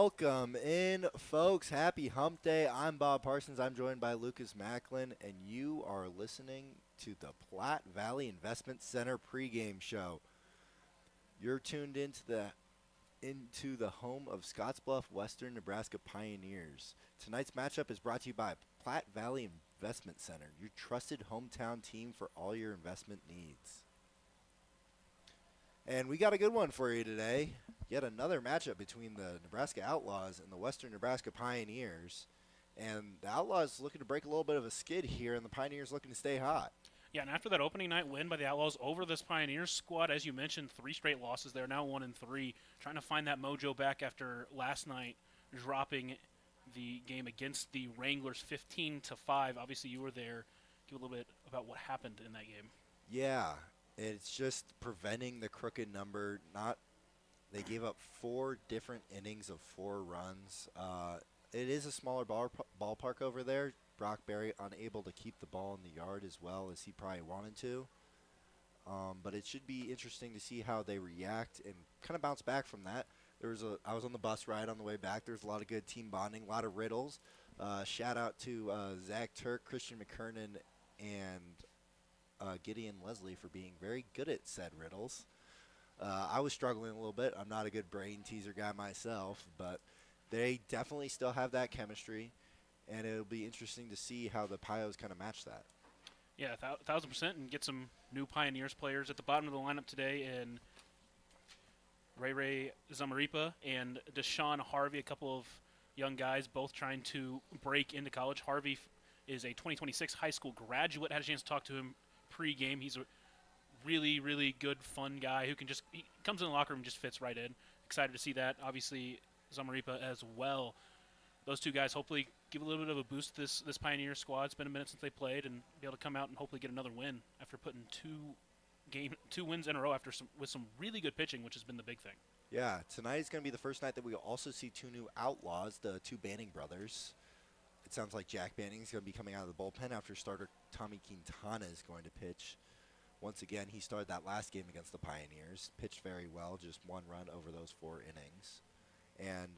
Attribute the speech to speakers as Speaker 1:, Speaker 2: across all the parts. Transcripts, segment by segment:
Speaker 1: Welcome in, folks. Happy Hump Day. I'm Bob Parsons. I'm joined by Lucas Macklin, and you are listening to the Platte Valley Investment Center pregame show. You're tuned into the home of Scottsbluff, Western Nebraska Pioneers. Tonight's matchup is brought to you by Platte Valley Investment Center, your trusted hometown team for all your investment needs. And we got a good one for you today. Yet another matchup between the Nebraska Outlaws and the Western Nebraska Pioneers. And the Outlaws looking to break a little bit of a skid here, and the Pioneers looking to stay hot.
Speaker 2: Yeah, and after that opening night win by the Outlaws over this Pioneers squad, as you mentioned, 3 straight losses. They're now 1-3, trying to find that mojo back after last night dropping the game against the Wranglers 15-5. Obviously, you were there. Give a little bit about what happened in that game.
Speaker 1: Yeah, it's just preventing the crooked number. They gave up 4 different innings of 4 runs. It is a smaller ballpark over there. Brock Berry unable to keep the ball in the yard as well as he probably wanted to. But it should be interesting to see how they react and kind of bounce back from that. I was on the bus ride on the way back. There's a lot of good team bonding, a lot of riddles. Shout out to Zach Turk, Christian McKernan, and Gideon Leslie for being very good at said riddles. I was struggling a little bit. I'm not a good brain teaser guy myself, but they definitely still have that chemistry, and it'll be interesting to see how the Pios kind of match that.
Speaker 2: Yeah, 1,000%, and get some new Pioneers players at the bottom of the lineup today in Ray Zamaripa and Deshaun Harvey, a couple of young guys, both trying to break into college. Harvey is a 2026 high school graduate. I had a chance to talk to him pre-game. He's a really, really good, fun guy who he comes in the locker room and just fits right in. Excited to see that. Obviously, Zamaripa as well. Those two guys hopefully give a little bit of a boost to this Pioneer squad. It's been a minute since they played, and be able to come out and hopefully get another win after putting 2 wins in a row with some really good pitching, which has been the big thing.
Speaker 1: Yeah, tonight is going to be the first night that we'll also see 2 new Outlaws, the 2 Banning brothers. It sounds like Jack Banning is going to be coming out of the bullpen after starter Tommy Quintana is going to pitch. Once again, he started that last game against the Pioneers, pitched very well, just 1 run over those 4 innings. And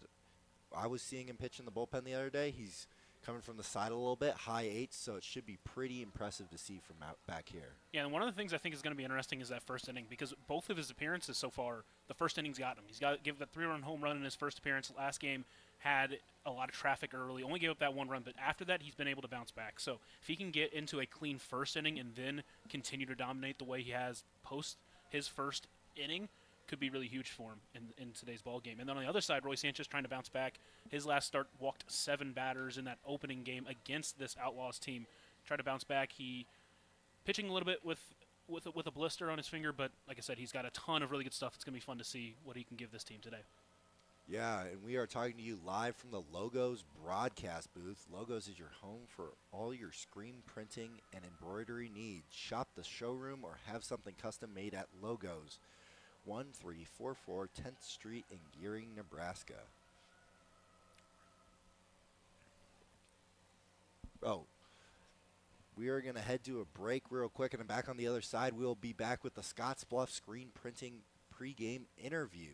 Speaker 1: I was seeing him pitch in the bullpen the other day. He's coming from the side a little bit, high 8s, so it should be pretty impressive to see from back here.
Speaker 2: Yeah, and one of the things I think is going to be interesting is that first inning, because both of his appearances so far, the first inning's got him. He's got to give that 3-run home run in his first appearance. Last game had a lot of traffic early, only gave up that 1 run, but after that he's been able to bounce back. So if he can get into a clean first inning and then continue to dominate the way he has post his first inning, could be really huge for him in today's ball game. And then on the other side, Roy Sanchez trying to bounce back. His last start walked 7 batters in that opening game against this Outlaws team. Tried to bounce back. He pitching a little bit with a blister on his finger, but like I said, he's got a ton of really good stuff. It's going to be fun to see what he can give this team today.
Speaker 1: Yeah, and we are talking to you live from the Logos broadcast booth. Logos is your home for all your screen printing and embroidery needs. Shop the showroom or have something custom made at Logos, 1344 10th Street in Gering, Nebraska. Oh, we are going to head to a break real quick, and then back on the other side, we'll be back with the Scottsbluff screen printing pregame interview.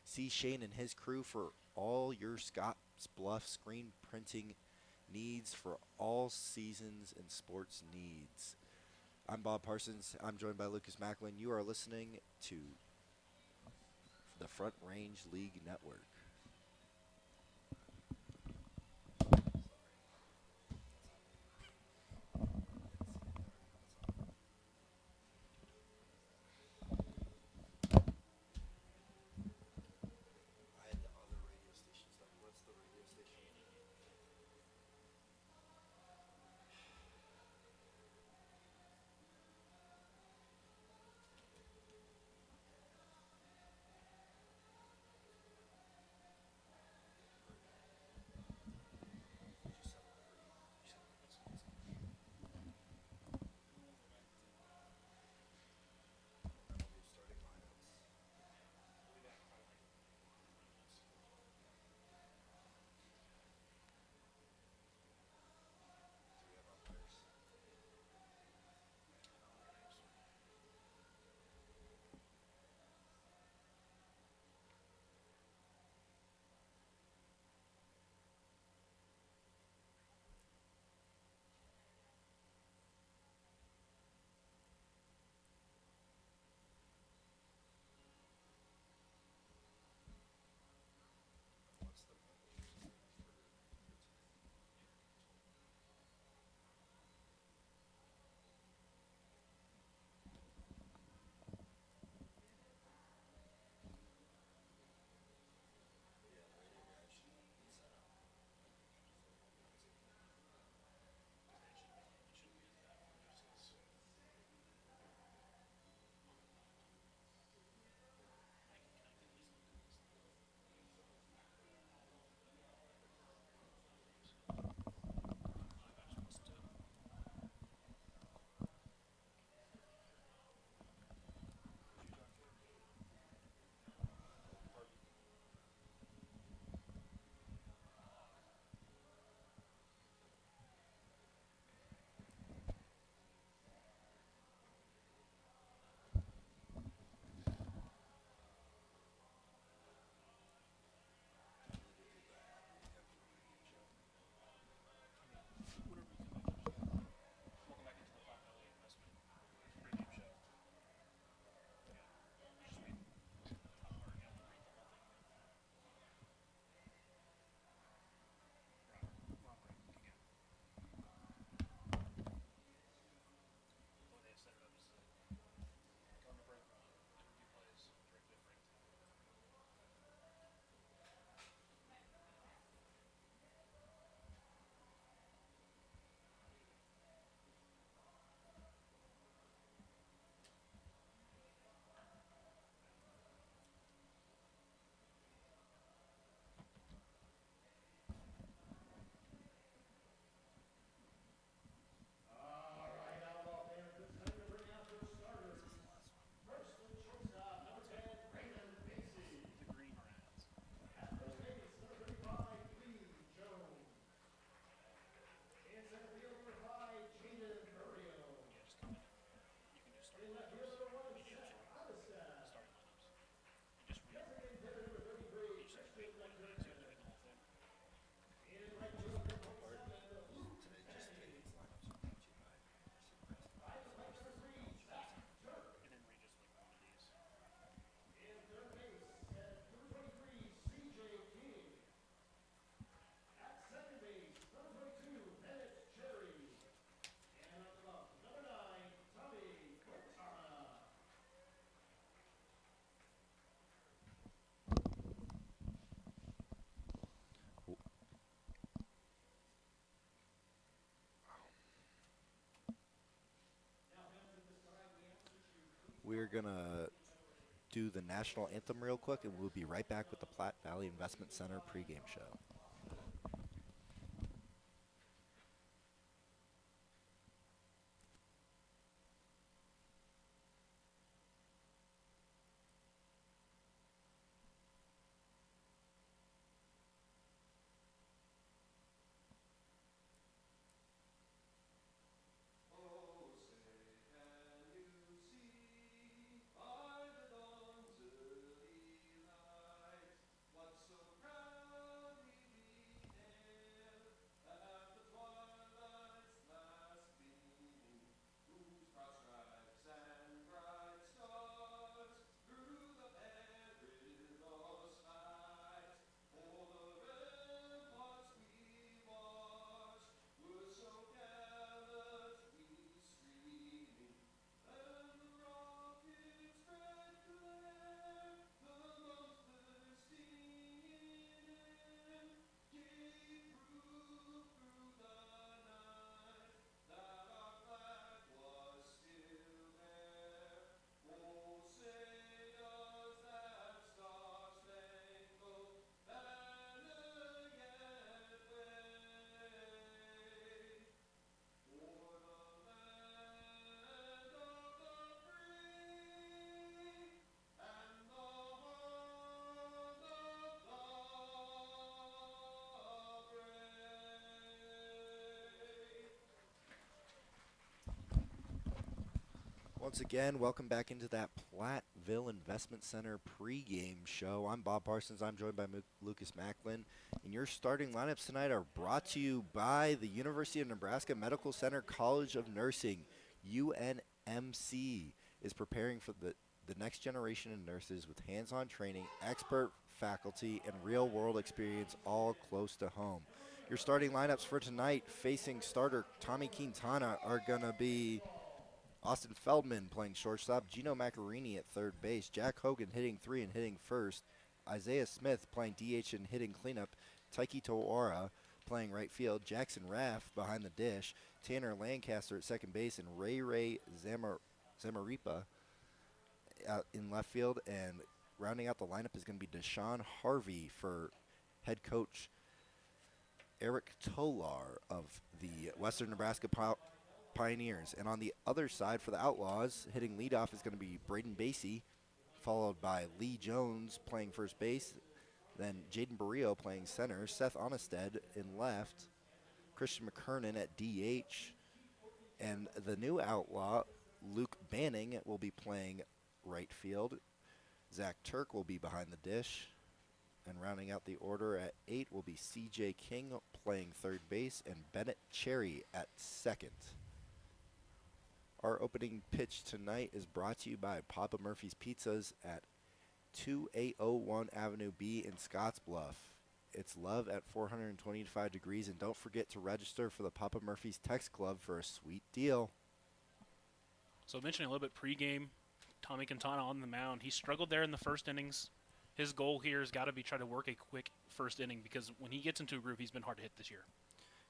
Speaker 1: See Shane and his crew for all your Scottsbluff screen printing needs for all seasons and sports needs. I'm Bob Parsons. I'm joined by Lucas Macklin. You are listening to the Front Range League Network. we're going to do the national anthem real quick, and we'll be right back with the Platte Valley Investment Center pregame show. Once again, welcome back into that Platteville Investment Center pregame show. I'm Bob Parsons. I'm joined by Lucas Macklin. And your starting lineups tonight are brought to you by the University of Nebraska Medical Center College of Nursing. UNMC is preparing for the next generation of nurses with hands-on training, expert faculty, and real-world experience all close to home. Your starting lineups for tonight facing starter Tommy Quintana are going to be Austin Feldman playing shortstop, Gino Macarini at third base, Jack Hogan hitting 3 and hitting first, Isaiah Smith playing DH and hitting cleanup, Taiki Toora playing right field, Jackson Raff behind the dish, Tanner Lancaster at second base, and Ray Zamaripa in left field. And rounding out the lineup is going to be Deshaun Harvey for head coach Eric Tolar of the Western Nebraska Pioneers. And on the other side for the Outlaws, hitting leadoff is going to be Braden Basie, followed by Lee Jones playing first base, then Jaden Barrio playing center, Seth Onnested in left, Christian McKernan at DH, and the new Outlaw, Luke Banning, will be playing right field. Zach Turk will be behind the dish. And rounding out the order at 8 will be C.J. King playing third base and Bennett Cherry at second. Our opening pitch tonight is brought to you by Papa Murphy's Pizzas at 2801 Avenue B in Scottsbluff. It's love at 425 degrees, and don't forget to register for the Papa Murphy's Text Club for a sweet deal.
Speaker 2: So mentioning a little bit pregame, Tommy Quintana on the mound. He struggled there in the first innings. His goal here has got to be try to work a quick first inning because when he gets into a groove, he's been hard to hit this year.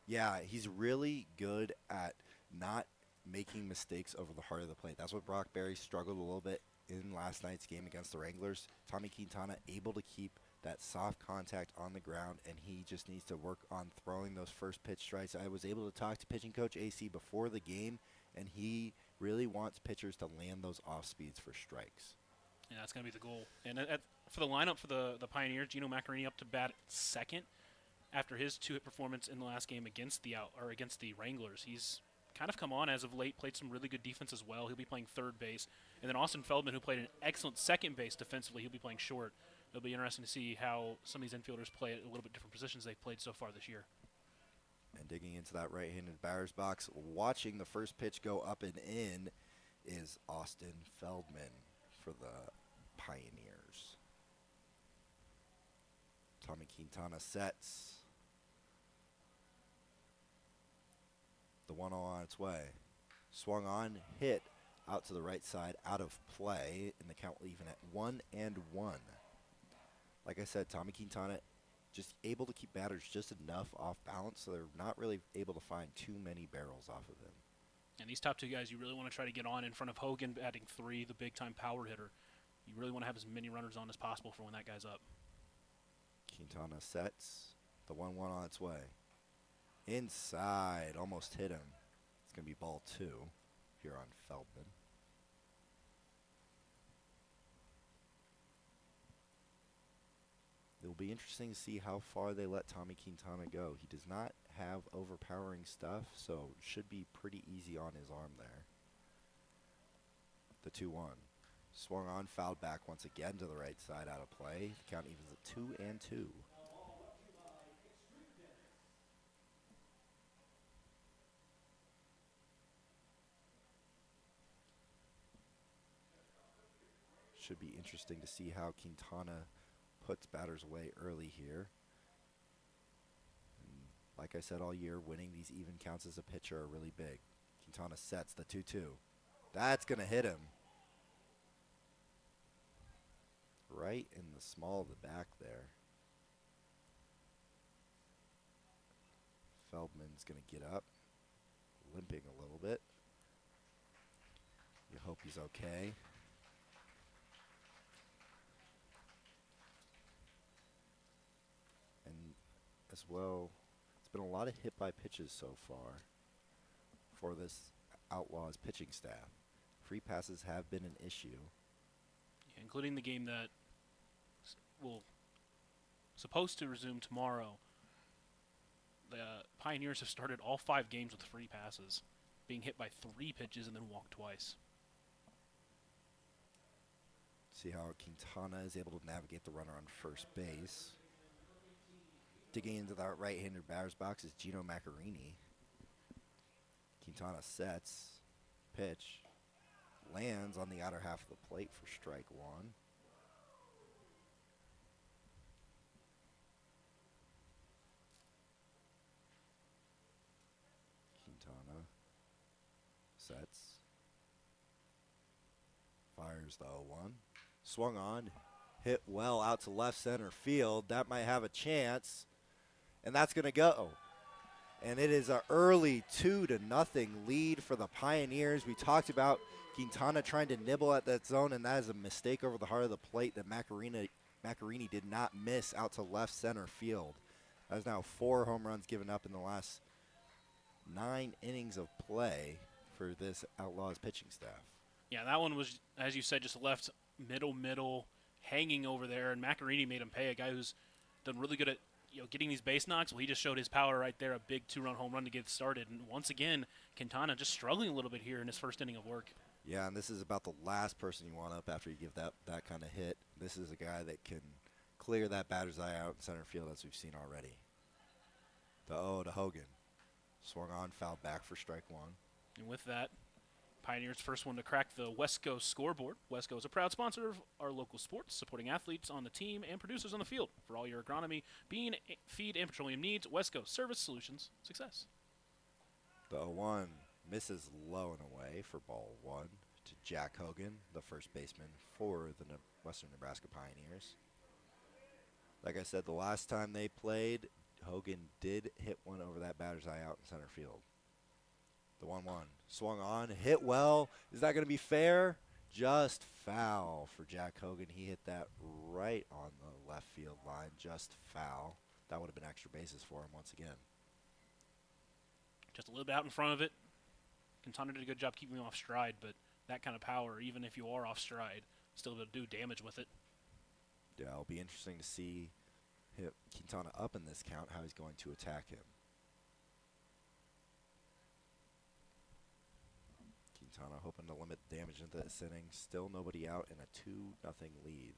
Speaker 1: Yeah, he's really good at not making mistakes over the heart of the plate. That's what Brock Berry struggled a little bit in last night's game against the Wranglers. Tommy Quintana able to keep that soft contact on the ground, and he just needs to work on throwing those first pitch strikes. I was able to talk to pitching coach AC before the game, and he really wants pitchers to land those off speeds for strikes.
Speaker 2: Yeah, that's going to be the goal. And for the lineup for the Pioneers, Gino Macarini up to bat second after his two-hit performance in the last game against the Wranglers. He's kind of come on as of late, played some really good defense as well. He'll be playing third base. And then Austin Feldman, who played an excellent second base defensively, he'll be playing short. It'll be interesting to see how some of these infielders play at a little bit different positions they've played so far this year.
Speaker 1: And digging into that right-handed batter's box, watching the first pitch go up and in is Austin Feldman for the Pioneers. Tommy Quintana sets. The 1-0 on its way. Swung on, hit out to the right side, out of play, and the count will even at 1-1. Like I said, Tommy Quintana just able to keep batters just enough off balance, so they're not really able to find too many barrels off of him.
Speaker 2: And these top two guys, you really want to try to get on in front of Hogan batting 3, the big-time power hitter. You really want to have as many runners on as possible for when that guy's up.
Speaker 1: Quintana sets the 1-1 on its way. Inside, almost hit him. It's going to be ball 2 here on Feldman. It'll be interesting to see how far they let Tommy Quintana go. He does not have overpowering stuff, so it should be pretty easy on his arm there. The 2-1. Swung on, fouled back once again to the right side, out of play. The count evens at 2-2. Should be interesting to see how Quintana puts batters away early here. And like I said all year, winning these even counts as a pitcher are really big. Quintana sets the 2-2. That's going to hit him. Right in the small of the back there. Feldman's going to get up, limping a little bit. You hope he's okay. And as well, it's been a lot of hit by pitches so far for this Outlaws pitching staff. Free passes have been an issue.
Speaker 2: Yeah, including the game that will supposed to resume tomorrow. The Pioneers have started all 5 games with free passes, being hit by 3 pitches and then walked twice.
Speaker 1: See how Quintana is able to navigate the runner on first base. Digging into that right-hander batter's box is Gino Maccarini. Quintana sets, pitch, lands on the outer half of the plate for strike 1. Quintana sets, fires the 0-1. Swung on, hit well out to left center field. That might have a chance, and that's going to go. And it is an early 2-0 lead for the Pioneers. We talked about Quintana trying to nibble at that zone, and that is a mistake over the heart of the plate that Maccarini did not miss out to left center field. That is now 4 home runs given up in the last 9 innings of play for this Outlaws pitching staff.
Speaker 2: Yeah, that one was, as you said, just left middle, hanging over there, and Maccarini made him pay. A guy who's done really good at getting these base knocks. Well, he just showed his power right there, a big 2-run home run to get started. And once again, Quintana just struggling a little bit here in his first inning of work.
Speaker 1: Yeah, and this is about the last person you want up after you give that kind of hit. This is a guy that can clear that batter's eye out in center field, as we've seen already. The 0 to Hogan. Swung on, fouled back for strike 1.
Speaker 2: And with that, Pioneers' first one to crack the Wesco scoreboard. Wesco is a proud sponsor of our local sports, supporting athletes on the team and producers on the field. For all your agronomy, bean, feed, and petroleum needs, Wesco Service Solutions. Success.
Speaker 1: The 0-1 misses low and away for ball 1 to Jack Hogan, the first baseman for the Western Nebraska Pioneers. Like I said, the last time they played, Hogan did hit one over that batter's eye out in center field. The 1-1 swung on, hit well. Is that going to be fair? Just foul for Jack Hogan. He hit that right on the left field line, just foul. That would have been extra bases for him once again.
Speaker 2: Just a little bit out in front of it. Quintana did a good job keeping him off stride, but that kind of power, even if you are off stride, still able to do damage with it.
Speaker 1: Yeah, it'll be interesting to see Quintana up in this count, how he's going to attack him. Quintana hoping to limit damage into this inning. Still nobody out in a 2-0 lead.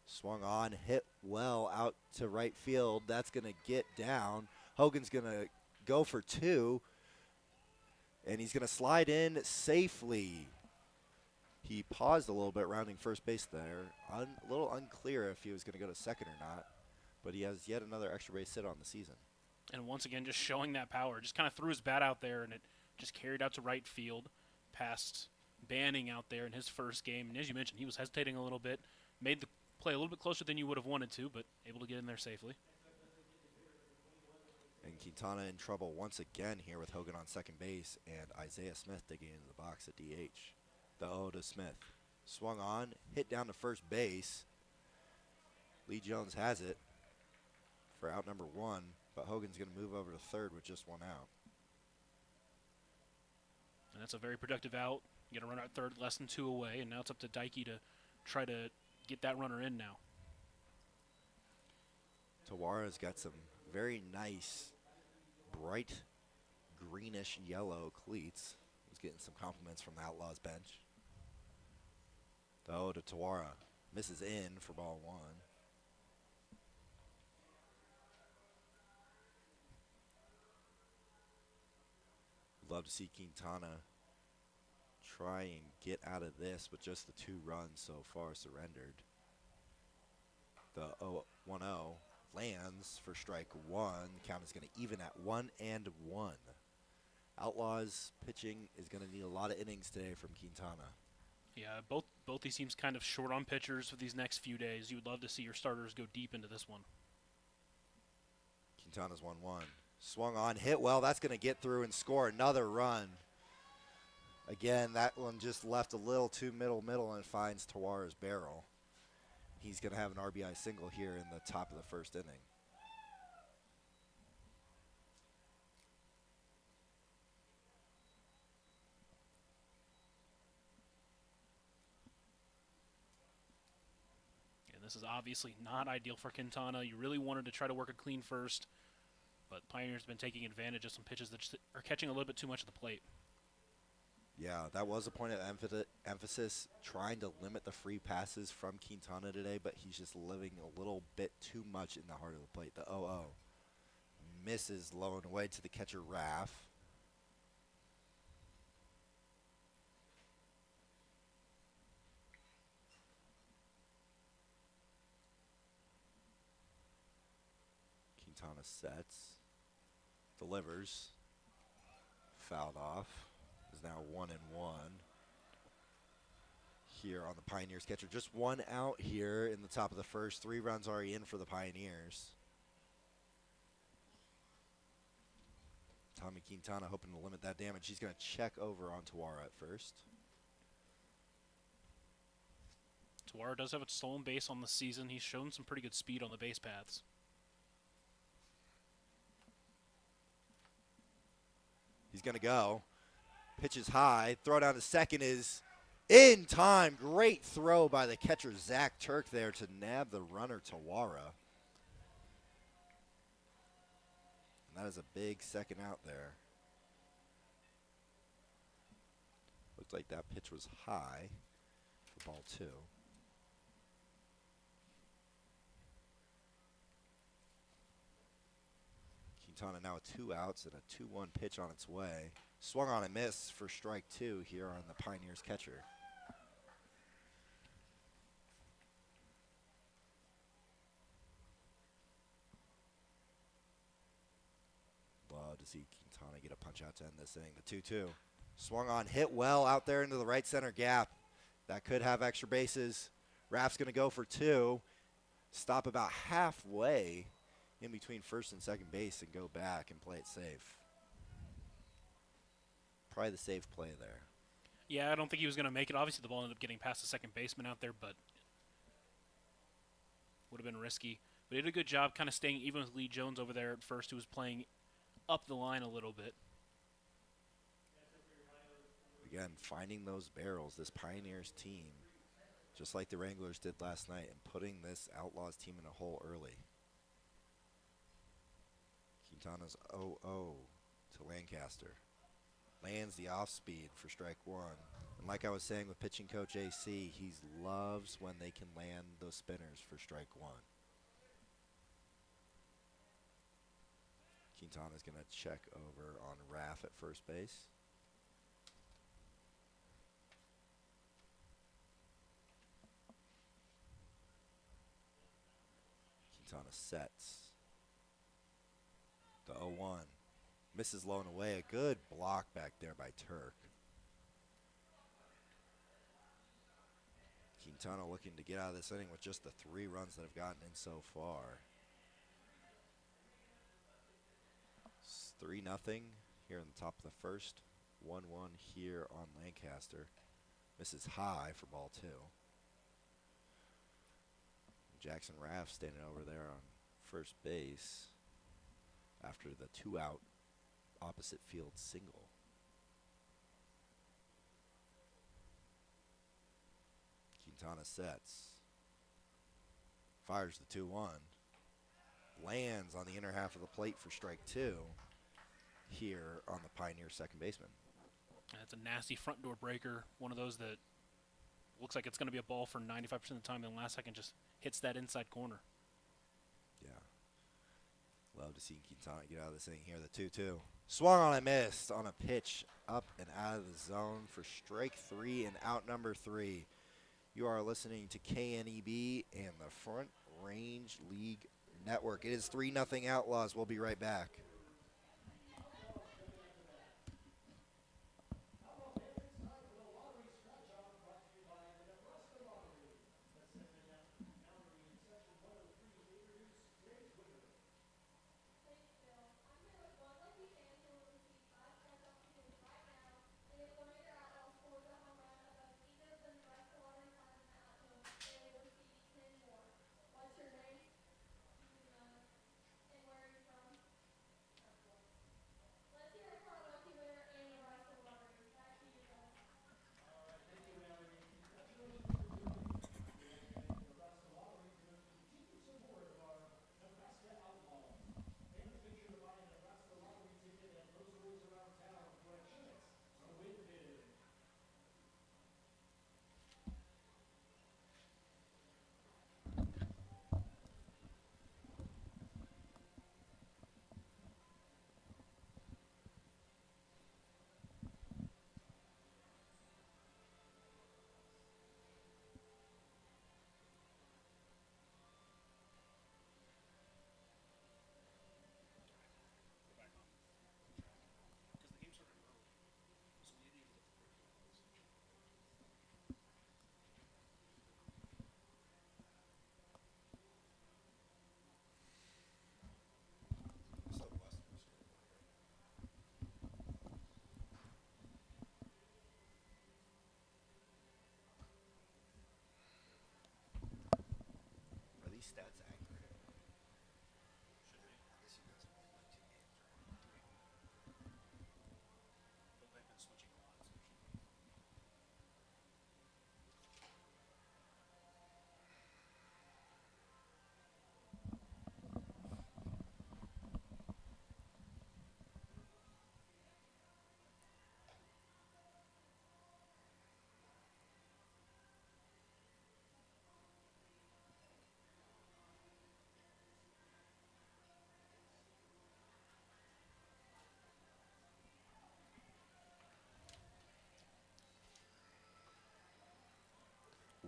Speaker 1: Swung on, hit well out to right field. That's going to get down. Hogan's going to go for 2, and he's going to slide in safely. He paused a little bit rounding first base there. A little unclear if he was going to go to second or not, but he has yet another extra base hit on the season.
Speaker 2: And once again, just showing that power. Just kind of threw his bat out there, and it just carried out to right field. Past Banning out there in his first game. And as you mentioned, he was hesitating a little bit. Made the play a little bit closer than you would have wanted to, but able to get in there safely.
Speaker 1: And Quintana in trouble once again here with Hogan on second base and Isaiah Smith digging into the box at DH. The 0 to Smith. Swung on, hit down to first base. Lee Jones has it for out number 1, but Hogan's going to move over to third with just 1 out.
Speaker 2: And that's a very productive out. You get a runner at third, less than 2 away, and now it's up to Dikey to try to get that runner in now.
Speaker 1: Tawara's got some very nice, bright greenish yellow cleats. He's getting some compliments from the Outlaws bench. The 0 to Tawara. Misses in for ball 1. Love to see Quintana try and get out of this with just the 2 runs so far surrendered. The 0-1-0 lands for strike 1. The count is going to even at 1-1. Outlaws pitching is going to need a lot of innings today from Quintana.
Speaker 2: Yeah, both these teams kind of short on pitchers for these next few days. You would love to see your starters go deep into this one.
Speaker 1: Quintana's 1-1. Swung on, hit well. That's going to get through and score another run. Again, that one just left a little too middle and finds Tawara's barrel. He's going to have an RBI single here in the top of the first inning.
Speaker 2: And this is obviously not ideal for Quintana. You really wanted to try to work a clean first, but Pioneers have been taking advantage of some pitches that just are catching a little bit too much of the plate.
Speaker 1: Yeah, that was a point of emphasis, trying to limit the free passes from Quintana today, but he's just living a little bit too much in the heart of the plate. The 0-0 misses low and away to the catcher, Raff. Quintana sets, delivers, fouled off. Is now 1-1 here on the Pioneers catcher. Just 1 out here in the top of the first. 3 runs already in for the Pioneers. Tommy Quintana hoping to limit that damage. He's going to check over on Tawara at first.
Speaker 2: Tawara does have a stolen base on the season. He's shown some pretty good speed on the base paths.
Speaker 1: He's going to go. Pitches high. Throw down to second is in time. Great throw by the catcher, Zach Turk, there to nab the runner, Tawara. And that is a big second out there. Looked like that pitch was high for ball 2. Quintana now with 2 outs and a 2-1 pitch on its way. Swung on and missed for strike 2 here on the Pioneers catcher. Love to see Quintana get a punch out to end this inning. The 2-2. Swung on, hit well out there into the right center gap. That could have extra bases. Raff's going to go for 2. Stop about halfway in between first and second base and go back and play it safe. Probably the safe play there.
Speaker 2: Yeah, I don't think he was going to make it. Obviously, the ball ended up getting past the second baseman out there, but would have been risky. But he did a good job kind of staying even with Lee Jones over there at first, who was playing up the line a little bit.
Speaker 1: Again, finding those barrels, this Pioneers team, just like the Wranglers did last night, and putting this Outlaws team in a hole early. Quintana's 0-0 to Lancaster. Lands the off speed for strike 1. And like I was saying with pitching coach AC, he loves when they can land those spinners for strike 1. Quintana's going to check over on Raff at first base. Quintana sets. The 0-1. Misses low and away. A good block back there by Turk. Quintana looking to get out of this inning with just the 3 runs that have gotten in so far. 3-0 here in the top of the first. 1-1 here on Lancaster. Misses high for ball 2. Jackson Raff standing over there on first base after the 2-out opposite field single. Quintana sets. Fires the 2-1. Lands on the inner half of the plate for strike 2 here on the Pioneer second baseman.
Speaker 2: That's a nasty front door breaker. One of those that looks like it's going to be a ball for 95% of the time, and last second just hits that inside corner.
Speaker 1: Yeah. Love to see Quintana get out of this inning here. The 2-2. Swung on and missed on a pitch up and out of the zone for strike 3 and out number 3. You are listening to KNEB and the Front Range League Network. It is 3-0 Outlaws. We'll be right back. Are these stats accurate? Should be. I guess you guys have only played 2 games, right? 3.
Speaker 2: But they've been switching a lot, so it should be.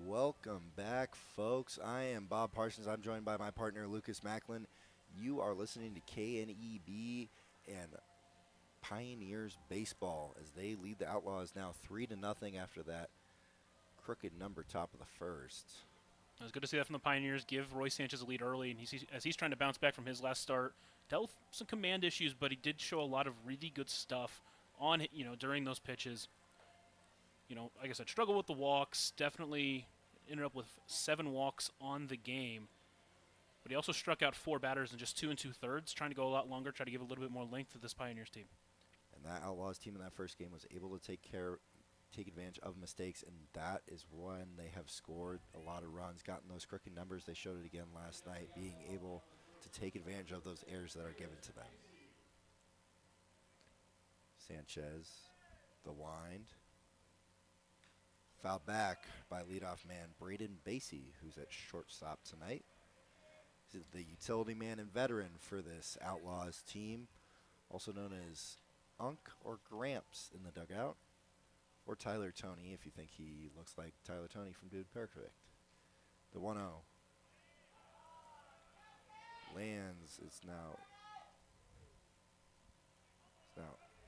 Speaker 1: Welcome back, folks. I am Bob Parsons. I'm joined by my partner, Lucas Macklin. You are listening to KNEB and Pioneers Baseball as they lead the Outlaws now 3-0 after that crooked number top of the first.
Speaker 2: It was good to see that from the Pioneers. Give Roy Sanchez a lead early, and as he's trying to bounce back from his last start, dealt with some command issues, but he did show a lot of really good stuff on during those pitches. Like I said, struggled with the walks. Definitely ended up with 7 walks on the game. But he also struck out 4 batters in just 2 2/3, trying to go a lot longer, try to give a little bit more length to this Pioneers team.
Speaker 1: And that Outlaws team in that first game was able to take advantage of mistakes, and that is when they have scored a lot of runs, gotten those crooked numbers. They showed it again last night, being able to take advantage of those errors that are given to them. Sanchez, the wind. Fouled back by leadoff man Braden Basie, who's at shortstop tonight. He's the utility man and veteran for this Outlaws team, also known as Unk or Gramps in the dugout, or Tyler Toney if you think he looks like Tyler Toney from Dude Perfect. The 1-0 lands. It's now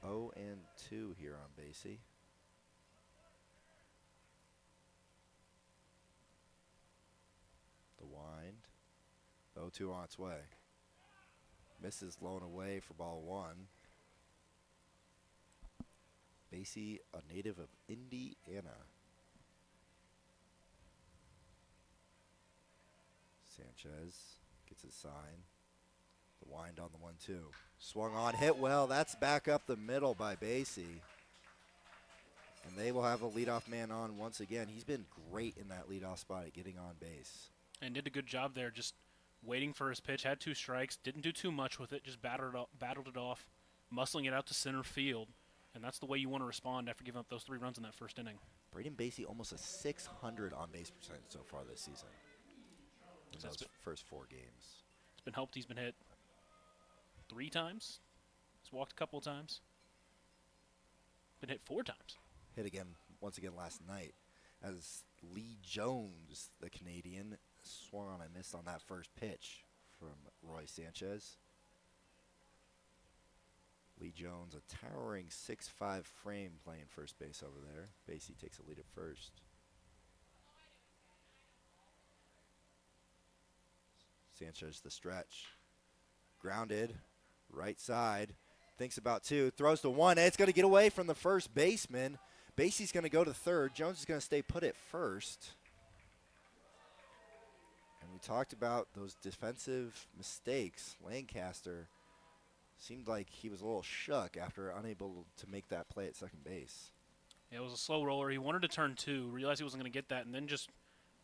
Speaker 1: 0-2 here on Basie. The wind. 0-2 on its way. Misses, blown away for ball 1. Basie, a native of Indiana. Sanchez gets his sign. The wind on the 1-2. Swung on, hit well. That's back up the middle by Basie. And they will have a leadoff man on once again. He's been great in that leadoff spot at getting on base.
Speaker 2: And did a good job there, just waiting for his pitch. Had 2 strikes, didn't do too much with it, just battled it off, muscling it out to center field. And that's the way you want to respond after giving up those 3 runs in that first inning.
Speaker 1: Braden Basie almost a 600 on base percentage so far this season in those first 4 games.
Speaker 2: It's been helped. He's been hit 3 times. He's walked a couple of times. Been hit 4 times.
Speaker 1: Hit again, once again last night, as Lee Jones, the Canadian, swung on and missed on that first pitch from Roy Sanchez. Lee Jones, a towering 6'5" frame playing first base over there. Basie takes a lead at first. Sanchez the stretch. Grounded, right side. Thinks about 2, throws to 1. It's going to get away from the first baseman. Basie's going to go to third. Jones is going to stay put at first. And we talked about those defensive mistakes. Lancaster seemed like he was a little shook after unable to make that play at second base.
Speaker 2: Yeah, it was a slow roller. He wanted to turn 2, realized he wasn't going to get that, and then just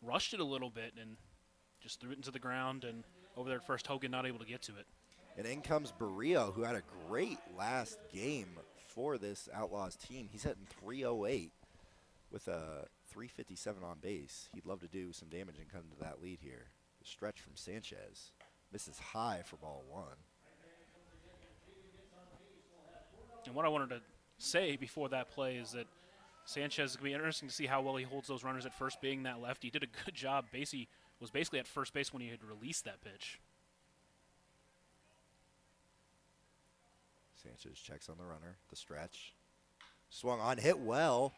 Speaker 2: rushed it a little bit and just threw it into the ground. And over there at first, Hogan not able to get to it.
Speaker 1: And in comes Barrio, who had a great last game for this Outlaws team. He's hitting .308 with a .357 on base. He'd love to do some damage and come to that lead here. The stretch from Sanchez. Misses high for ball 1.
Speaker 2: And what I wanted to say before that play is that Sanchez is going to be interesting to see how well he holds those runners at first, being that lefty. He did a good job. Basie was basically at first base when he had released that pitch.
Speaker 1: Sanchez checks on the runner, the stretch. Swung on, hit well.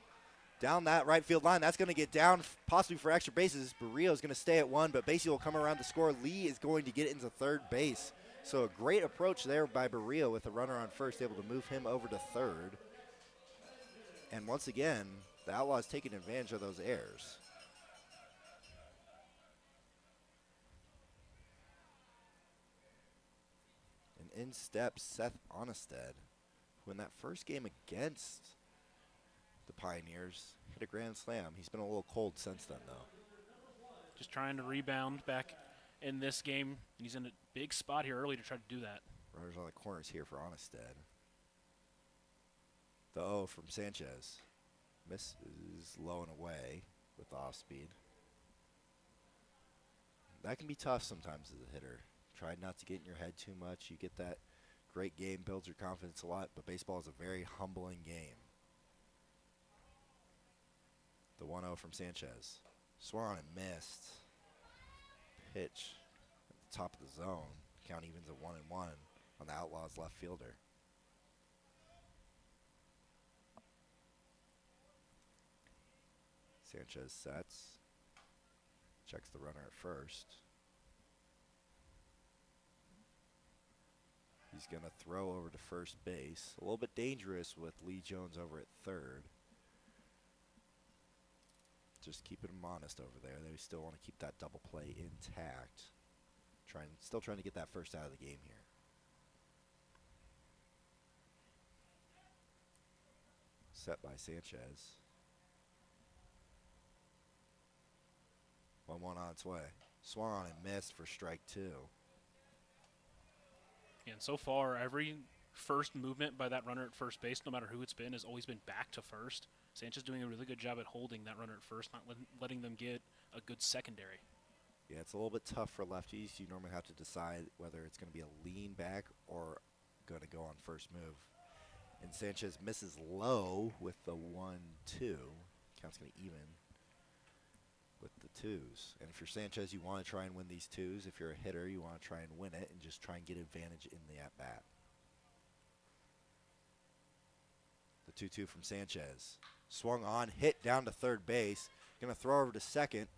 Speaker 1: Down that right field line. That's going to get down possibly for extra bases. Barrio's going to stay at 1, but Basie will come around to score. Lee is going to get into third base. So a great approach there by Barrio with the runner on first, able to move him over to third. And once again, the Outlaws taking advantage of those errors. And in steps Seth Onnested, who in that first game against the Pioneers hit a grand slam. He's been a little cold since then, though.
Speaker 2: Just trying to rebound back in this game, and he's in a big spot here early to try to do that.
Speaker 1: Runners on the corners here for Onnested. The 0 from Sanchez. Misses low and away with the off speed. That can be tough sometimes as a hitter. Try not to get in your head too much. You get that great game, builds your confidence a lot, but baseball is a very humbling game. The 1-0 from Sanchez. Swung on and missed. Pitch at the top of the zone. Count evens at 1-1 on the Outlaws left fielder. Sanchez sets. Checks the runner at first. He's going to throw over to first base. A little bit dangerous with Lee Jones over at third. Just keeping him honest over there. They still want to keep that double play intact. Still trying to get that first out of the game here. Set by Sanchez. 1-1 on its way. Swung on and missed for strike 2.
Speaker 2: And so far, every first movement by that runner at first base, no matter who it's been, has always been back to first. Sanchez doing a really good job at holding that runner at first, not letting them get a good secondary.
Speaker 1: Yeah, it's a little bit tough for lefties. You normally have to decide whether it's going to be a lean back or going to go on first move. And Sanchez misses low with the 1-2. Count's going to even with the 2s. And if you're Sanchez, you want to try and win these 2s. If you're a hitter, you want to try and win it and just try and get advantage in the at-bat. The 2-2 from Sanchez. Swung on, hit down to third base. Going to throw over to second.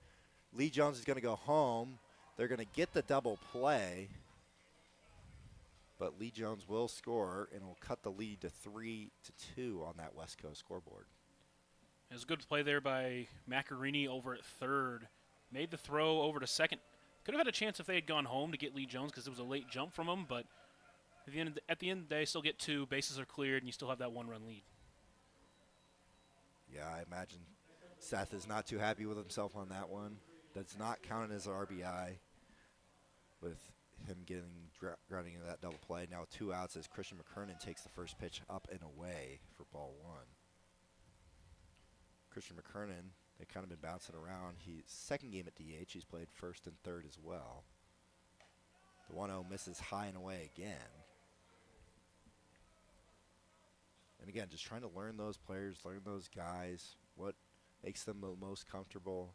Speaker 1: Lee Jones is going to go home. They're going to get the double play. But Lee Jones will score, and will cut the lead to 3-2 on that West Coast scoreboard.
Speaker 2: It was a good play there by Macarini over at third. Made the throw over to second. Could have had a chance if they had gone home to get Lee Jones because it was a late jump from him, but at the end of the day, still get 2, bases are cleared, and you still have that 1-run lead.
Speaker 1: Yeah, I imagine Seth is not too happy with himself on that one. That's not counted as an RBI with him getting grounding into that double play. Now 2 outs as Christian McKernan takes the first pitch up and away for ball 1. Christian McKernan, they've kind of been bouncing around. He's second game at DH. He's played first and third as well. The 1-0 misses high and away again. And again, just trying to learn those players, learn those guys, what makes them the most comfortable.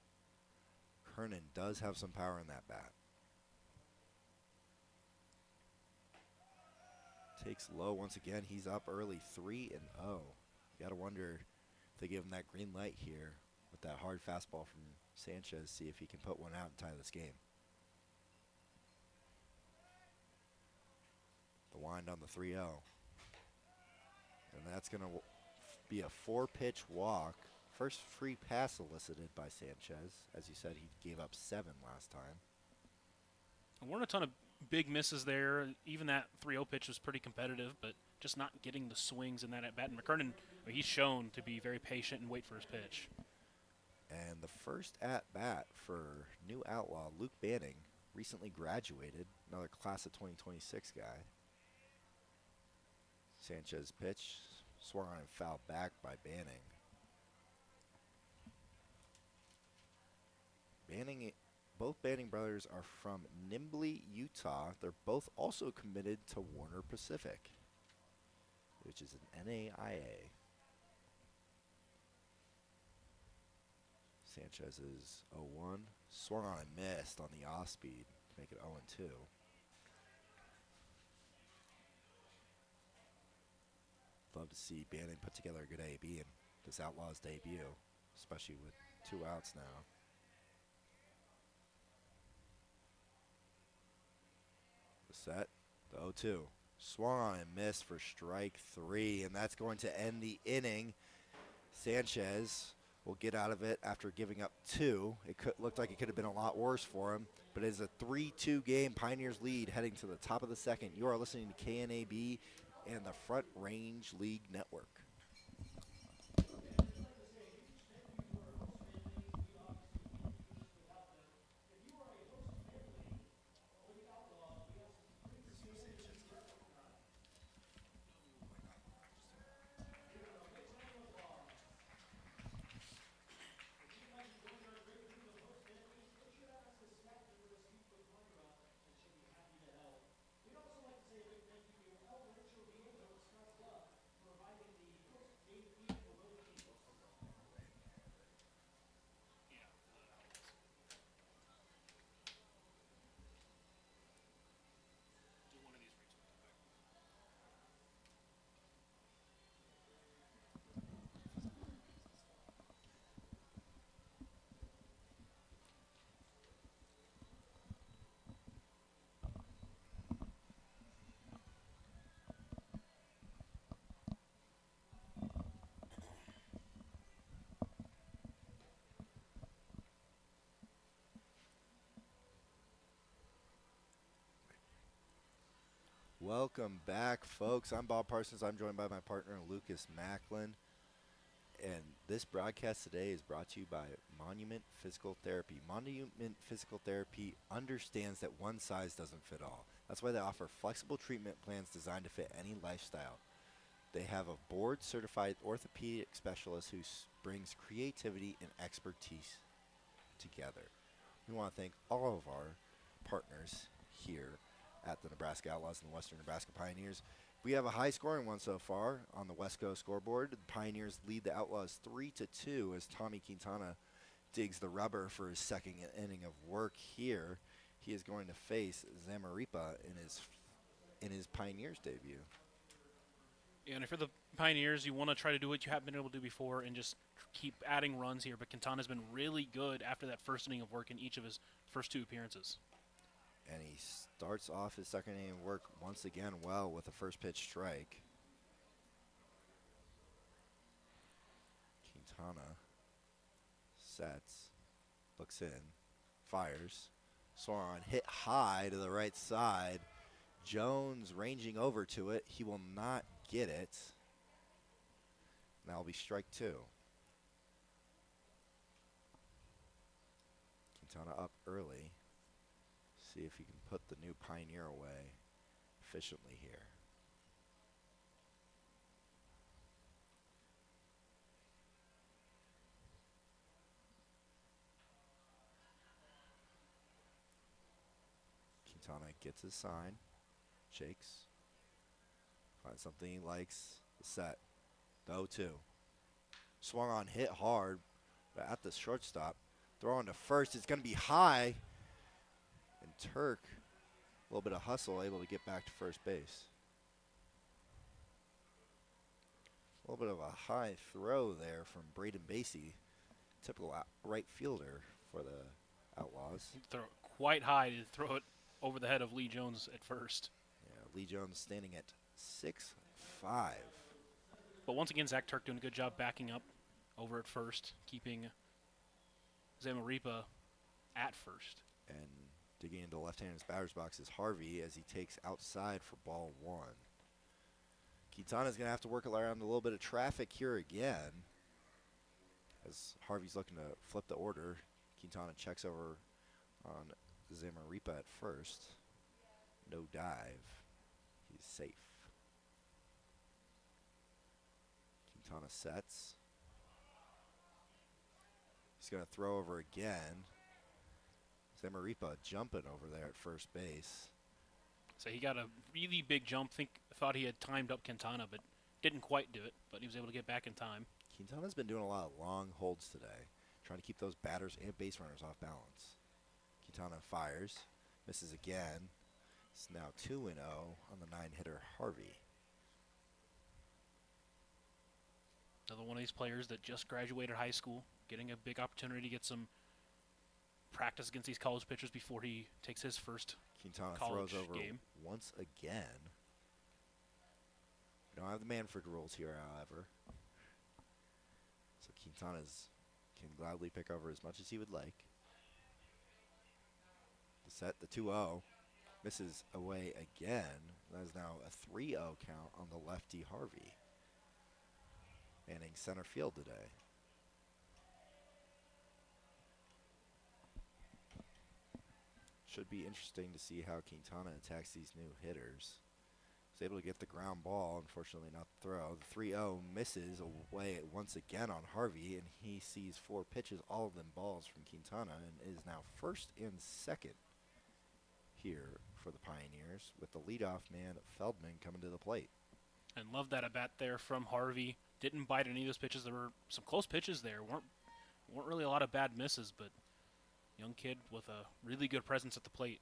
Speaker 1: Kernan does have some power in that bat. Takes low once again. He's up early, 3-0. You got to wonder if they give him that green light here with that hard fastball from Sanchez, see if he can put one out and tie this game. The wind on the 3-0. And that's going to be a 4-pitch walk. First free pass elicited by Sanchez. As you said, he gave up 7 last time.
Speaker 2: There weren't a ton of big misses there. Even that 3-0 pitch was pretty competitive, but just not getting the swings in that at bat. And McKernan, he's shown to be very patient and wait for his pitch.
Speaker 1: And the first at bat for new outlaw Luke Banning, recently graduated, another class of 2026 guy. Sanchez pitch, swung on and fouled back by Banning. Both Banning brothers are from Nimbley, Utah. They're both also committed to Warner Pacific, which is an NAIA. Sanchez is 0-1. Swung on and missed on the off speed to make it 0-2. Love to see Bannon put together a good AB in this Outlaws debut, especially with 2 outs now. The set, the 0-2. Swung on and missed for strike 3, and that's going to end the inning. Sanchez will get out of it after giving up 2. It looked like it could have been a lot worse for him, but it is a 3-2 game. Pioneers lead heading to the top of the second. You are listening to KNAB and the Front Range League Network. Welcome back, folks. I'm Bob Parsons. I'm joined by my partner, Lucas Macklin. And this broadcast today is brought to you by Monument Physical Therapy. Monument Physical Therapy understands that one size doesn't fit all. That's why they offer flexible treatment plans designed to fit any lifestyle. They have a board-certified orthopedic specialist who brings creativity and expertise together. We want to thank all of our partners here at the Nebraska Outlaws and the Western Nebraska Pioneers. We have a high-scoring one so far on the West Coast scoreboard. The Pioneers lead the Outlaws 3-2 as Tommy Quintana digs the rubber for his second inning of work here. He is going to face Zamaripa in his Pioneers debut.
Speaker 2: Yeah, and if you're the Pioneers, you want to try to do what you haven't been able to do before and just keep adding runs here. But Quintana's been really good after that first inning of work in each of his first 2 appearances.
Speaker 1: And he starts off his second inning work once again well with a first pitch strike. Quintana sets, looks in, fires. Swung on, hit high to the right side. Jones ranging over to it. He will not get it. That'll be strike two. Quintana up early. See if he can put the new Pioneer away efficiently here. Quintana gets his sign, shakes, finds something he likes, the set, the 0-2. Swung on, hit hard, but at the shortstop. Throw on to first, it's going to be high. And Turk, a little bit of hustle, able to get back to first base. A little bit of a high throw there from Braden Basie, typical right fielder for the Outlaws.
Speaker 2: Throw it quite high to throw it over the head of Lee Jones at first.
Speaker 1: Yeah, Lee Jones standing at 6'5".
Speaker 2: But once again, Zach Turk doing a good job backing up over at first, keeping Zamaripa at first.
Speaker 1: And digging into left-handed batter's box is Harvey as he takes outside for ball one. Quintana's going to have to work around a little bit of traffic here again as Harvey's looking to flip the order. Quintana checks over on Zamaripa at first. No dive. He's safe. Quintana sets. He's going to throw over again. Zamaripa jumping over there at first base.
Speaker 2: So he got a really big jump. Thought he had timed up Quintana, but didn't quite do it. But he was able to get back in time.
Speaker 1: Quintana's been doing a lot of long holds today, trying to keep those batters and base runners off balance. Quintana fires, misses again. It's now 2-0 on the 9-hitter Harvey.
Speaker 2: Another one of these players that just graduated high school, getting a big opportunity to get some practice against these college pitchers before he takes his first
Speaker 1: Quintana
Speaker 2: college
Speaker 1: throws over
Speaker 2: game.
Speaker 1: once again. We don't have the Manfred rules here, however. So Quintana can gladly pick over as much as he would like. The set, the 2-0, misses away again. That is now a 3-0 count on the lefty Harvey. Manning center field today. Should be interesting to see how Quintana attacks these new hitters. Was able to get the ground ball, unfortunately not the throw. The 3-0 misses away once again on Harvey, and he sees 4 pitches, all of them balls from Quintana, and is now first and second here for the Pioneers, with the leadoff man Feldman coming to the plate.
Speaker 2: And love that at bat there from Harvey. Didn't bite any of those pitches. There were some close pitches there. weren't really a lot of bad misses, but young kid with a really good presence at the plate.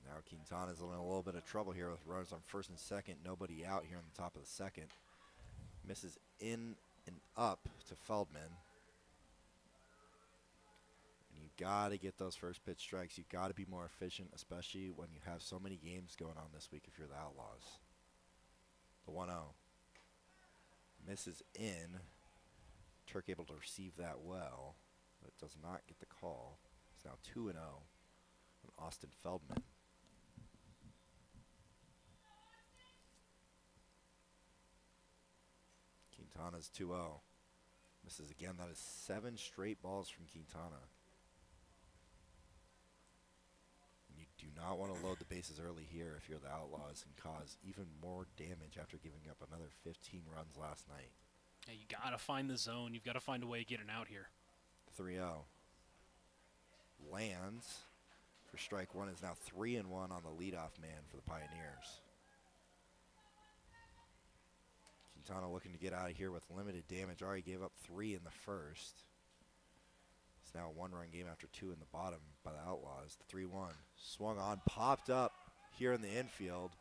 Speaker 1: Now Quintana's in a little bit of trouble here with runners on first and second. Nobody out here on the top of the second. Misses in and up to Feldman. And you got to get those first pitch strikes. You got to be more efficient, especially when you have so many games going on this week if you're the Outlaws. The 1-0. Misses in. Turk able to receive that well, but does not get the call. It's now 2-0 on Austin Feldman. Quintana's 2-0. Misses again. That is 7 straight balls from Quintana. And you do not want to load the bases early here if you're the Outlaws and cause even more damage after giving up another 15 runs last night.
Speaker 2: Yeah, you got to find the zone. You've got to find a way of getting out here.
Speaker 1: 3-0. Lands for strike one. Is now 3-1 on the leadoff man for the Pioneers. Quintana looking to get out of here with limited damage. Already gave up 3 in the first. It's now a 1-run game after 2 in the bottom by the Outlaws. The 3-1 swung on, popped up here in the infield.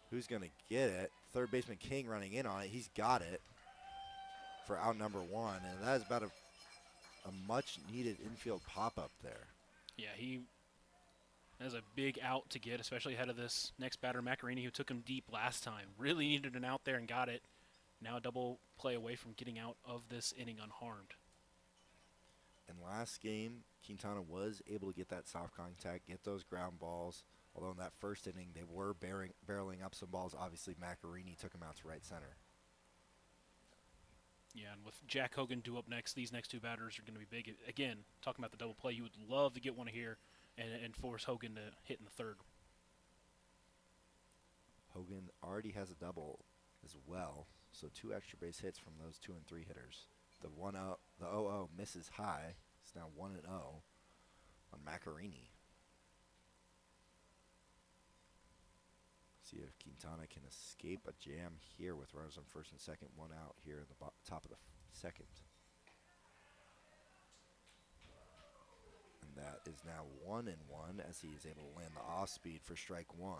Speaker 1: Who's going to get it? Third baseman King running in on it. He's got it for out number 1, and that is about a much needed infield pop-up there.
Speaker 2: Yeah, he has a big out to get, especially ahead of this next batter, Macarini, who took him deep last time. Really needed an out there and got it. Now a double play away from getting out of this inning unharmed.
Speaker 1: And last game, Quintana was able to get that soft contact, get those ground balls. Although in that first inning, they were barreling up some balls. Obviously, Macarini took him out to right center.
Speaker 2: Yeah, and with Jack Hogan due up next, these next two batters are going to be big. Again, talking about the double play, you would love to get one here and force Hogan to hit in the third.
Speaker 1: Hogan already has a double as well, so 2 extra base hits from those 2 and 3 hitters. The 0-0 misses high. It's now 1-0 on Macarini. See if Quintana can escape a jam here with runners on first and second, 1 out here in the top of the second. And that is now 1-1 as he is able to land the off speed for strike 1.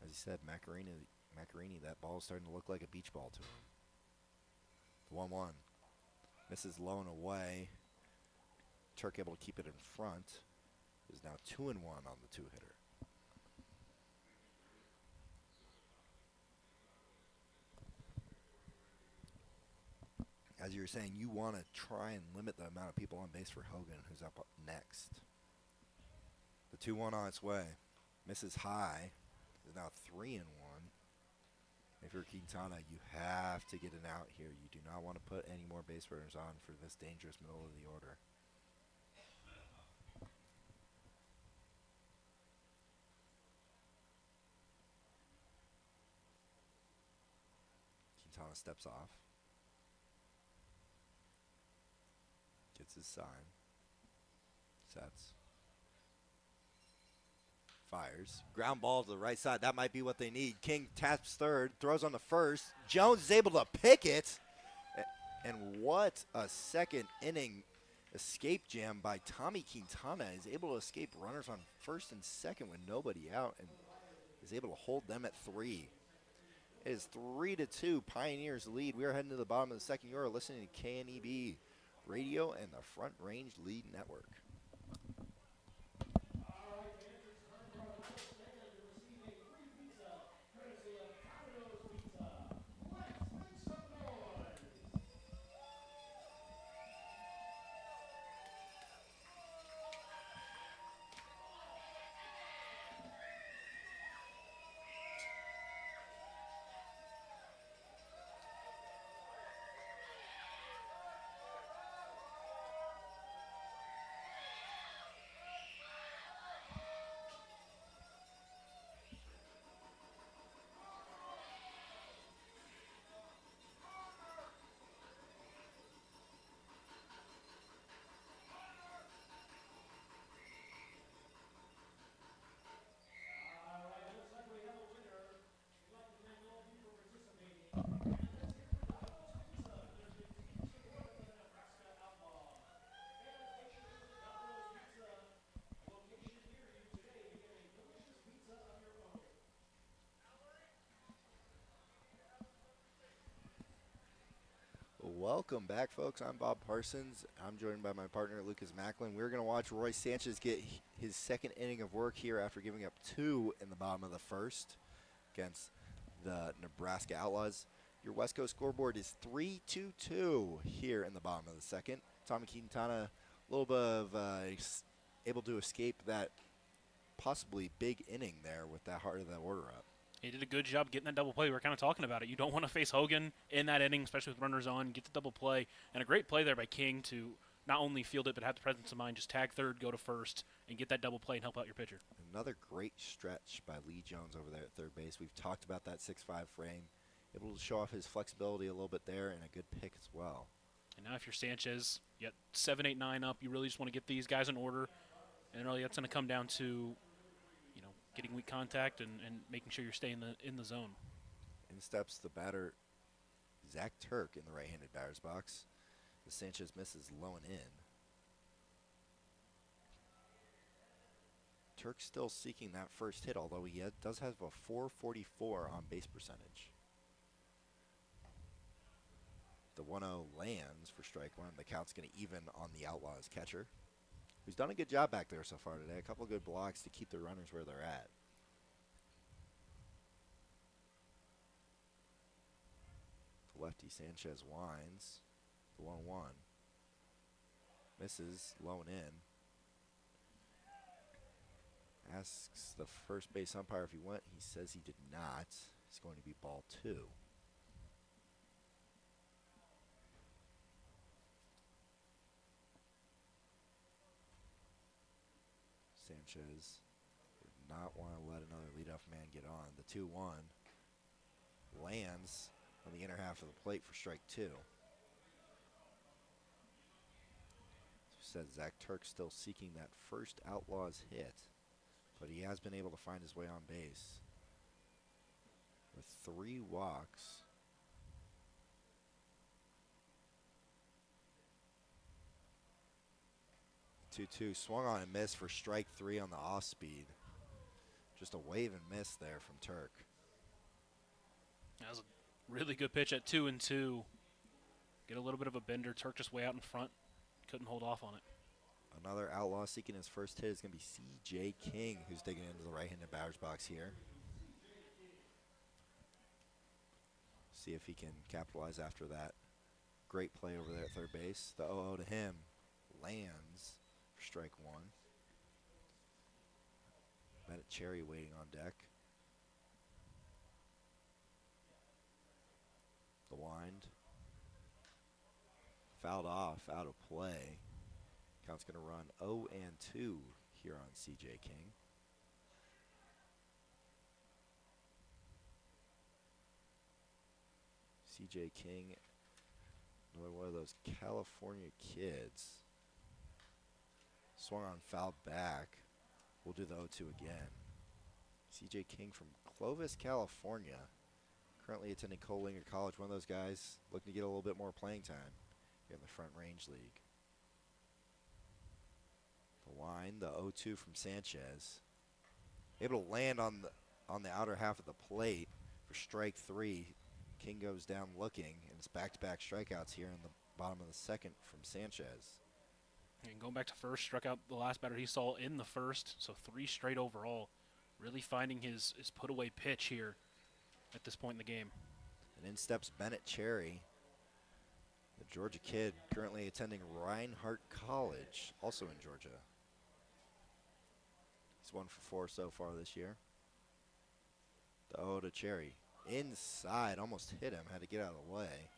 Speaker 1: As he said, Macarini, that ball is starting to look like a beach ball to him. 1-1. Misses low and away. Turk able to keep it in front. Is now 2-1 on the 2-hitter. As you were saying, you want to try and limit the amount of people on base for Hogan, who's up next. The 2-1 on its way. Misses high. Is now 3-1. If you're Quintana, you have to get an out here. You do not want to put any more base runners on for this dangerous middle of the order. Quintana steps off. Gets his sign. Sets. Fires. Ground ball to the right side. That might be what they need. King taps third. Throws on the first. Jones is able to pick it. And what a second inning escape jam by Tommy Quintana. Is able to escape runners on first and second with nobody out and is able to hold them at 3. It is 3-2. Pioneers lead. We are heading to the bottom of the second. You are listening to KNEB Radio and the Front Range Lead Network. Welcome back, folks. I'm Bob Parsons. I'm joined by my partner, Lucas Macklin. We're going to watch Roy Sanchez get his second inning of work here after giving up 2 in the bottom of the first against the Nebraska Outlaws. Your West Coast scoreboard is 3-2 here in the bottom of the second. Tommy Quintana, a little bit of able to escape that possibly big inning there with that heart of the order up.
Speaker 2: He did a good job getting that double play. We were kind of talking about it. You don't want to face Hogan in that inning, especially with runners on. Get the double play. And a great play there by King to not only field it, but have the presence of mind. Just tag third, go to first, and get that double play and help out your pitcher.
Speaker 1: Another great stretch by Lee Jones over there at third base. We've talked about that 6'5 frame. Able to show off his flexibility a little bit there and a good pick as well.
Speaker 2: And now if you're Sanchez, you got 7, 8, 9 up. You really just want to get these guys in order. And really that's going to come down to getting weak contact and making sure you're staying in the zone.
Speaker 1: In steps the batter, Zach Turk, in the right-handed batter's box. The Sanchez misses low and in. Turk still seeking that first hit, although he does have a 444 on base percentage. The 1-0 lands for strike one. The count's going to even on the Outlaws catcher, who's done a good job back there so far today. A couple of good blocks to keep the runners where they're at. The lefty Sanchez winds. The 1-1. Misses, low and in. Asks the first base umpire if he went. He says he did not. It's going to be ball 2. Sanchez did not want to let another leadoff man get on. The 2-1 lands on the inner half of the plate for strike 2. Said Zach Turk still seeking that first Outlaws hit, but he has been able to find his way on base with 3 walks. The 2-2 swung on and missed for strike 3 on the off speed. Just a wave and miss there from Turk.
Speaker 2: That was a really good pitch at 2-2. Get a little bit of a bender. Turk just way out in front. Couldn't hold off on it.
Speaker 1: Another Outlaw seeking his first hit is going to be C.J. King, who's digging into the right-handed batter's box here. See if he can capitalize after that great play over there at third base. The 0-0 to him lands for strike 1. Bennett Cherry waiting on deck. The wind. Fouled off, out of play. Count's going to run 0-2 here on C.J. King. C.J. King, another one of those California kids. Swung on, fouled back. We'll do the 0-2 again. C.J. King from Clovis, California. Currently attending Colinger College. One of those guys looking to get a little bit more playing time here in the Front Range League. The line, the 0-2 from Sanchez. Able to land on the outer half of the plate for strike 3. King goes down looking, and it's back-to-back strikeouts here in the bottom of the second from Sanchez.
Speaker 2: And going back to first, struck out the last batter he saw in the first, so 3 straight overall. Really finding his put-away pitch here at this point in the game.
Speaker 1: And in steps Bennett Cherry, the Georgia kid currently attending Reinhardt College, also in Georgia. He's 1 for 4 so far this year. The 0 to Cherry. Inside, almost hit him, had to get out of the way.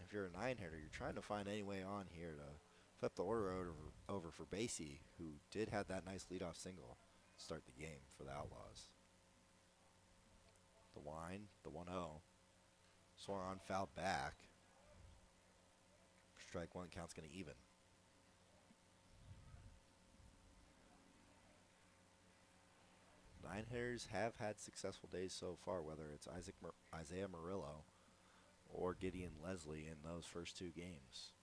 Speaker 1: If you're a 9-hitter, you're trying to find any way on here to flip the order over for Basie, who did have that nice leadoff single to start the game for the Outlaws. The wind, the 1-0. Swung on, fouled back. Strike 1, count's going to even. Nine hitters have had successful days so far, whether it's Isaiah Murillo or Gideon Leslie in those first 2 games.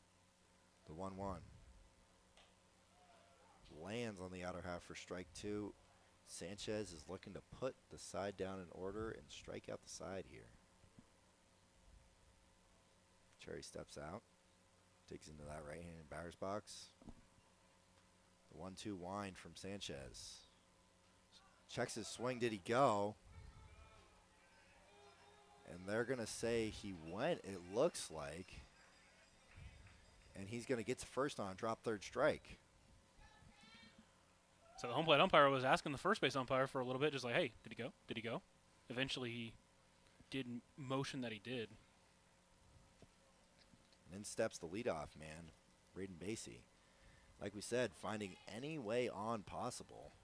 Speaker 1: The 1-1 lands on the outer half for strike 2. Sanchez is looking to put the side down in order and strike out the side here. Cherry steps out, digs into that right-handed batter's box. The 1-2 wind from Sanchez. Checks his swing, did he go? And they're going to say he went, it looks like. And he's going to get to first on, drop third strike.
Speaker 2: So the home plate umpire was asking the first base umpire for a little bit, just like, hey, did he go? Did he go? Eventually he did motion that he did.
Speaker 1: And in steps the leadoff man, Braden Basie. Like we said, finding any way on possible.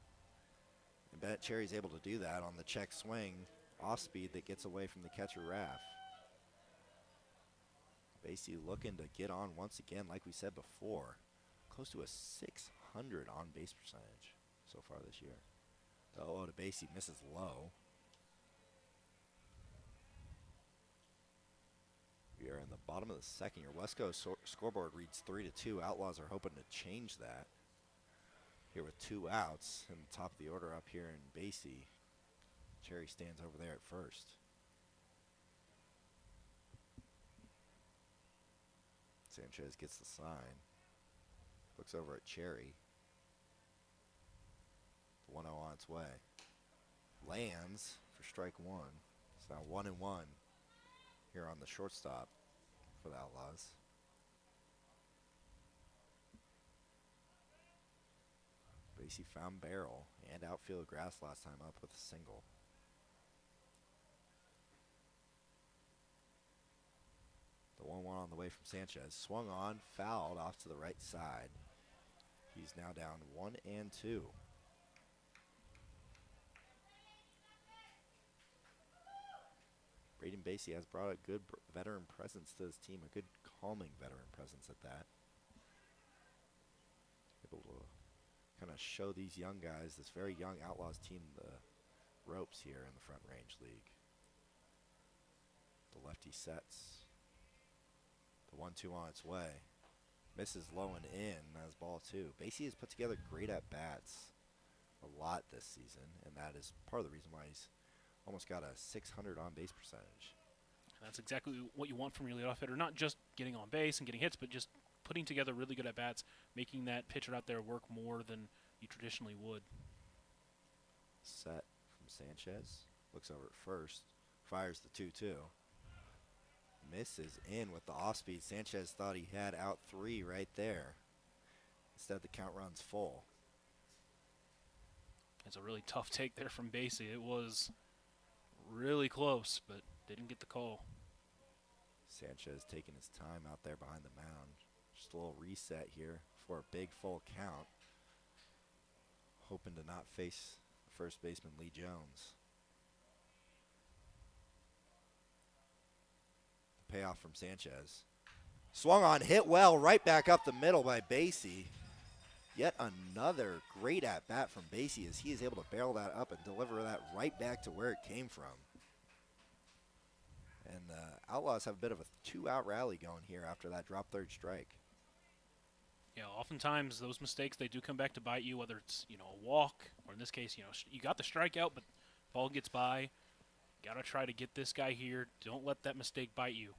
Speaker 1: And Bennett Cherry's able to do that on the check swing, off speed that gets away from the catcher Raff. Basie looking to get on once again, like we said before. Close to a 600 on base percentage so far this year. The 0-0 to Basie misses low. We are in the bottom of the second. Your West Coast scoreboard reads 3-2. Outlaws are hoping to change that. Here with 2 outs in the top of the order up here in Basie. Cherry stands over there at first. Sanchez gets the sign. Looks over at Cherry. The 1-0 on its way. Lands for strike one. It's now 1-1 here on the shortstop for the Outlaws. Basie found barrel and outfield grass last time up with a single. The 1-1 on the way from Sanchez. Swung on, fouled off to the right side. He's now down 1-2. Braden Basie has brought a good veteran presence to his team, a good calming veteran presence at that. Able to kind of show these young guys, this very young Outlaws team, the ropes here in the Front Range League. The lefty sets. The 1-2 on its way. Misses low and in. That's ball two. Basie has put together great at-bats a lot this season, and that is part of the reason why he's almost got a 600 on-base percentage.
Speaker 2: That's exactly what you want from your leadoff hitter, not just getting on base and getting hits, but just putting together really good at-bats, making that pitcher out there work more than you traditionally would.
Speaker 1: Set from Sanchez. Looks over at first. Fires the 2-2. Misses in with the off-speed. Sanchez thought he had out 3 right there. Instead, the count runs full.
Speaker 2: It's a really tough take there from Basie. It was really close, but didn't get the call.
Speaker 1: Sanchez taking his time out there behind the mound. Just a little reset here for a big full count. Hoping to not face first baseman Lee Jones. The payoff from Sanchez. Swung on, hit well, right back up the middle by Basie. Yet another great at-bat from Basie as he is able to barrel that up and deliver that right back to where it came from. And the Outlaws have a bit of a 2-out rally going here after that drop third strike.
Speaker 2: Yeah, oftentimes those mistakes, they do come back to bite you, whether it's, a walk, or in this case, you got the strikeout, but ball gets by. Got to try to get this guy here. Don't let that mistake bite you.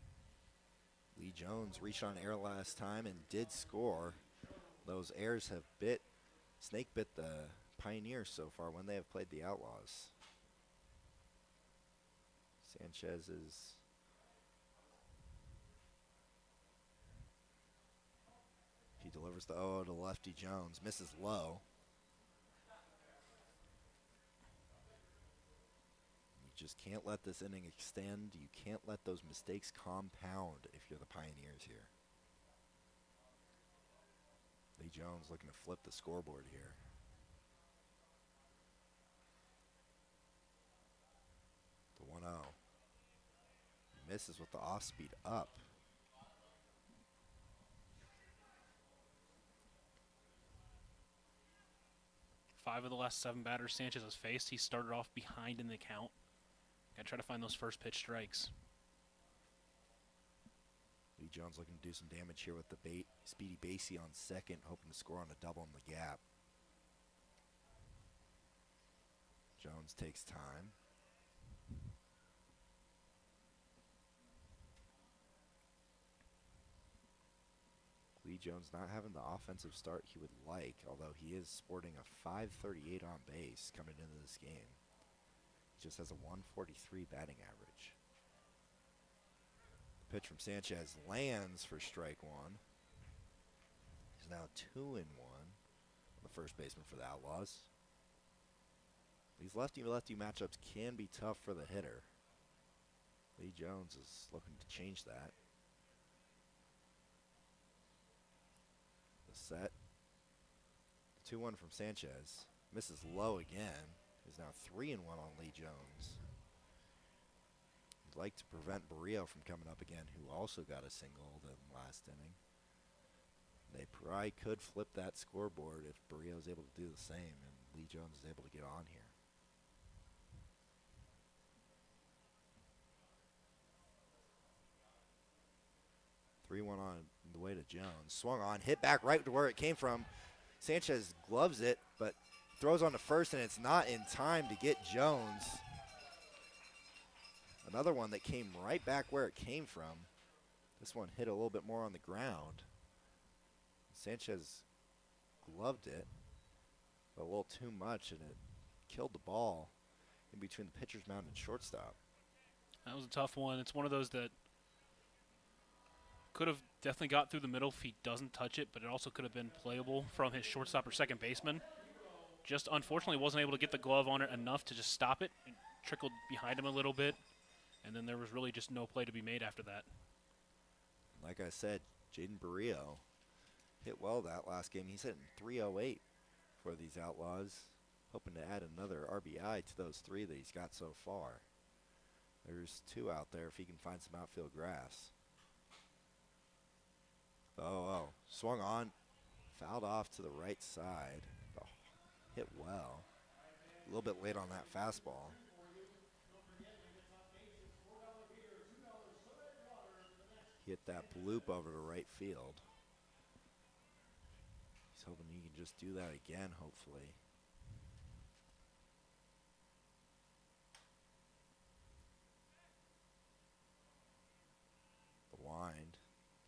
Speaker 1: Lee Jones reached on air last time and did score. Those airs have snake bit the Pioneers so far when they have played the Outlaws. Sanchez is he delivers the 0 to lefty Jones, misses low. You just can't let this inning extend. You can't let those mistakes compound if you're the Pioneers here. Lee Jones looking to flip the scoreboard here. The 1-0. Misses with the off-speed up.
Speaker 2: Five of the last 7 batters Sanchez has faced, he started off behind in the count. Got to try to find those first pitch strikes.
Speaker 1: Lee Jones looking to do some damage here with the speedy Basie on second, hoping to score on a double in the gap. Jones takes time. Lee Jones not having the offensive start he would like, although he is sporting a .538 on base coming into this game. He just has a .143 batting average. The pitch from Sanchez lands for strike one. He's now 2-1. The first baseman for the Outlaws. These lefty-lefty matchups can be tough for the hitter. Lee Jones is looking to change that. The set. 2-1 from Sanchez. Misses low again. Is now 3-1 on Lee Jones. He'd like to prevent Barrio from coming up again, who also got a single the last inning. They probably could flip that scoreboard if Barrio is able to do the same, and Lee Jones is able to get on here. (3-1) on the way to Jones. Swung on, hit back right to where it came from. Sanchez gloves it, but throws on to first, and it's not in time to get Jones. Another one that came right back where it came from. This one hit a little bit more on the ground. Sanchez gloved it, but a little too much, and it killed the ball in between the pitcher's mound and shortstop.
Speaker 2: That was a tough one. It's one of those that could have definitely got through the middle if he doesn't touch it, but it also could have been playable from his shortstop or second baseman. Just unfortunately wasn't able to get the glove on it enough to just stop it. It trickled behind him a little bit, and then there was really just no play to be made after that.
Speaker 1: Like I said, Jaden Barrio hit well that last game. He's hitting 308 for these Outlaws, hoping to add another RBI to those 3 that he's got so far. There's 2 out there if he can find some outfield grass. Oh, swung on, fouled off to the right side. Oh, hit well. A little bit late on that fastball. Hit that bloop over to right field. He's hoping he can just do that again, hopefully. The wind.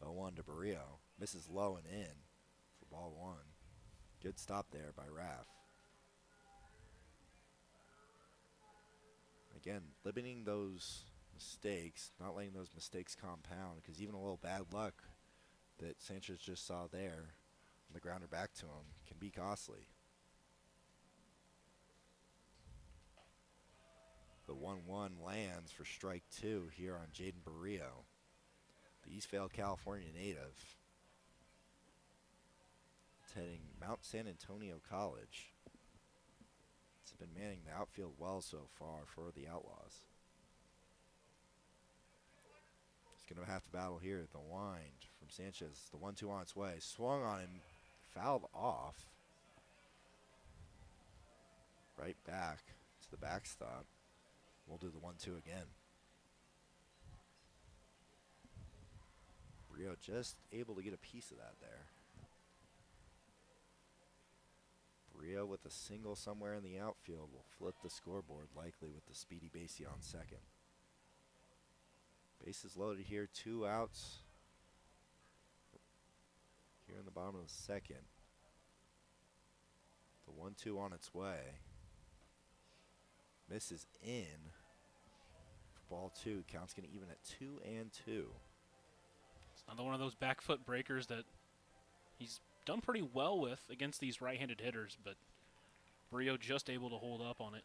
Speaker 1: 0-1 to Barrio. Misses low and in for ball 1. Good stop there by Raff. Again, limiting those mistakes, not letting those mistakes compound, because even a little bad luck that Sanchez just saw there on the grounder back to him can be costly. The 1-1 lands for strike 2 here on Jaden Barrio, the Eastvale, California native. It's heading Mount San Antonio College. It's been manning the outfield well so far for the Outlaws. He's going to have to battle here. The wind from Sanchez. The 1-2 on its way. Swung on him. Fouled off. Right back to the backstop. We'll do the 1-2 again. Rio just able to get a piece of that there. Rio with a single somewhere in the outfield will flip the scoreboard, likely with the speedy Basie on second. Bases loaded here, 2 outs here in the bottom of the second. The 1-2 on its way. Misses in for ball 2. Count's going to even at 2-2.
Speaker 2: It's another one of those back foot breakers that he's done pretty well with against these right-handed hitters, but Brio just able to hold up on it.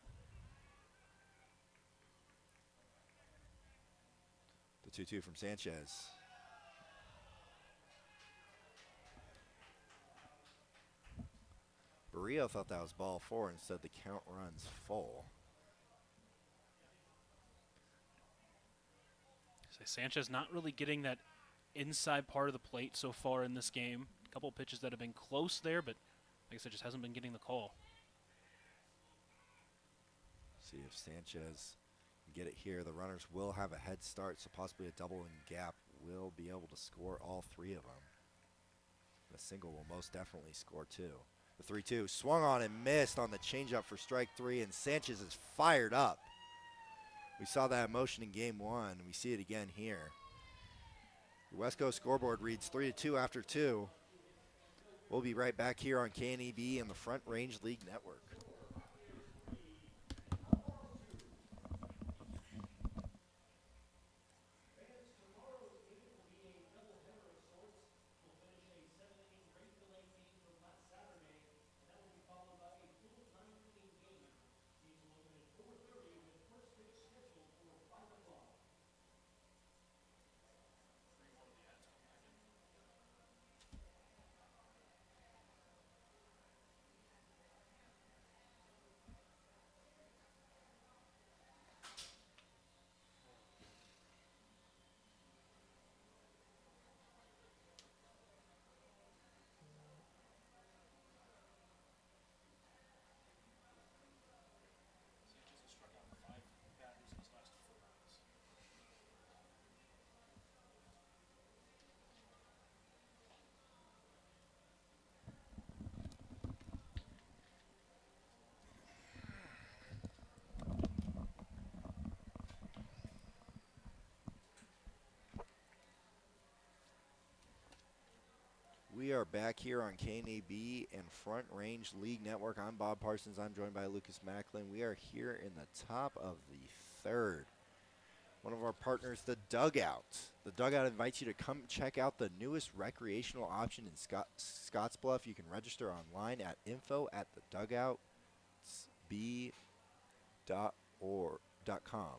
Speaker 1: The 2-2 from Sanchez. Barrio thought that was ball 4. Instead, the count runs full.
Speaker 2: Sanchez not really getting that inside part of the plate so far in this game. A couple of pitches that have been close there, but like I said, just hasn't been getting the call.
Speaker 1: See if Sanchez can get it here. The runners will have a head start, so possibly a double in gap will be able to score all 3 of them. The single will most definitely score 2. The 3-2 swung on and missed on the changeup for strike 3, and Sanchez is fired up. We saw that motion in game 1. We see it again here. The West Coast scoreboard reads 3-2 after 2. We'll be right back here on KNEB and the Front Range League Network. We are back here on KNAB and Front Range League Network. I'm Bob Parsons. I'm joined by Lucas Macklin. We are here in the top of the third. One of our partners, The Dugout. The Dugout invites you to come check out the newest recreational option in Scottsbluff. You can register online at info@thedugoutsb.com.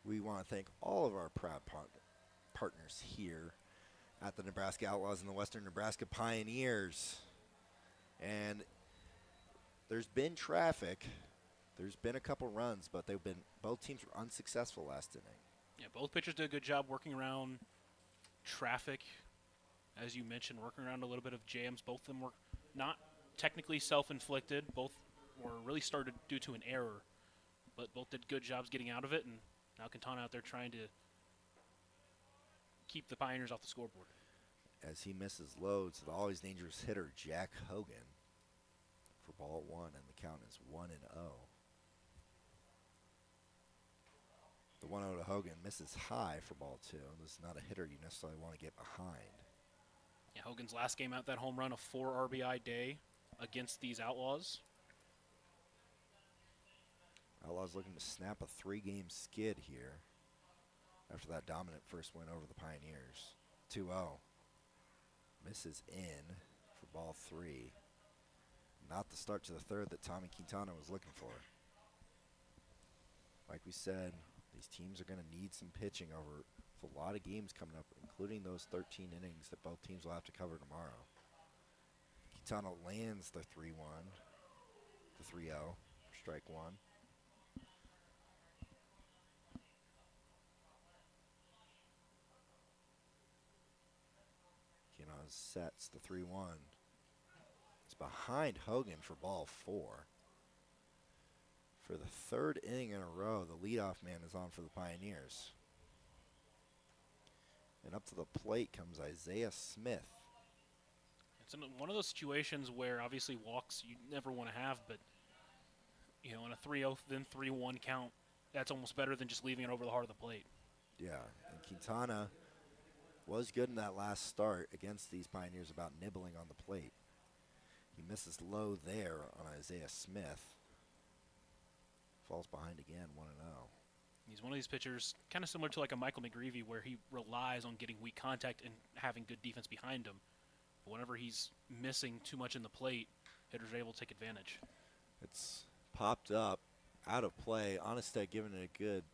Speaker 1: We want to thank all of our proud partners here at the Nebraska Outlaws and the Western Nebraska Pioneers. And there's been traffic. There's been a couple runs, but both teams were unsuccessful last inning.
Speaker 2: Yeah, both pitchers did a good job working around traffic, as you mentioned, working around a little bit of jams. Both of them were not technically self-inflicted. Both were really started due to an error, but both did good jobs getting out of it. And now Quintana out there trying to keep the Pioneers off the scoreboard.
Speaker 1: As he misses low to the always dangerous hitter, Jack Hogan, for ball one, and the count is 1-0. The 1-0 to Hogan misses high for ball two. This is not a hitter you necessarily want to get behind.
Speaker 2: Yeah, Hogan's last game out, that home run, a 4 RBI day against these Outlaws.
Speaker 1: Outlaws looking to snap a 3-game skid here after that dominant first win over the Pioneers. 2-0. Misses in for ball three. Not the start to the third that Tommy Quintana was looking for. Like we said, these teams are going to need some pitching over a lot of games coming up, including those 13 innings that both teams will have to cover tomorrow. Quintana lands the 3-1, the 3-0, strike one. Quintana sets the 3-1. It's behind Hogan for ball four. For the third inning in a row, the leadoff man is on for the Pioneers. And up to the plate comes Isaiah Smith.
Speaker 2: It's one of those situations where obviously walks you never want to have, but you know, in a 3-0 then 3-1 count, that's almost better than just leaving it over the heart of the plate.
Speaker 1: Yeah, and Quintana was good in that last start against these Pioneers about nibbling on the plate. He misses low there on Isaiah Smith. Falls behind again, 1-0.
Speaker 2: He's one of these pitchers, kind of similar to like a Michael McGreevy, where he relies on getting weak contact and having good defense behind him. But whenever he's missing too much in the plate, hitters are able to take advantage.
Speaker 1: It's popped up, out of play. Onestad giving it a good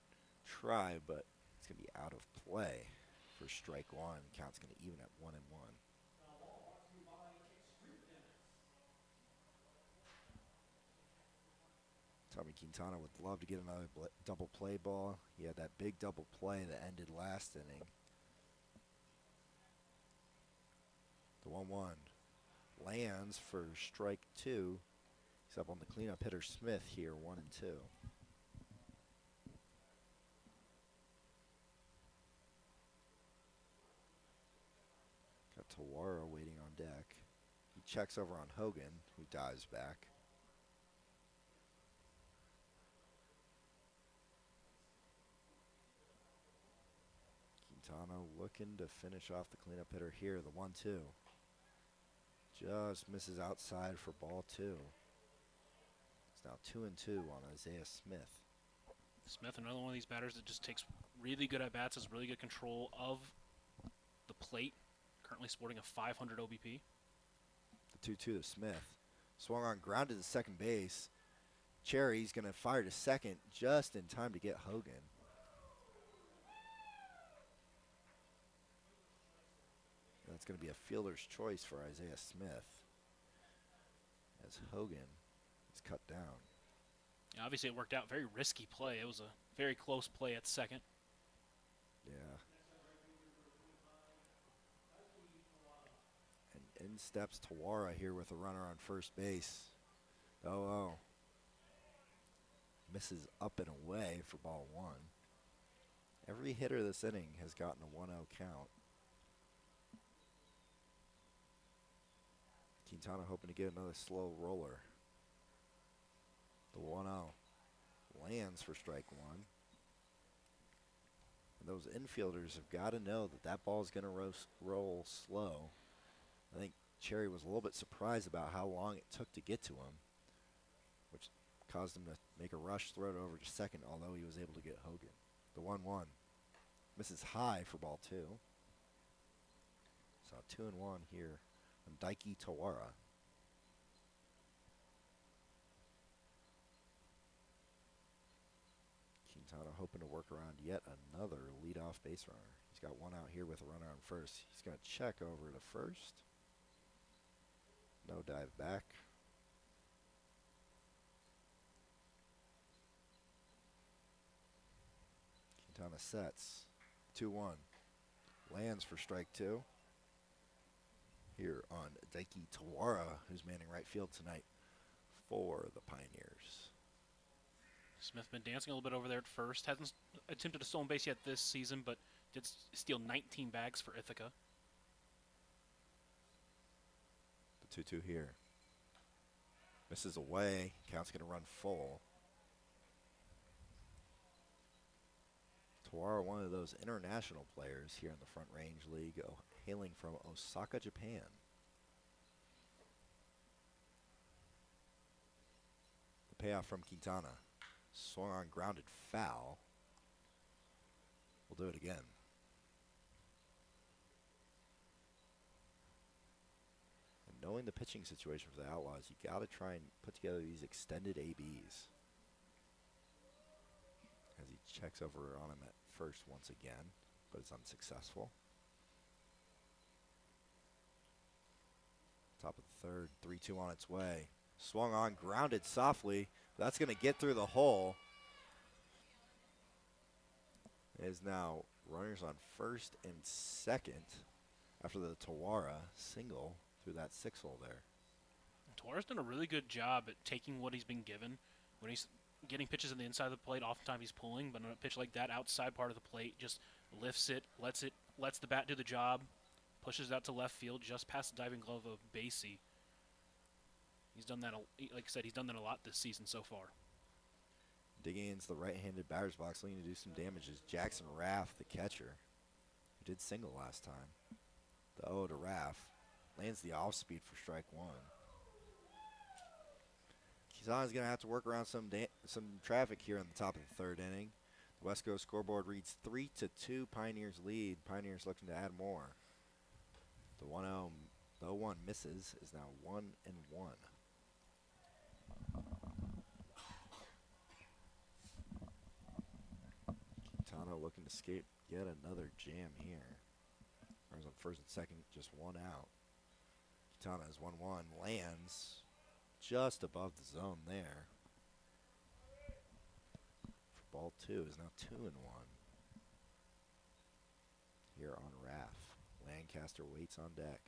Speaker 1: try, but it's going to be out of play for strike one. Count's going to even at 1-1. Tommy Quintana would love to get another double play ball. He had that big double play that ended last inning. The 1-1 lands for strike two. He's up on the cleanup hitter Smith here, 1-2. Got Tawara waiting on deck. He checks over on Hogan, who dives back. Quintana looking to finish off the cleanup hitter here, the 1-2. Just misses outside for ball two. It's now 2-2 on Isaiah Smith.
Speaker 2: Smith, another one of these batters that just takes really good at-bats, has really good control of the plate, currently sporting a 500 OBP.
Speaker 1: The 2-2 to Smith. Swung on, grounded to second base. Cherry's going to fire to second just in time to get Hogan. That's going to be a fielder's choice for Isaiah Smith as Hogan is cut down.
Speaker 2: Yeah, obviously it worked out. Very risky play. It was a very close play at second.
Speaker 1: Yeah. And in steps Tawara here with a runner on first base. Oh. Misses up and away for ball one. Every hitter this inning has gotten a 1-0 count. Quintana hoping to get another slow roller. The 1-0 lands for strike one. And those infielders have got to know that that ball is going to roll slow. I think Cherry was a little bit surprised about how long it took to get to him, which caused him to make a rush, throw it over to second, although he was able to get Hogan. The 1-1. Misses high for ball 2. So 2-1 here on Daiki Tawara. Quintana hoping to work around yet another leadoff base runner. He's got one out here with a runner on first. He's going to check over to first. No dive back. Quintana sets. 2-1. Lands for strike 2. Here on Daiki Tawara, who's manning right field tonight for the Pioneers.
Speaker 2: Smith been dancing a little bit over there at first. Hasn't attempted a stolen base yet this season, but did steal 19 bags for Ithaca.
Speaker 1: The 2-2 here. Misses away. Count's going to run full. Tawara, one of those international players here in the Front Range League, hailing from Osaka, Japan. The payoff from Quintana. Swung on, grounded foul. We'll do it again. And knowing the pitching situation for the Outlaws, you got to try and put together these extended ABs. As he checks over on him at first once again, but it's unsuccessful. Top of the third, 3-2 on its way. Swung on, grounded softly. That's going to get through the hole. It is now runners on first and second after the Tawara single through that 6-hole there.
Speaker 2: Tawara's done a really good job at taking what he's been given. When he's getting pitches on the inside of the plate, oftentimes he's pulling, but on a pitch like that, outside part of the plate, just lifts it, lets the bat do the job, pushes it out to left field, just past the diving glove of Basie. He's done that, like I said, he's done that a lot this season so far.
Speaker 1: Digging into the right-handed batter's box, looking to do some damage is Jackson Raff, the catcher, who did single last time. The 0 to Raff. Lands the off-speed for strike 1. Quintana's going to have to work around some traffic here in the top of the 3rd inning. The West Coast scoreboard reads 3-2 Pioneers lead. Pioneers looking to add more. The 1-0, the 0-1 misses, is now 1-1. Quintana looking to escape yet another jam here. Runners on first and second, just one out. Quintana is 1-1, lands just above the zone there. For ball 2 is now 2-1. Here on Raff. Lancaster waits on deck.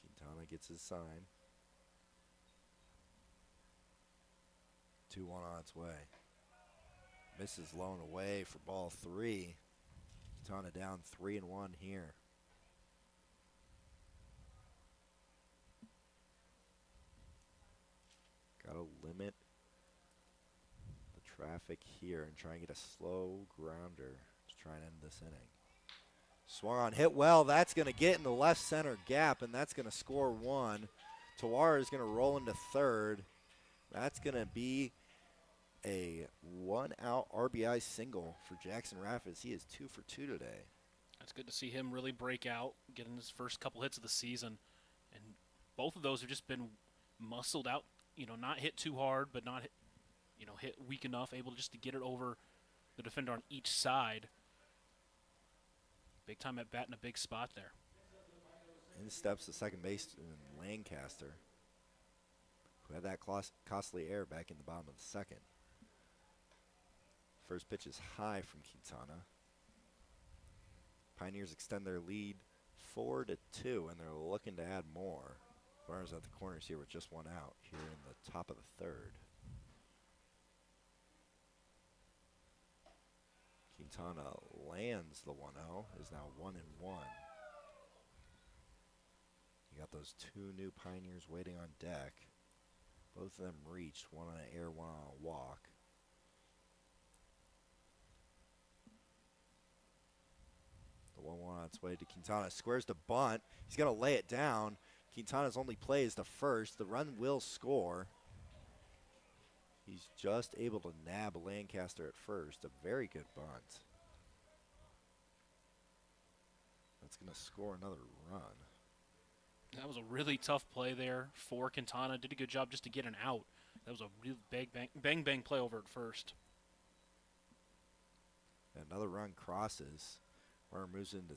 Speaker 1: Quintana gets his sign. 2-1 on its way. Misses low and away for ball 3. Quintana down 3-1 here. Got to limit the traffic here and try and get a slow grounder to try and end this inning. Swung on, hit well. That's going to get in the left center gap, and that's going to score 1. Tawara is going to roll into 3rd. That's going to be a 1-out RBI single for Jackson Raff as he is 2 for 2 today.
Speaker 2: It's good to see him really break out, getting his first couple hits of the season. And both of those have just been muscled out, not hit too hard, but not hit weak enough, able just to get it over the defender on each side. Big time at bat in a big spot there.
Speaker 1: In steps the second baseman Lancaster, who had that costly error back in the bottom of the second. First pitch is high from Quintana. Pioneers extend their lead 4-2, and they're looking to add more. Runners at the corners here with just one out here in the top of the 3rd. Quintana lands the 1-0, is now 1-1. You got those 2 new Pioneers waiting on deck. Both of them reached, one on an air, one on a walk. The 1-1 on its way to Quintana. Squares the bunt. He's going to lay it down. Quintana's only play is the first. The run will score. He's just able to nab Lancaster at first. A very good bunt. That's going to score another run.
Speaker 2: That was a really tough play there for Quintana. Did a good job just to get an out. That was a real bang play over at first.
Speaker 1: Another run crosses. Runner moves into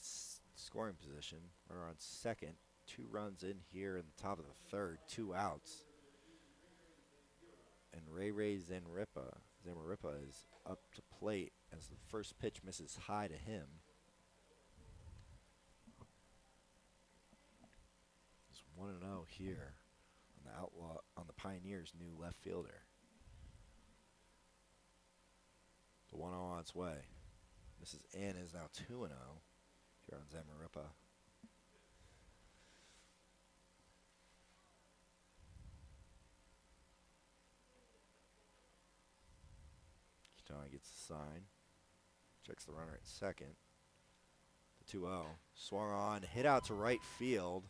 Speaker 1: scoring position. Runner on second. 2 runs in here in the top of the third. 2 outs. And Ray Zamarripa is up to plate as the first pitch misses high to him. It's 1-0 here on the Pioneers' new left fielder. The 1-0 on its way. Mrs. N is now 2-0 here on Zamarripa. Quintana gets the sign. Checks the runner at second. The 2-0. Swung on, hit out to right field.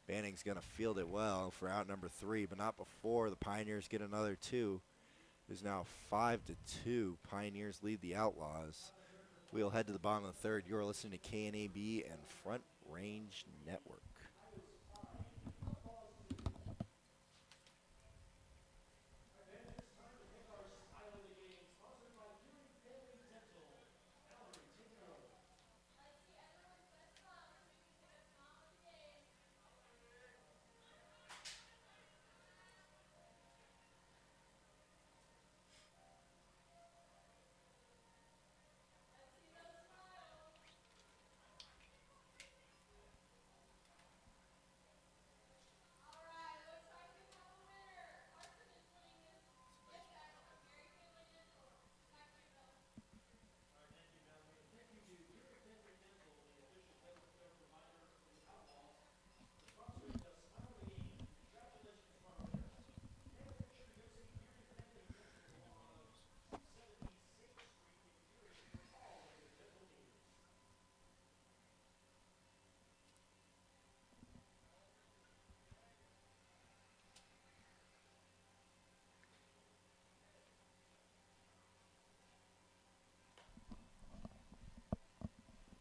Speaker 1: Banning's going to field it well for out number 3, but not before the Pioneers get another 2. It is now 5-2. Pioneers lead the Outlaws. We'll head to the bottom of the third. You're listening to KNAB and Front Range Network.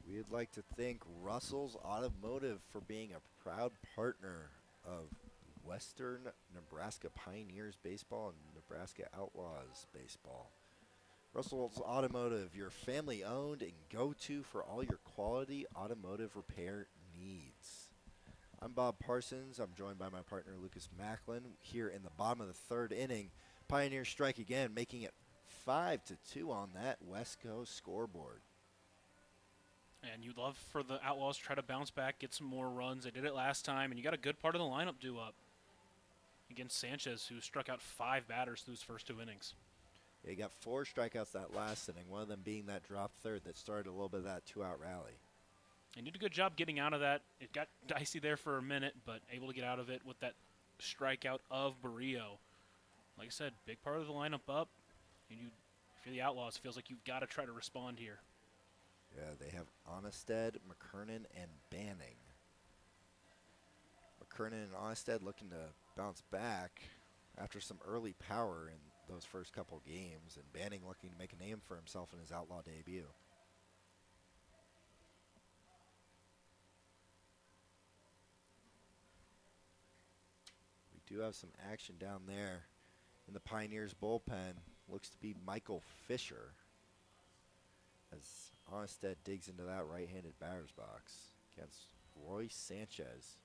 Speaker 1: We'd like to thank Russell's Automotive for being a proud partner of Western Nebraska Pioneers Baseball and Nebraska Outlaws Baseball. Russell's Automotive, your family owned and go-to for all your quality automotive repair needs. I'm Bob Parsons. I'm joined by my partner Lucas Macklin here in the bottom of the third inning. Pioneers strike again, making it 5-2 on that West Coast scoreboard.
Speaker 2: And you'd love for the Outlaws to try to bounce back, get some more runs. They did it last time, and you got a good part of the lineup due up against Sanchez, who struck out 5 batters through his first 2 innings.
Speaker 1: Yeah, he got 4 strikeouts that last inning, one of them being that drop third that started a little bit of that 2-out rally.
Speaker 2: And did a good job getting out of that. It got dicey there for a minute, but able to get out of it with that strikeout of Barrio. Like I said, big part of the lineup up, and if you're the Outlaws, it feels like you've got to try to respond here.
Speaker 1: Yeah, they have Onnested, McKernan, and Banning. McKernan and Onnested looking to bounce back after some early power in those first couple games, and Banning looking to make a name for himself in his Outlaw debut. We do have some action down there in the Pioneers bullpen. Looks to be Michael Fisher as Onnested digs into that right-handed batter's box against Roy Sanchez.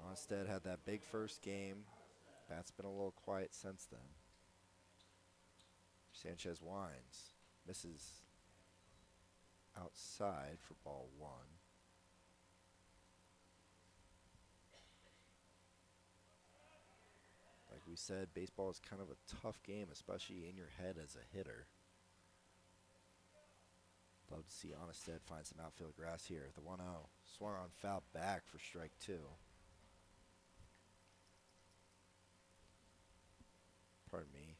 Speaker 1: Onnested had that big first game. Bat's been a little quiet since then. Sanchez winds, misses outside for ball 1. Like we said, baseball is kind of a tough game, especially in your head as a hitter. Love to see Onnested find some outfield grass here. The 1-0 swung on foul back for strike 2. Pardon me.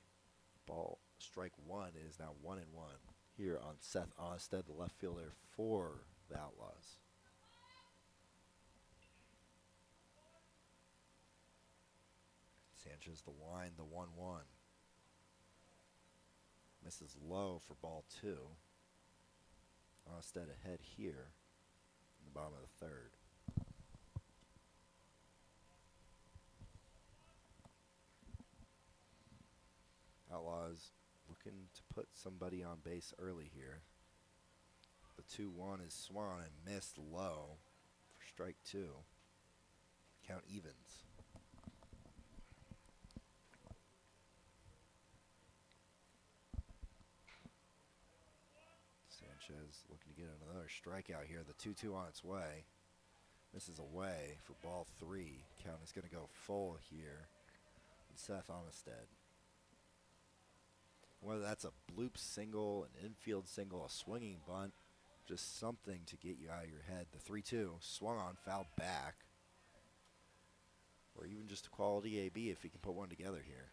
Speaker 1: Ball Strike one. It is now 1-1 here on Seth Onstead, the left fielder for the Outlaws. Sanchez the wind, the 1-1. Misses low for ball 2. Onstead ahead here in the bottom of the third. Outlaws looking to put somebody on base early here. The 2-1 is swung on and missed low for strike 2. Count evens. Sanchez looking to get another strikeout here. The 2-2 on its way. Misses away for ball 3. Count is going to go full here. And Seth Onstead. Whether that's a bloop single, an infield single, a swinging bunt, just something to get you out of your head. The 3-2 swung on, fouled back. Or even just a quality AB if he can put one together here.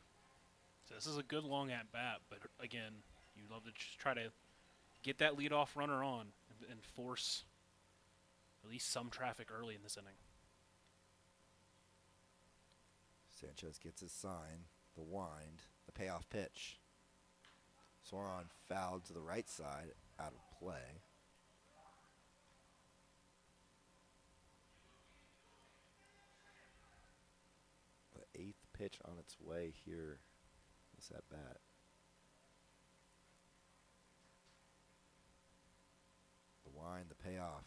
Speaker 2: So this is a good long at bat, but again, you love to just try to get that leadoff runner on and force at least some traffic early in this inning.
Speaker 1: Sanchez gets his sign, the wind, the payoff pitch. Swung on, fouled to the right side, out of play. The 8th pitch on its way here. This at bat. The wind, the payoff.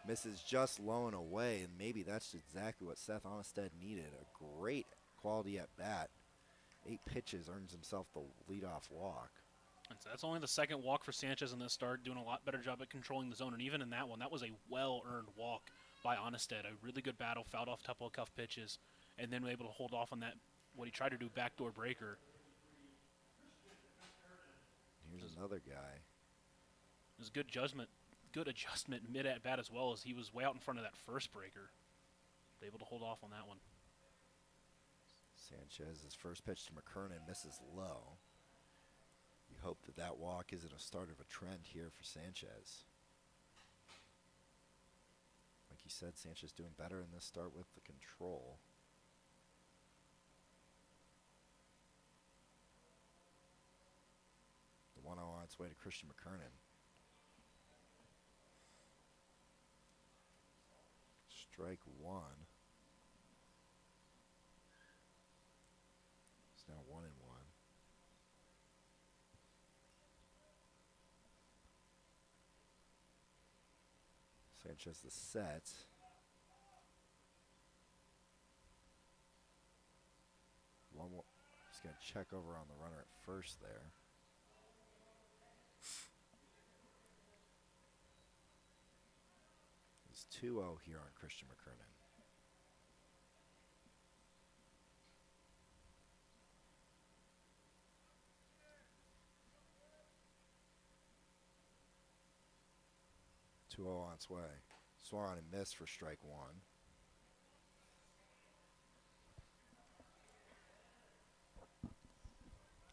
Speaker 1: Misses just low and away, and maybe that's exactly what Seth Onstead needed. A great quality at bat. 8 pitches, earns himself the leadoff walk.
Speaker 2: And so that's only the second walk for Sanchez in this start, doing a lot better job at controlling the zone. And even in that one, that was a well-earned walk by Onstead. A really good battle, fouled off a couple of cuff pitches, and then able to hold off on that, what he tried to do, backdoor breaker.
Speaker 1: Here's another guy.
Speaker 2: It was good adjustment mid at bat as well, as he was way out in front of that first breaker. Able to hold off on that one.
Speaker 1: Sanchez's first pitch to McKernan misses low. You hope that that walk isn't a start of a trend here for Sanchez. Like you said, Sanchez doing better in this start with the control. The 1-0 on its way to Christian McKernan. Strike 1. It's now 1-1. Sanchez the set. One more. He's going to check over on the runner at first there. It's 2-0 here on Christian McKernan. On its way. Swung on and missed for strike 1.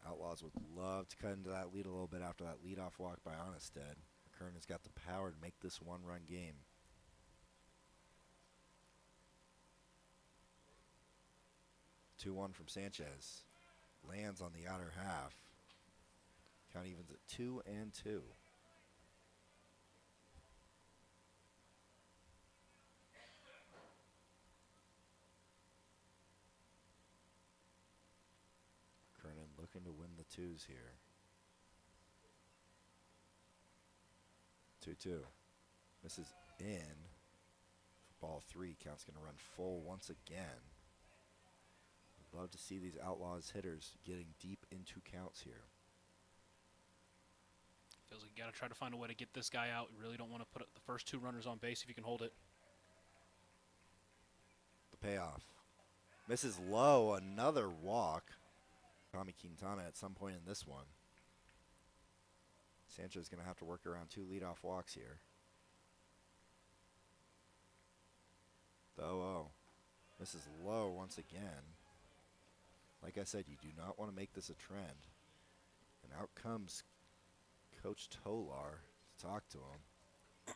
Speaker 1: Outlaws would love to cut into that lead a little bit after that leadoff walk by Onstead. McKernan's got the power to make this one-run game. Two 2-1 from Sanchez. Lands on the outer half. Count evens at 2-2. Looking to win the 2s here. 2-2. Misses in. For ball 3. Count's going to run full once again. I'd love to see these Outlaws hitters getting deep into counts here.
Speaker 2: Feels like you got to try to find a way to get this guy out. You really don't want to put the first 2 runners on base if you can hold it.
Speaker 1: The payoff. Misses low. Another walk. Tommy Quintana at some point in this one. Sanchez is going to have to work around 2 leadoff walks here. The 0-0. Misses low once again. Like I said, you do not want to make this a trend. And And out comes Coach Tolar to talk to him.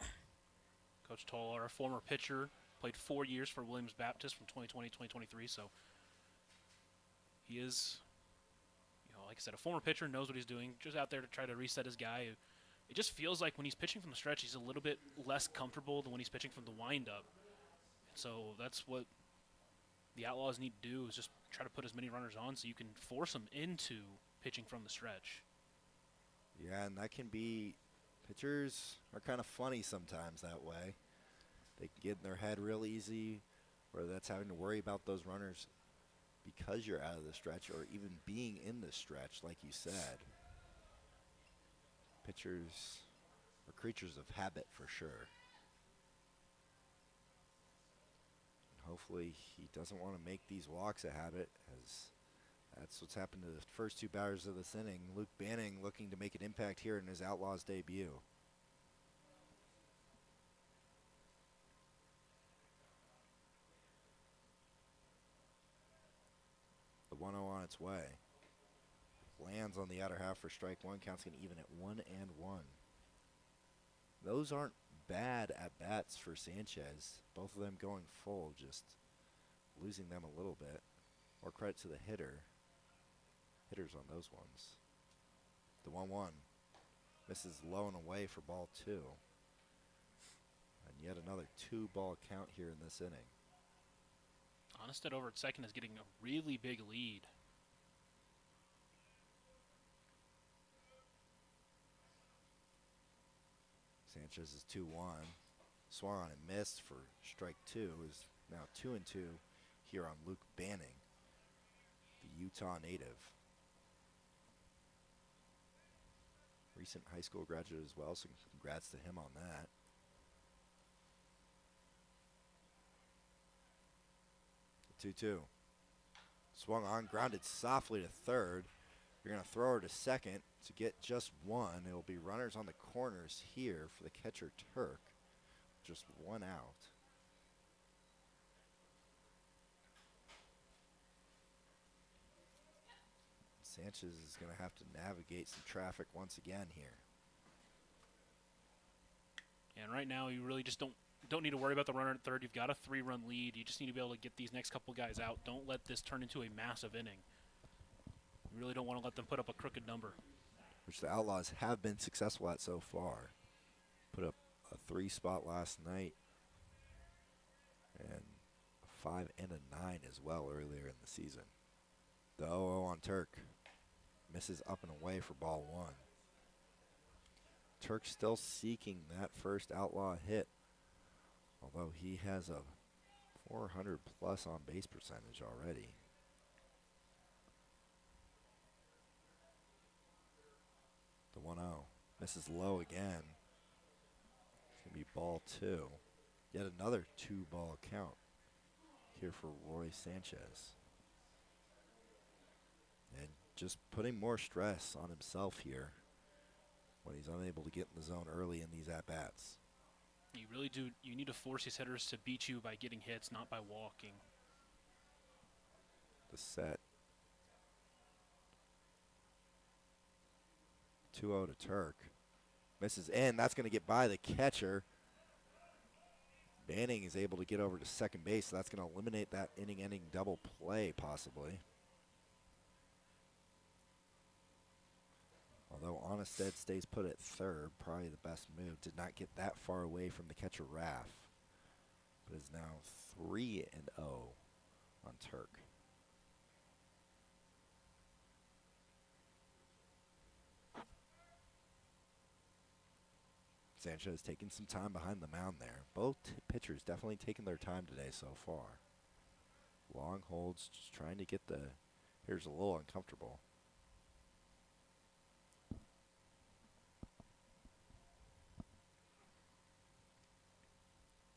Speaker 2: Coach Tolar, a former pitcher, played 4 years for Williams Baptist from 2020 2023. So he is, like I said, a former pitcher, knows what he's doing, just out there to try to reset his guy. It just feels like when he's pitching from the stretch, he's a little bit less comfortable than when he's pitching from the windup. So that's what the Outlaws need to do, is just try to put as many runners on so you can force them into pitching from the stretch.
Speaker 1: Yeah, and that can be, pitchers are kind of funny sometimes that way. They can get in their head real easy, whether that's having to worry about those runners because you're out of the stretch or even being in the stretch, like you said. Pitchers are creatures of habit for sure. And hopefully he doesn't want to make these walks a habit, as that's what's happened to the first two batters of this inning. Luke Banning looking to make an impact here in his Outlaws debut. The 1-0 on its way. Lands on the outer half for strike one. Counts going to even at 1-1. Those aren't bad at-bats for Sanchez. Both of them going full, just losing them a little bit. More credit to the hitters on those ones. The 1-1 misses low and away for ball two. And yet another 2-ball count here in this inning.
Speaker 2: Onstead over at second is getting a really big lead.
Speaker 1: Sanchez is 2-1. Swung on and missed for strike two. Is now 2-2 here on Luke Banning, the Utah native. Recent high school graduate as well, so congrats to him on that. The 2-2. Swung on, grounded softly to third. You're going to throw her to second to get just one. It will be runners on the corners here for the catcher Turk. Just one out. Sanchez is going to have to navigate some traffic once again here.
Speaker 2: And right now, you really just don't need to worry about the runner at third. You've got a 3-run lead. You just need to be able to get these next couple guys out. Don't let this turn into a massive inning. You really don't want to let them put up a crooked number,
Speaker 1: which the Outlaws have been successful at so far. Put up a 3 spot last night and a 5 and a 9 as well earlier in the season. The 0-0 on Turk. Misses up and away for ball one. Turk still seeking that first Outlaw hit, although he has a 400 plus on base percentage already. The 1-0 misses low again. It's going to be ball two. Yet another 2-ball count here for Roy Sanchez. And just putting more stress on himself here when he's unable to get in the zone early in these at-bats.
Speaker 2: You really do. You need to force these hitters to beat you by getting hits, not by walking.
Speaker 1: The set. 2-0 to Turk. Misses in. That's going to get by the catcher. Banning is able to get over to second base, so that's going to eliminate that inning-ending double play, possibly. Although Onstead stays put at third, probably the best move. Did not get that far away from the catcher Raff, but is now 3-0 on Turk. Sanchez taking some time behind the mound there. Both pitchers definitely taking their time today so far. Long holds, just trying to get the hitters a little uncomfortable.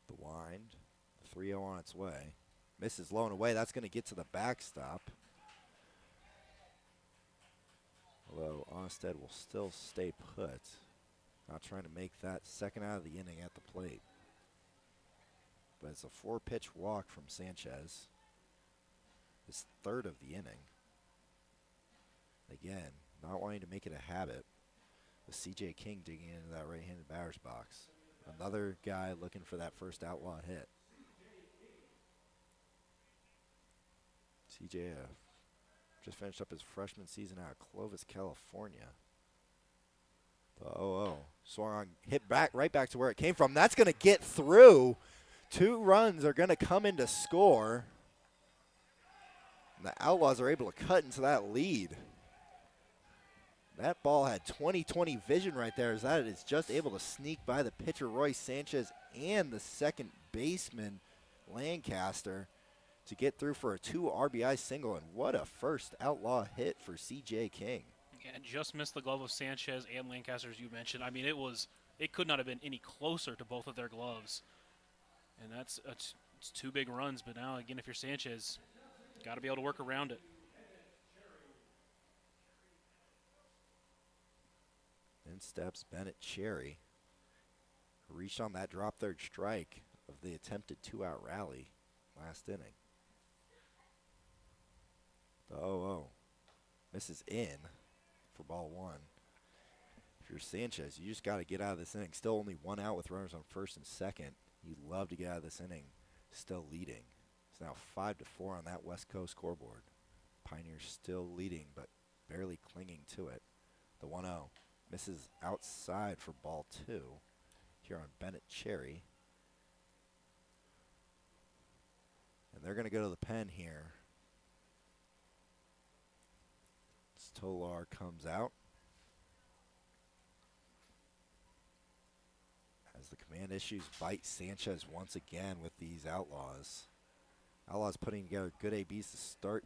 Speaker 1: The wind, the 3-0 on its way. Misses low and away. That's going to get to the backstop. Although Onstead will still stay put. Not trying to make that second out of the inning at the plate. But it's a 4-pitch walk from Sanchez. His third of the inning. Again, not wanting to make it a habit, with C.J. King digging into that right-handed batter's box. Another guy looking for that first outlaw hit. C.J. just finished up his freshman season out of Clovis, California. The 0-0. Swung on, hit back, right back to where it came from. That's going to get through. 2 runs are going to come in to score. And the Outlaws are able to cut into that lead. That ball had 20/20 vision right there, as that is just able to sneak by the pitcher, Roy Sanchez, and the second baseman, Lancaster, to get through for a 2 RBI single. And what a first outlaw hit for C.J. King.
Speaker 2: Yeah, just missed the glove of Sanchez and Lancaster, as you mentioned. I mean, it could not have been any closer to both of their gloves. And it's 2 big runs, but now, again, if you're Sanchez, got to be able to work around it.
Speaker 1: In steps Bennett Cherry, who reached on that drop third strike of the attempted 2-out rally last inning. The 0-0 misses in for ball 1. If you're Sanchez, you just got to get out of this inning. Still only 1 out with runners on first and second. You'd love to get out of this inning still leading. It's now 5-4 on that West Coast scoreboard. Pioneers still leading, but barely clinging to it. The 1-0 misses outside for ball 2 here on Bennett Cherry. And they're going to go to the pen here. Tolar comes out. As the command issues bite Sanchez once again with these Outlaws. Outlaws putting together good ABs to start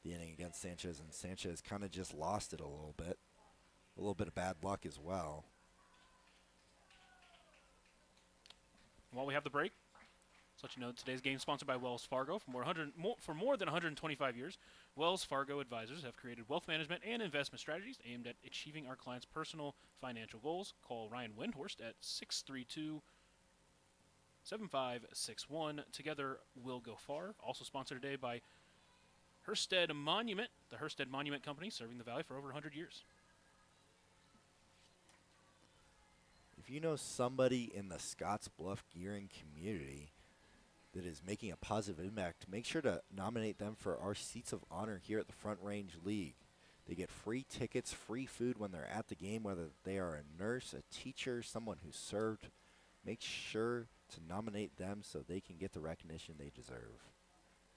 Speaker 1: the inning against Sanchez, and Sanchez kind of just lost it a little bit. A little bit of bad luck as well.
Speaker 2: While we have the break, let's let you know today's game is sponsored by Wells Fargo. For more than 125 years, Wells Fargo advisors have created wealth management and investment strategies aimed at achieving our clients' personal financial goals. Call Ryan Windhorst at 632-7561. Together, we'll go far. Also sponsored today by Hersted Monument, the Hersted Monument Company, serving the Valley for over 100 years.
Speaker 1: If you know somebody in the Scottsbluff Gering community that is making a positive impact, make sure to nominate them for our Seats of Honor here at the Front Range League. They get free tickets, free food when they're at the game, whether they are a nurse, a teacher, someone who served. Make sure to nominate them so they can get the recognition they deserve.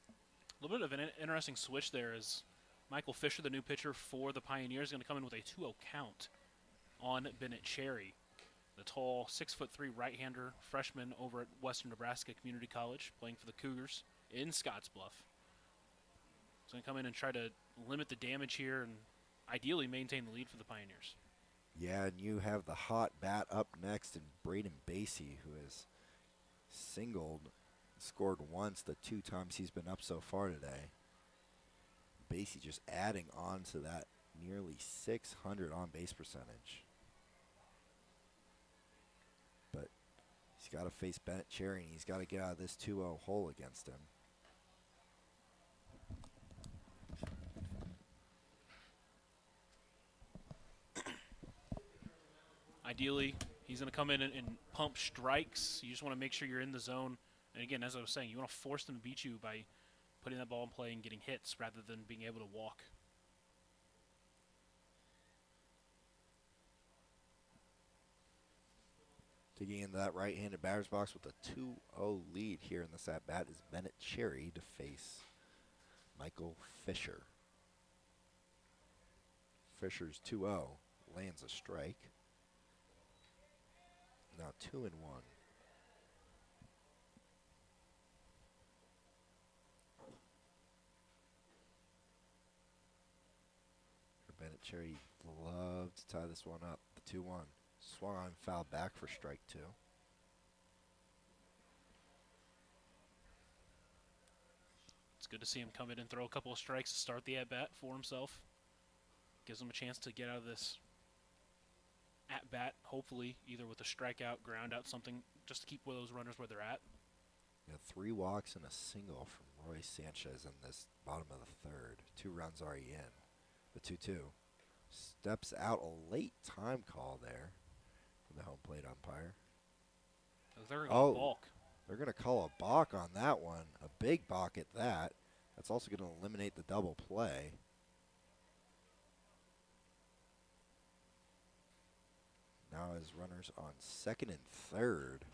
Speaker 2: A little bit of an interesting switch there is Michael Fisher, the new pitcher for the Pioneers, is going to come in with a 2-0 count on Bennett Cherry. The tall 6'3" right-hander freshman over at Western Nebraska Community College, playing for the Cougars in Scottsbluff. He's going to come in and try to limit the damage here and ideally maintain the lead for the Pioneers.
Speaker 1: Yeah, and you have the hot bat up next in Braden Basie, who has scored once the 2 times he's been up so far today. Basie just adding on to that nearly 600 on-base percentage. But he's got to face Bennett Cherry, and he's got to get out of this 2-0 hole against him.
Speaker 2: Ideally, he's going to come in and pump strikes. You just want to make sure you're in the zone. And again, as I was saying, you want to force them to beat you by putting that ball in play and getting hits rather than being able to walk.
Speaker 1: Digging into that right-handed batter's box with a 2-0 lead here in this at-bat is Bennett Cherry to face Michael Fisher. Fisher's 2-0 lands a strike. Now 2-1. Bennett Cherry love to tie this one up. The 2-1. Swung on, foul back for strike 2.
Speaker 2: It's good to see him come in and throw a couple of strikes to start the at-bat for himself. Gives him a chance to get out of this at-bat, hopefully, either with a strikeout, ground out, something, just to keep those runners where they're at.
Speaker 1: Yeah, 3 walks and a single from Roy Sanchez in this bottom of the third. 2 runs already in. The 2-2. Steps out, a late time call there from the home plate umpire.
Speaker 2: They're going to
Speaker 1: Oh,
Speaker 2: balk.
Speaker 1: they're going to call a balk on that one. A big balk at that. That's also going to eliminate the double play. Now his runners on second and third.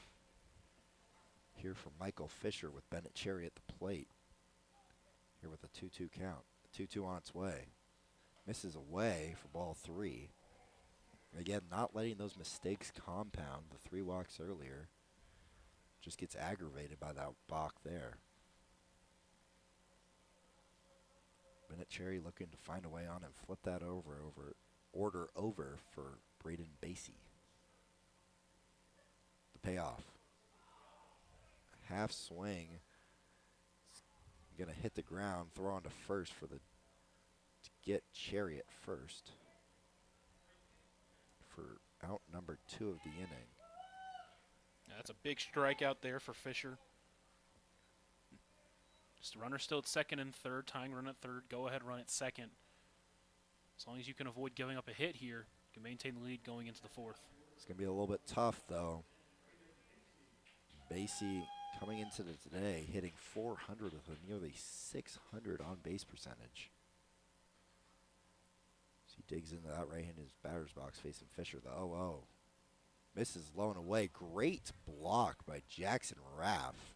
Speaker 1: Here for Michael Fisher with Bennett Cherry at the plate. Here with a 2-2 count. 2-2 on its way. Misses away for ball 3. Again, not letting those mistakes compound. The 3 walks earlier. Just gets aggravated by that balk there. Bennett Cherry looking to find a way on and flip that order over for Braden Basie. The payoff. Half swing. Gonna hit the ground, throw on to first to get Cherry at first for out number 2 of the inning.
Speaker 2: Yeah, that's a big strikeout there for Fisher. Just runner still at second and third, tying run at third, go ahead run at second. As long as you can avoid giving up a hit here, you can maintain the lead going into the 4th.
Speaker 1: It's gonna be a little bit tough though. Basie coming into today hitting .400 with a nearly .600 on base percentage. So he digs into that right-handed batter's box facing Fisher. The 0-0. Misses low and away. Great block by Jackson Raff.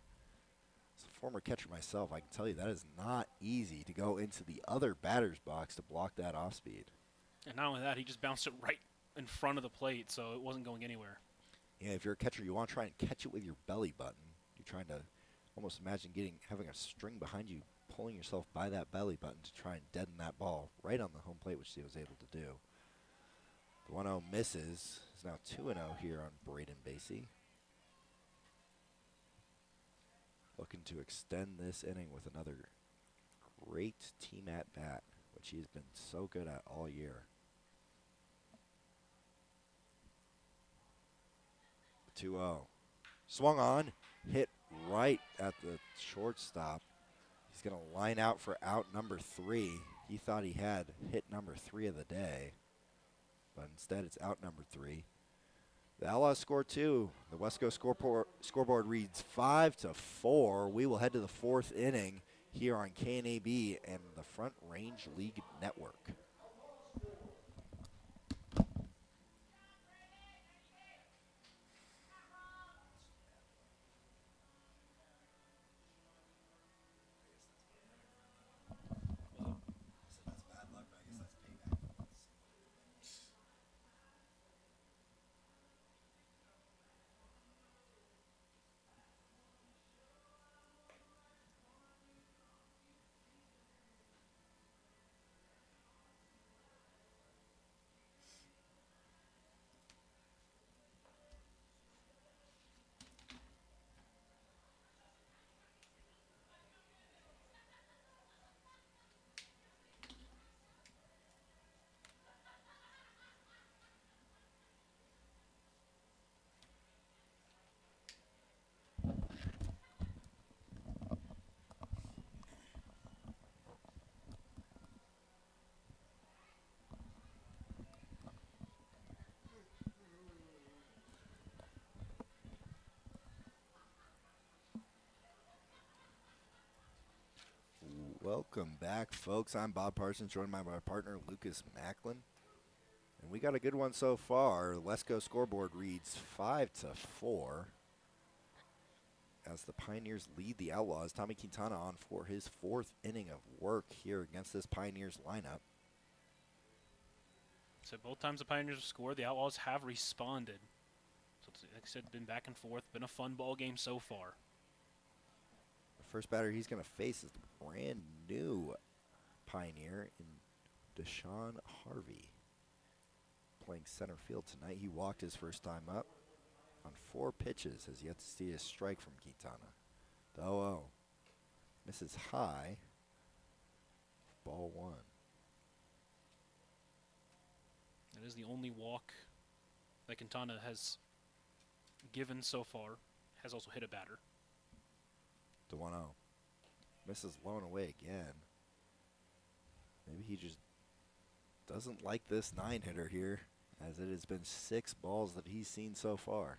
Speaker 1: As a former catcher myself, I can tell you that is not easy to go into the other batter's box to block that off speed.
Speaker 2: And not only that, he just bounced it right in front of the plate, so it wasn't going anywhere.
Speaker 1: Yeah, if you're a catcher, you want to try and catch it with your belly button. You're trying to almost imagine having a string behind you, pulling yourself by that belly button to try and deaden that ball right on the home plate, which he was able to do. The 1-0 misses. It's now 2-0 here on Braden Basie. Looking to extend this inning with another great team at bat, which he has been so good at all year. 2-0. Swung on, hit right at the shortstop. He's going to line out for out number 3. He thought he had hit number 3 of the day, but instead it's out number 3. The Outlaws score 2. The Wesco scoreboard reads 5-4. We will head to the 4th inning here on KNAB and the Front Range League Network. Welcome back, folks. I'm Bob Parsons, joined by my partner, Lucas Macklin. And we got a good one so far. Wesco scoreboard reads 5-4 as the Pioneers lead the Outlaws. Tommy Quintana on for his 4th inning of work here against this Pioneers lineup.
Speaker 2: So both times the Pioneers have scored, the Outlaws have responded. So it's, like I said, been back and forth. Been a fun ball game so far.
Speaker 1: The first batter he's going to face is the brand new Pioneer in Deshaun Harvey. Playing center field tonight. He walked his first time up on 4 pitches. Has yet to see a strike from Quintana. The 0-0 misses high. Ball 1.
Speaker 2: That is the only walk that Quintana has given so far. Has also hit a batter.
Speaker 1: The 1-0 misses low and away again. Maybe he just doesn't like this 9-hitter here, as it has been 6 balls that he's seen so far.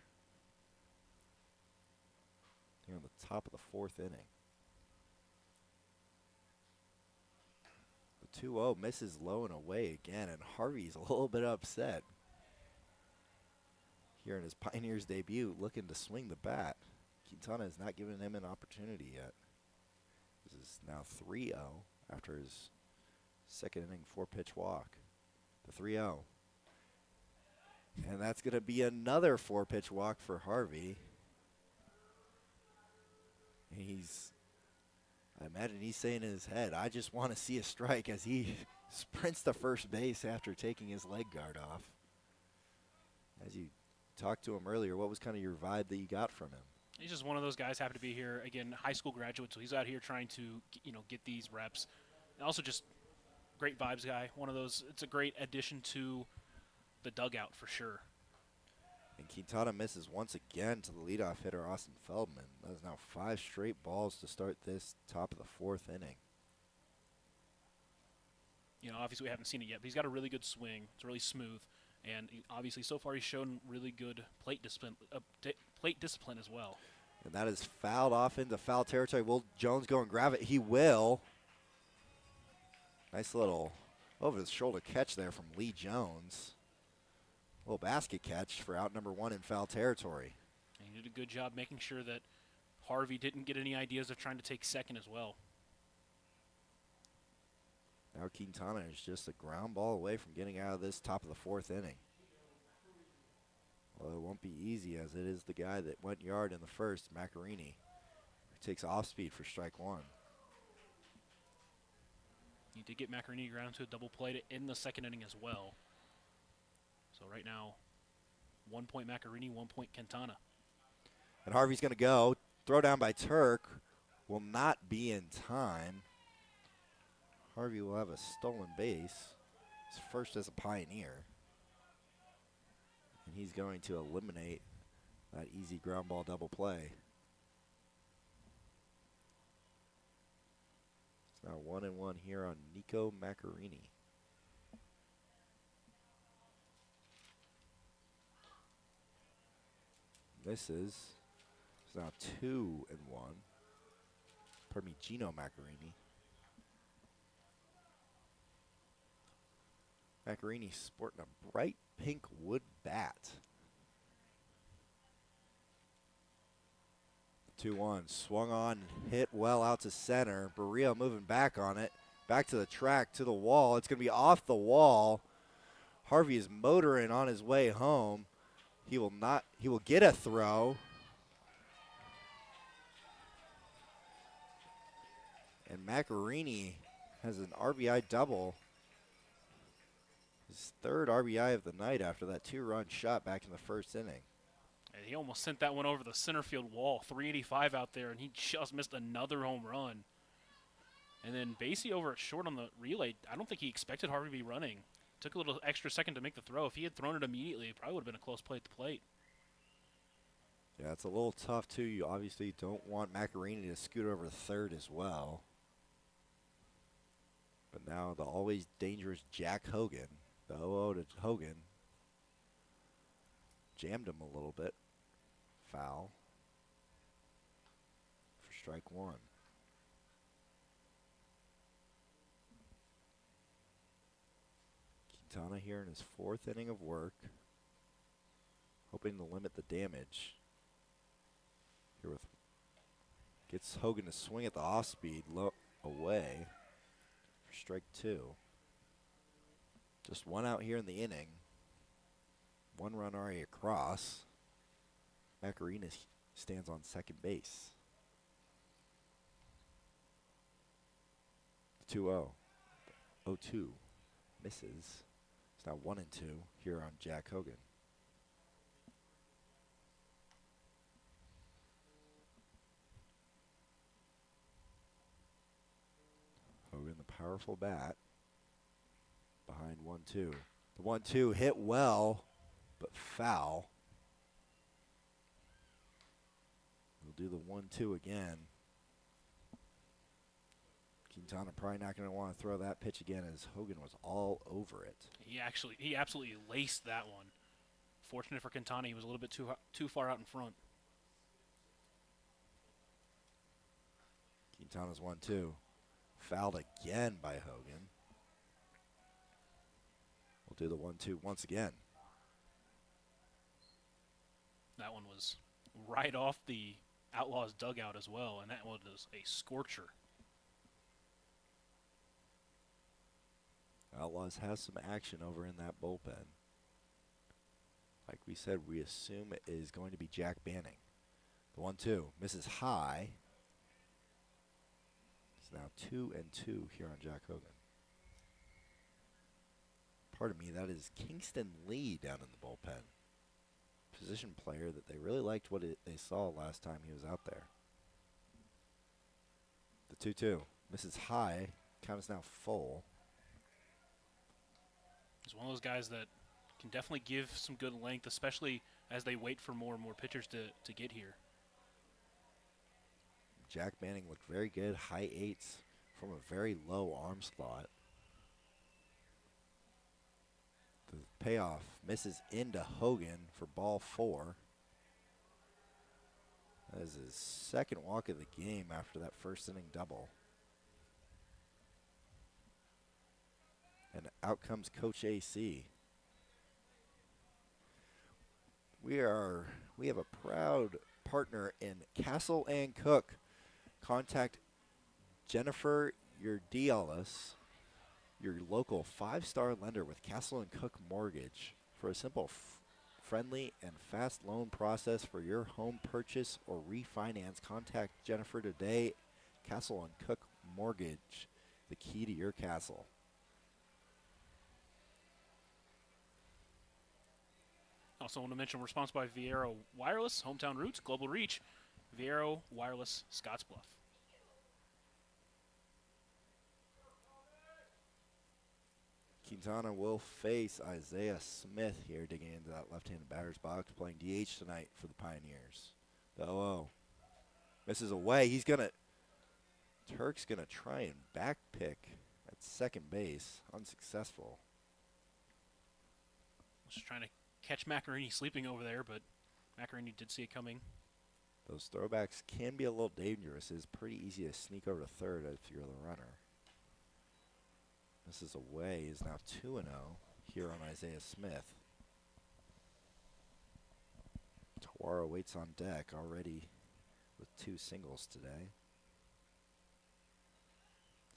Speaker 1: Here on the top of the 4th inning. The 2-0 misses low and away again, and Harvey's a little bit upset. Here in his Pioneers debut, looking to swing the bat. Quintana has not given him an opportunity yet. This is now 3-0 after his 2nd inning 4-pitch walk. The 3-0. And that's going to be another 4-pitch walk for Harvey. I imagine he's saying in his head, I just want to see a strike, as he sprints to first base after taking his leg guard off. As you talked to him earlier, what was kind of your vibe that you got from him?
Speaker 2: He's just one of those guys, happy to be here. Again, high school graduate, so he's out here trying to, get these reps. And also just great vibes guy. One of those, it's a great addition to the dugout for sure.
Speaker 1: And Quintana misses once again to the leadoff hitter, Austin Feldman. That is now 5 straight balls to start this top of the 4th inning.
Speaker 2: Obviously we haven't seen it yet, but he's got a really good swing. It's really smooth. And obviously so far he's shown really good plate discipline as well.
Speaker 1: And that is fouled off into foul territory. Will Jones go and grab it? He will. Nice little over-the-shoulder catch there from Lee Jones. A little basket catch for out number 1 in foul territory.
Speaker 2: And he did a good job making sure that Harvey didn't get any ideas of trying to take second as well.
Speaker 1: Now Quintana is just a ground ball away from getting out of this top of the 4th inning. Well, it won't be easy, as it is the guy that went yard in the first, Macarini, who takes off speed for strike 1.
Speaker 2: He did get Macarini ground to a double play in the 2nd inning as well. So right now, 1 point Macarini, 1 point Quintana.
Speaker 1: And Harvey's going to go. Throw down by Turk will not be in time. Harvey will have a stolen base. His first as a Pioneer. And he's going to eliminate that easy ground ball double play. It's now 1-1 here on Nico Macarini. Misses. It's now 2-1. Pardon me, Gino Macarini. Macarini sporting a bright pink wood bat. 2-1, swung on, hit well out to center. Barrio moving back on it, back to the track, to the wall. It's going to be off the wall. Harvey is motoring on his way home. He will get a throw. And Macarini has an RBI double. His 3rd RBI of the night after that 2-run shot back in the 1st inning.
Speaker 2: And he almost sent that one over the center field wall, 385 out there, and he just missed another home run. And then Basie over at short on the relay, I don't think he expected Harvey to be running. Took a little extra second to make the throw. If he had thrown it immediately, it probably would have been a close play at the plate.
Speaker 1: Yeah, it's a little tough, too. You obviously don't want Macarini to scoot over third as well. But now the always dangerous Jack Hogan, the 0-0 to Hogan, jammed him a little bit. Foul for strike 1. Quintana here in his 4th inning of work, hoping to limit the damage. Here with gets Hogan to swing at the off speed, low away for strike 2. Just 1 out here in the inning. 1 run already across. Macarena stands on second base. 2-0. 0-2 misses. It's now 1-2 here on Jack Hogan. Hogan, the powerful bat, behind 1-2. The 1-2 hit well, but foul. We'll do the 1-2 again. Quintana probably not going to want to throw that pitch again as Hogan was all over it.
Speaker 2: He absolutely laced that one. Fortunate for Quintana, he was a little bit too far out in front.
Speaker 1: Quintana's 1-2. Fouled again by Hogan. We'll do the 1-2 once again.
Speaker 2: That one was right off the Outlaws dugout as well, and that one was a scorcher.
Speaker 1: Outlaws has some action over in that bullpen. Like we said, we assume it is going to be Jack Banning. The 1-2 misses high. It's now 2-2 here on Jack Hogan. Pardon me, that is Kingston Lee down in the bullpen. Position player that they really liked what they saw last time he was out there. The 2-2 misses high. Count is now full.
Speaker 2: He's one of those guys that can definitely give some good length, especially as they wait for more and more pitchers to get here.
Speaker 1: Jack Banning looked very good, high eights from a very low arm slot. The payoff misses into Hogan for ball 4. That is his second walk of the game after that first inning double. And out comes Coach AC. We have a proud partner in Castle and Cook. Contact Jennifer Urdialis, your local 5-star lender with Castle and Cook Mortgage, for a simple, friendly, and fast loan process for your home purchase or refinance. Contact Jennifer today. Castle and Cook Mortgage, the key to your castle.
Speaker 2: Also want to mention we're sponsored by Viero Wireless, Hometown Roots, Global Reach, Viero Wireless, Scottsbluff.
Speaker 1: Quintana will face Isaiah Smith here, digging into that left-handed batter's box, playing DH tonight for the Pioneers. The 0-0 misses away. Turk's gonna try and back pick at second base, unsuccessful.
Speaker 2: Just trying to catch Macarini sleeping over there, but Macarini did see it coming.
Speaker 1: Those throwbacks can be a little dangerous. It's pretty easy to sneak over to third if you're the runner. This is away, is now 2-0 here on Isaiah Smith. Tawara waits on deck already with 2 singles today.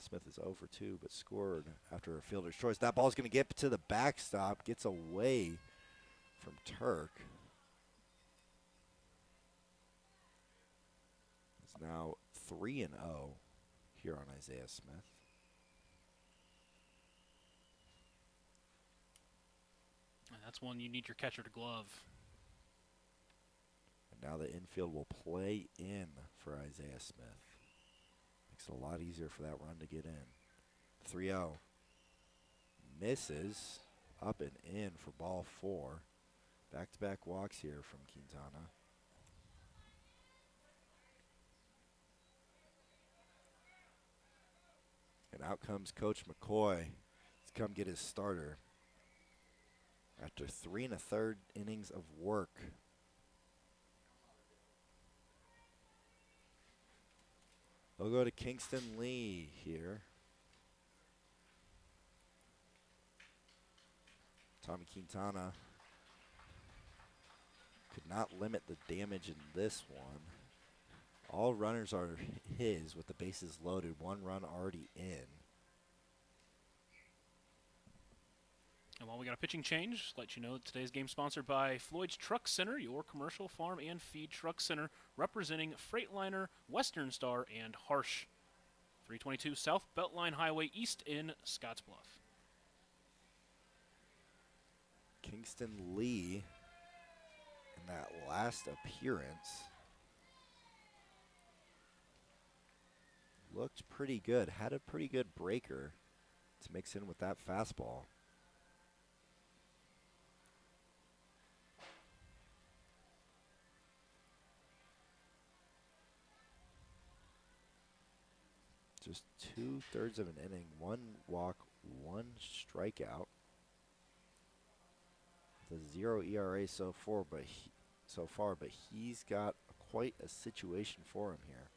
Speaker 1: Smith is 0 for 2, but scored after a fielder's choice. That ball's going to get to the backstop, gets away from Turk. It's now 3-0 here on Isaiah Smith.
Speaker 2: And that's one you need your catcher to glove.
Speaker 1: And now the infield will play in for Isaiah Smith. Makes it a lot easier for that run to get in. 3-0. Misses up and in for ball 4. Back-to-back walks here from Quintana. And out comes Coach McCoy to come get his starter. After 3 1/3 innings of work. They'll go to Kingston Lee here. Tommy Quintana could not limit the damage in this one. All runners are his with the bases loaded. 1 run already in.
Speaker 2: And while we got a pitching change, let you know that today's game sponsored by Floyd's Truck Center, your commercial farm and feed truck center, representing Freightliner, Western Star, and Harsh. 322 South Beltline Highway East in Scottsbluff.
Speaker 1: Kingston Lee in that last appearance looked pretty good. Had a pretty good breaker to mix in with that fastball. Just 2/3 of an inning, 1 walk, 1 strikeout. The 0 ERA so far, but he's got quite a situation for him here.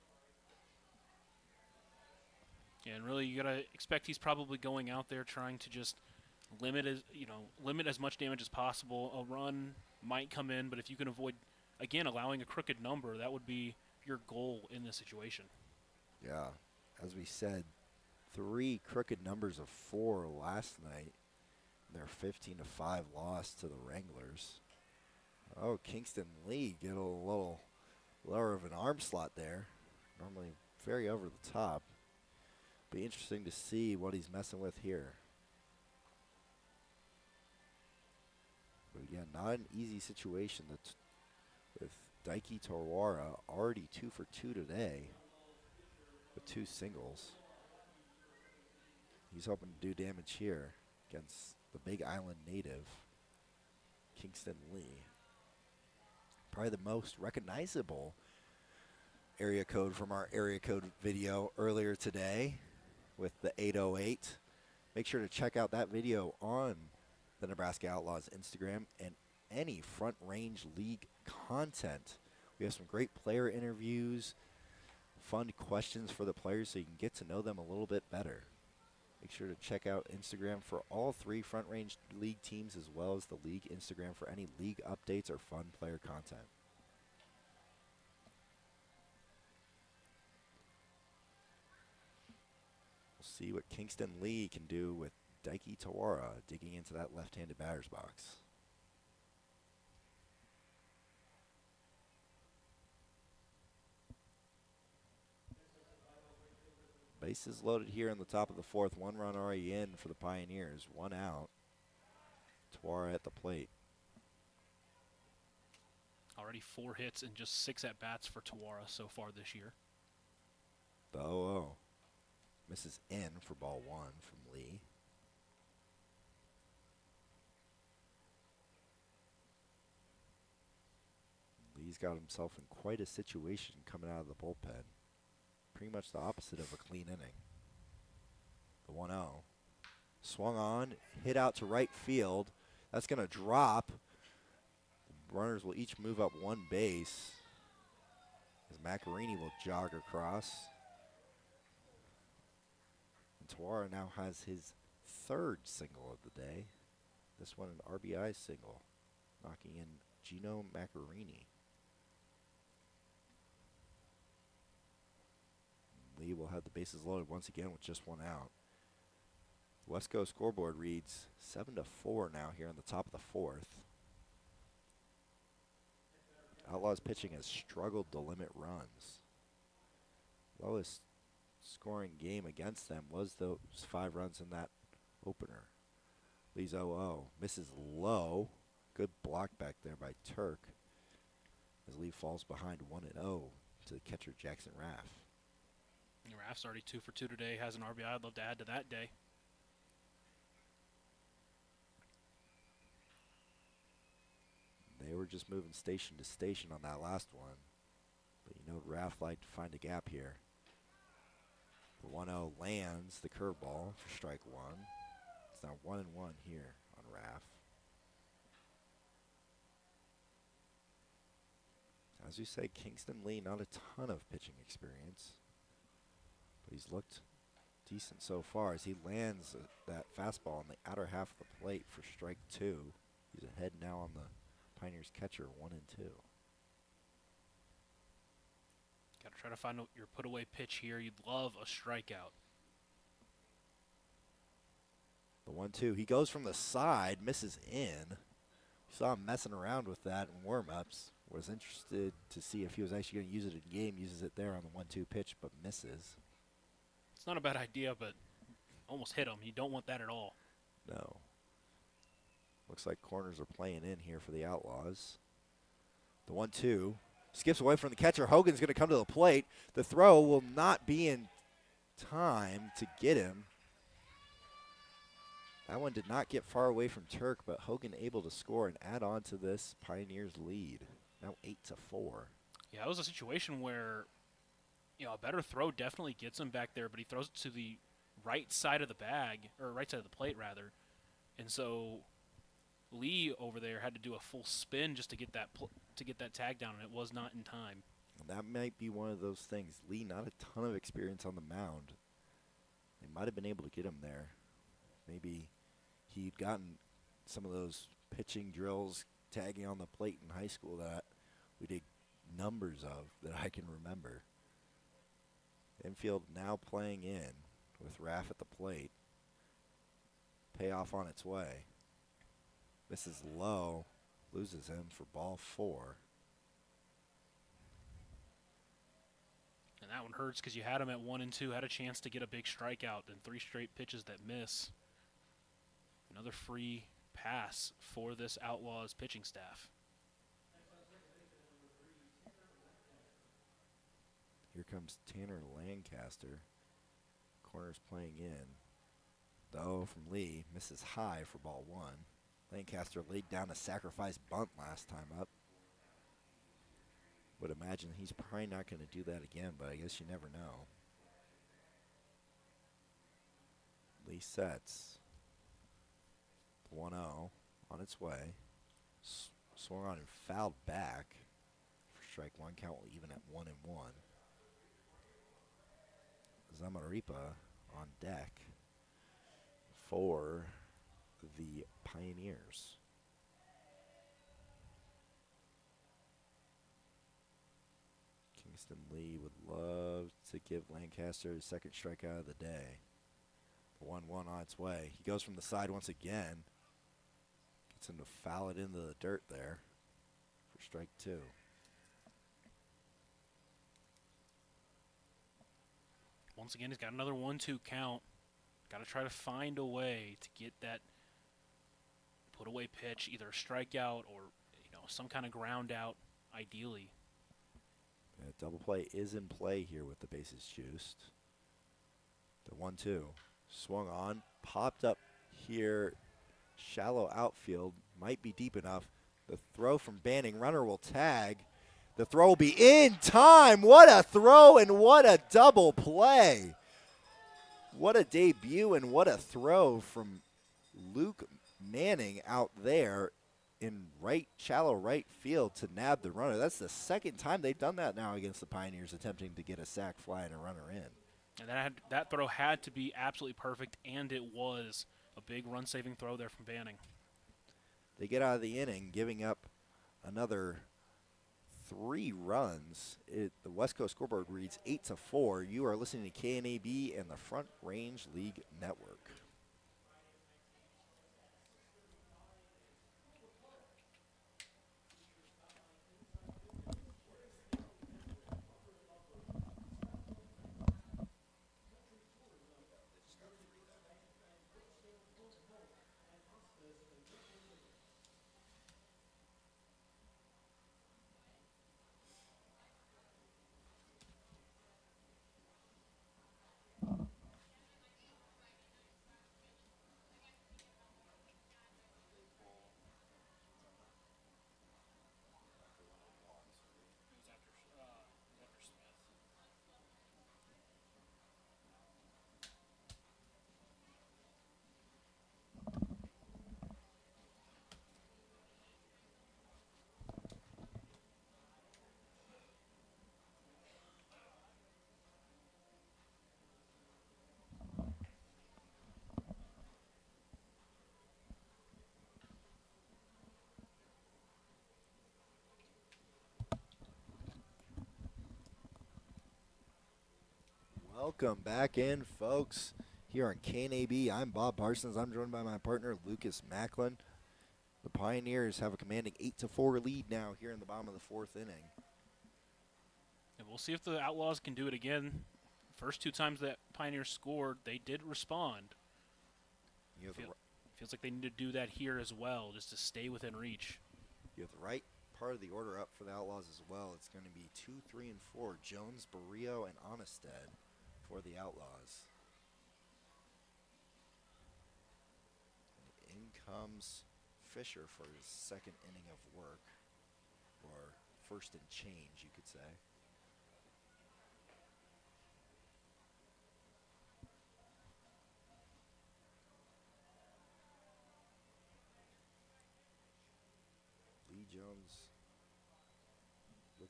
Speaker 2: Yeah, and really, you gotta expect he's probably going out there trying to just limit as much damage as possible. A run might come in, but if you can avoid, again, allowing a crooked number, that would be your goal in this situation.
Speaker 1: Yeah, as we said, 3 crooked numbers of 4 last night. Their 15-5 loss to the Wranglers. Oh, Kingston Lee get a little lower of an arm slot there. Normally very over the top. Be interesting to see what he's messing with here. But again, not an easy situation with Daiki Tawara already 2 for 2 today with 2 singles. He's hoping to do damage here against the Big Island native, Kingston Lee. Probably the most recognizable area code from our area code video earlier today with the 808. Make sure to check out that video on the Nebraska Outlaws Instagram and any Front Range League content. We have some great player interviews, fun questions for the players so you can get to know them a little bit better. Make sure to check out Instagram for all 3 Front Range League teams, as well as the league Instagram for any league updates or fun player content. We'll see what Kingston Lee can do with Daiki Tawara digging into that left-handed batter's box. Bases loaded here in the top of the 4th. 1 run already in for the Pioneers. 1 out. Tawara at the plate.
Speaker 2: Already 4 hits and just 6 at-bats for Tawara so far this year.
Speaker 1: The 0-0. Misses in for ball 1 from Lee. Lee's got himself in quite a situation coming out of the bullpen. Pretty much the opposite of a clean inning. The 1-0. Swung on, hit out to right field. That's going to drop. The runners will each move up 1 base as Macarini will jog across. And Tawara now has his 3rd single of the day. This one an RBI single, knocking in Gino Macarini. Lee will have the bases loaded once again with just 1 out. West Coast scoreboard reads 7-4 now here in the top of the 4th. Outlaws pitching has struggled to limit runs. Lowest scoring game against them was those 5 runs in that opener. Lee's 0-0. Misses low. Good block back there by Turk as Lee falls behind 1-0 to the catcher Jackson Raff.
Speaker 2: Raff's already 2 for 2 today, has an RBI. I'd love to add to that day.
Speaker 1: They were just moving station to station on that last one. But you know Raff liked to find a gap here. The 1-0 lands the curveball for strike 1. It's now 1-1 here on Raff. As you say, Kingston Lee, not a ton of pitching experience. But he's looked decent so far as he lands that fastball on the outer half of the plate for strike 2. He's ahead now on the Pioneers catcher 1-2.
Speaker 2: Got to try to find your put-away pitch here. You'd love a strikeout.
Speaker 1: The 1-2. He goes from the side, misses in. Saw him messing around with that in warm-ups. Was interested to see if he was actually going to use it in game. Uses it there on the 1-2 pitch, but misses.
Speaker 2: It's not a bad idea, but almost hit him. You don't want that at all.
Speaker 1: No. Looks like corners are playing in here for the Outlaws. The 1-2. Skips away from the catcher. Hogan's going to come to the plate. The throw will not be in time to get him. That one did not get far away from Turk, but Hogan able to score and add on to this Pioneers lead. Now 8-4.
Speaker 2: Yeah, it was a situation where A better throw definitely gets him back there, but he throws it to the right side of the bag, or right side of the plate rather, and so Lee over there had to do a full spin just to get that tag down, and it was not in time.
Speaker 1: That might be one of those things. Lee, not a ton of experience on the mound. They might have been able to get him there. Maybe he'd gotten some of those pitching drills tagging on the plate in high school that we did numbers of that I can remember. Infield now playing in with Raff at the plate. Payoff on its way. Misses low, loses him for ball 4.
Speaker 2: And that one hurts because you had him at 1-2, had a chance to get a big strikeout, and 3 straight pitches that miss. Another free pass for this Outlaws pitching staff.
Speaker 1: Here comes Tanner Lancaster. Corners playing in. Though from Lee, misses high for ball 1. Lancaster laid down a sacrifice bunt last time up. Would imagine he's probably not going to do that again, but I guess you never know. Lee sets. 1-0 on its way. Swung on and fouled back. For strike 1, count will even at 1-1. Zamaripa on deck for the Pioneers. Kingston Lee would love to give Lancaster his second strikeout of the day. The 1-1 on its way. He goes from the side once again. Gets him to foul it into the dirt there for strike 2.
Speaker 2: Once again, he's got another 1-2 count. Got to try to find a way to get that put away pitch, either a strikeout or some kind of ground out, ideally.
Speaker 1: Yeah, double play is in play here with the bases juiced. The 1-2 swung on, popped up here, shallow outfield, might be deep enough. The throw from Banning, runner will tag. The throw will be in time. What a throw and what a double play. What a debut and what a throw from Luke Manning out there in shallow right field to nab the runner. That's the second time they've done that now against the Pioneers, attempting to get a sac fly and a runner in.
Speaker 2: And that throw had to be absolutely perfect, and it was a big run-saving throw there from Banning.
Speaker 1: They get out of the inning, giving up another 3 runs. The West Coast scoreboard reads 8-4. You are listening to KNAB and the Front Range League Network. Welcome back in, folks, here on KNAB. I'm Bob Parsons. I'm joined by my partner, Lucas Macklin. The Pioneers have a commanding 8-4 lead now here in the bottom of the 4th inning.
Speaker 2: And we'll see if the Outlaws can do it again. First 2 times that Pioneers scored, they did respond. Feels like they need to do that here as well, just to stay within reach.
Speaker 1: You have the right part of the order up for the Outlaws as well. It's going to be 2, 3, and 4. Jones, Barrio, and Onnested for the Outlaws. And in comes Fisher for his second inning of work, or first and change, you could say.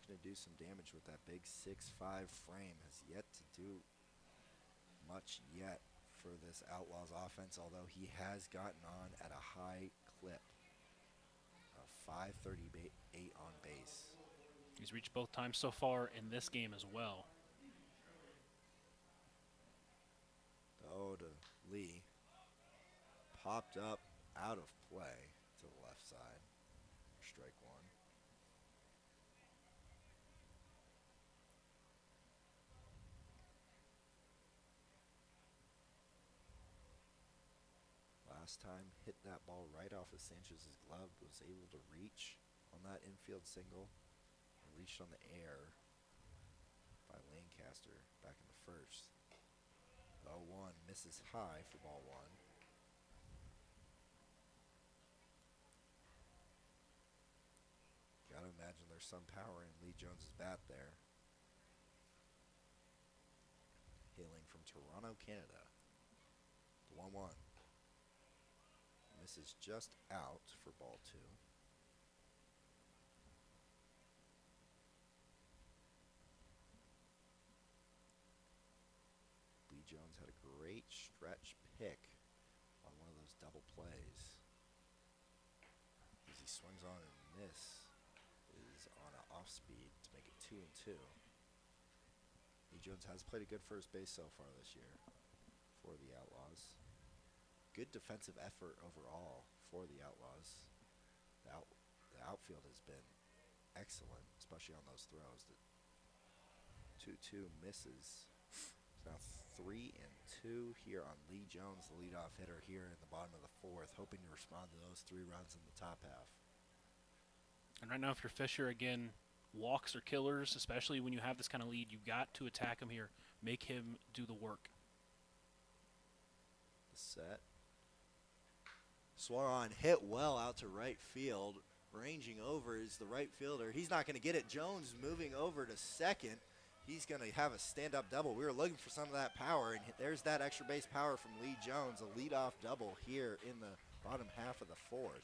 Speaker 1: looking to do some damage with that big 6'5" frame. Has yet to do much yet for this Outlaws offense, although he has gotten on at a high clip of 538 on base.
Speaker 2: He's reached both times so far in this game as well.
Speaker 1: Oh, to Lee. Popped up out of play to the left side. Strike one. Last time hit that ball right off of Sanchez's glove, was able to reach on that infield single, and reached on the air by Lancaster back in the first. 0-1 misses high for ball one. Gotta imagine there's some power in Lee Jones's bat there. Hailing from Toronto, Canada. 1-1. Misses just out for ball two. Lee Jones had a great stretch pick on one of those double plays. As he swings on and miss is on an off speed to make it 2-2. Lee Jones has played a good first base so far this year for the Outlaws. Good defensive effort overall for the Outlaws. The outfield has been excellent, especially on those throws. The 2-2 misses. It's now 3-2 here on Lee Jones, the leadoff hitter here in the bottom of the fourth, hoping to respond to those 3 runs in the top half.
Speaker 2: And right now, if you're Fisher, again, walks or killers, especially when you have this kind of lead, you've got to attack him here. Make him do the work.
Speaker 1: The set. Swung on, hit well out to right field. Ranging over is the right fielder. He's not going to get it. Jones moving over to second. He's going to have a stand-up double. We were looking for some of that power, and there's that extra base power from Lee Jones, a leadoff double here in the bottom half of the fourth.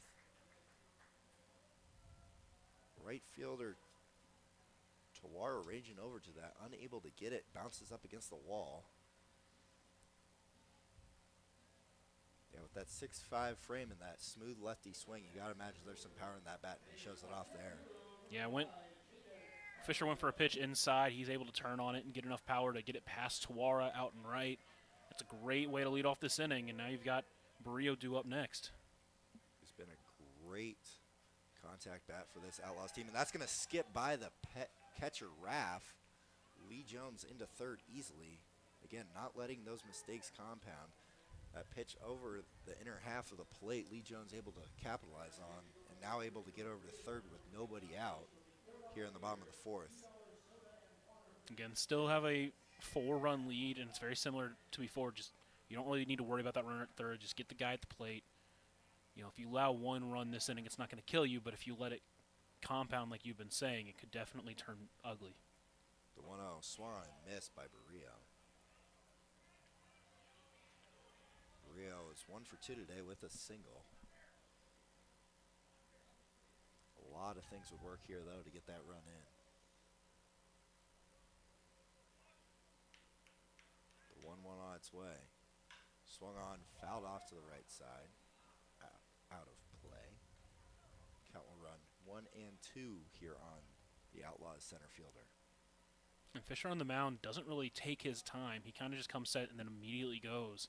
Speaker 1: Right fielder Tawara ranging over to that, unable to get it, bounces up against the wall. Yeah, with that 6'5" frame and that smooth lefty swing, you got to imagine there's some power in that bat, and he shows it off there.
Speaker 2: Yeah, Fisher went for a pitch inside. He's able to turn on it and get enough power to get it past Tawara out and right. That's a great way to lead off this inning, and now you've got Barrio due up next.
Speaker 1: It's been a great contact bat for this Outlaws team, and that's going to skip by the catcher, Raff. Lee Jones into third easily. Again, not letting those mistakes compound. That pitch over the inner half of the plate, Lee Jones able to capitalize on, and now able to get over to third with nobody out here in the bottom of the fourth.
Speaker 2: Again, still have a 4-run lead, and it's very similar to before. Just you don't really need to worry about that runner at third. Just get the guy at the plate. You know, if you allow 1 run this inning, it's not going to kill you, but if you let it compound like you've been saying, it could definitely turn ugly.
Speaker 1: The 1-0 swung on and missed by Barrio. Barrio is 1 for 2 today with a single. A lot of things would work here, though, to get that run in. The 1-1 on its way. Swung on, fouled off to the right side. Out of play. Count will run 1-2 here on the Outlaws center fielder.
Speaker 2: And Fisher on the mound doesn't really take his time. He kind of just comes set and then immediately goes.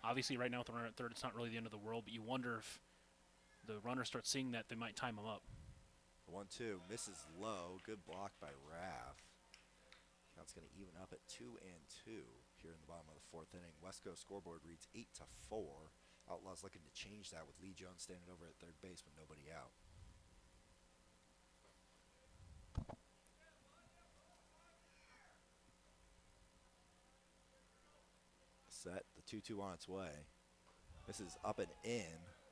Speaker 2: Obviously, right now with the runner at third, it's not really the end of the world, but you wonder if the runner starts seeing that, they might time him up.
Speaker 1: 1-2 misses low. Good block by Raff. Count's going to even up at 2-2 here in the bottom of the fourth inning. Wesco scoreboard reads 8-4. Outlaws looking to change that with Lee Jones standing over at third base with nobody out. Set, the 2-2 on its way. This is up and in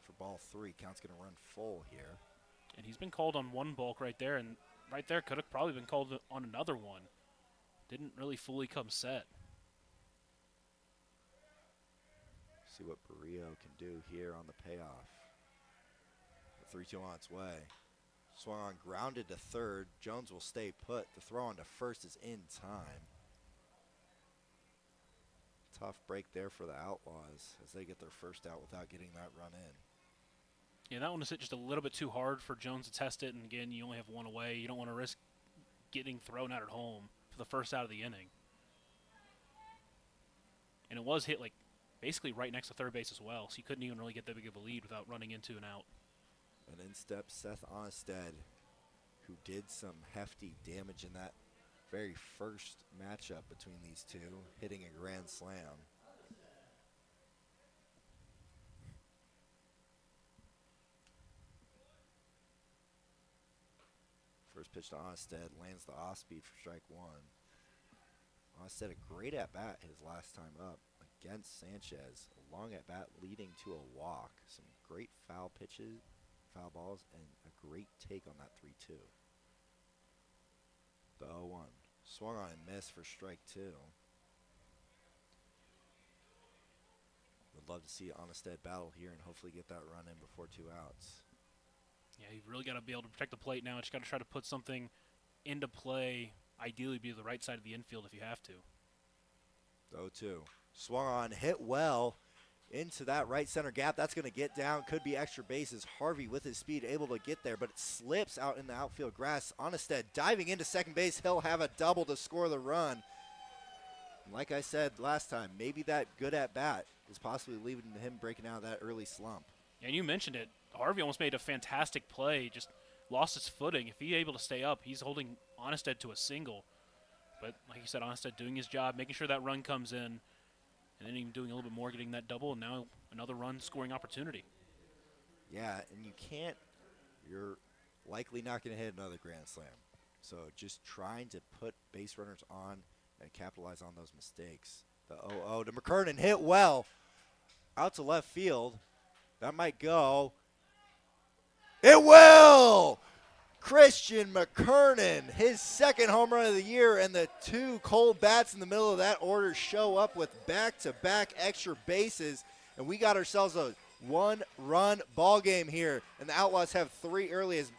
Speaker 1: for ball 3. Count's going to run full here.
Speaker 2: And he's been called on one balk right there, and right there could have probably been called on another one. Didn't really fully come set.
Speaker 1: See what Barrio can do here on the payoff. The 3-2 on its way. Swung on, grounded to third. Jones will stay put. The throw on to first is in time. Tough break there for the Outlaws as they get their first out without getting that run in.
Speaker 2: Yeah, that one was hit just a little bit too hard for Jones to test it, and again, you only have one away. You don't want to risk getting thrown out at home for the first out of the inning. And it was hit like basically right next to third base as well, so you couldn't even really get that big of a lead without running into an out.
Speaker 1: And in steps Seth Onstead, who did some hefty damage in that very first matchup between these two, hitting a grand slam. First pitch to Onstead, lands the off speed for strike one. Onstead a great at bat his last time up against Sanchez. A long at bat leading to a walk. Some great foul pitches, foul balls, and a great take on that 3-2. The 0-1. Swung on and missed for strike two. Would love to see Onstead battle here and hopefully get that run in before 2 outs.
Speaker 2: Yeah, you've really got to be able to protect the plate now. Just got to try to put something into play. Ideally, be the right side of the infield if you have to.
Speaker 1: The 0-2. Swung on, hit well into that right center gap. That's going to get down. Could be extra bases. Harvey with his speed able to get there, but it slips out in the outfield grass. Onstead diving into second base. He'll have a double to score the run. And like I said last time, maybe that good at bat is possibly leading to him breaking out of that early slump.
Speaker 2: And you mentioned it. Harvey almost made a fantastic play. Just lost his footing. If he's able to stay up, he's holding Onstead to a single. But like you said, Onstead doing his job, making sure that run comes in, and then even doing a little bit more, getting that double, and now another run scoring opportunity.
Speaker 1: Yeah, and you're likely not going to hit another grand slam. So just trying to put base runners on and capitalize on those mistakes. The 0-0 to McKernan, hit well. Out to left field. That might go. It will! Christian McKernan, his second home run of the year, and the 2 cold bats in the middle of that order show up with back-to-back extra bases, and we got ourselves a 1-run ball game here, and the Outlaws have 3 early as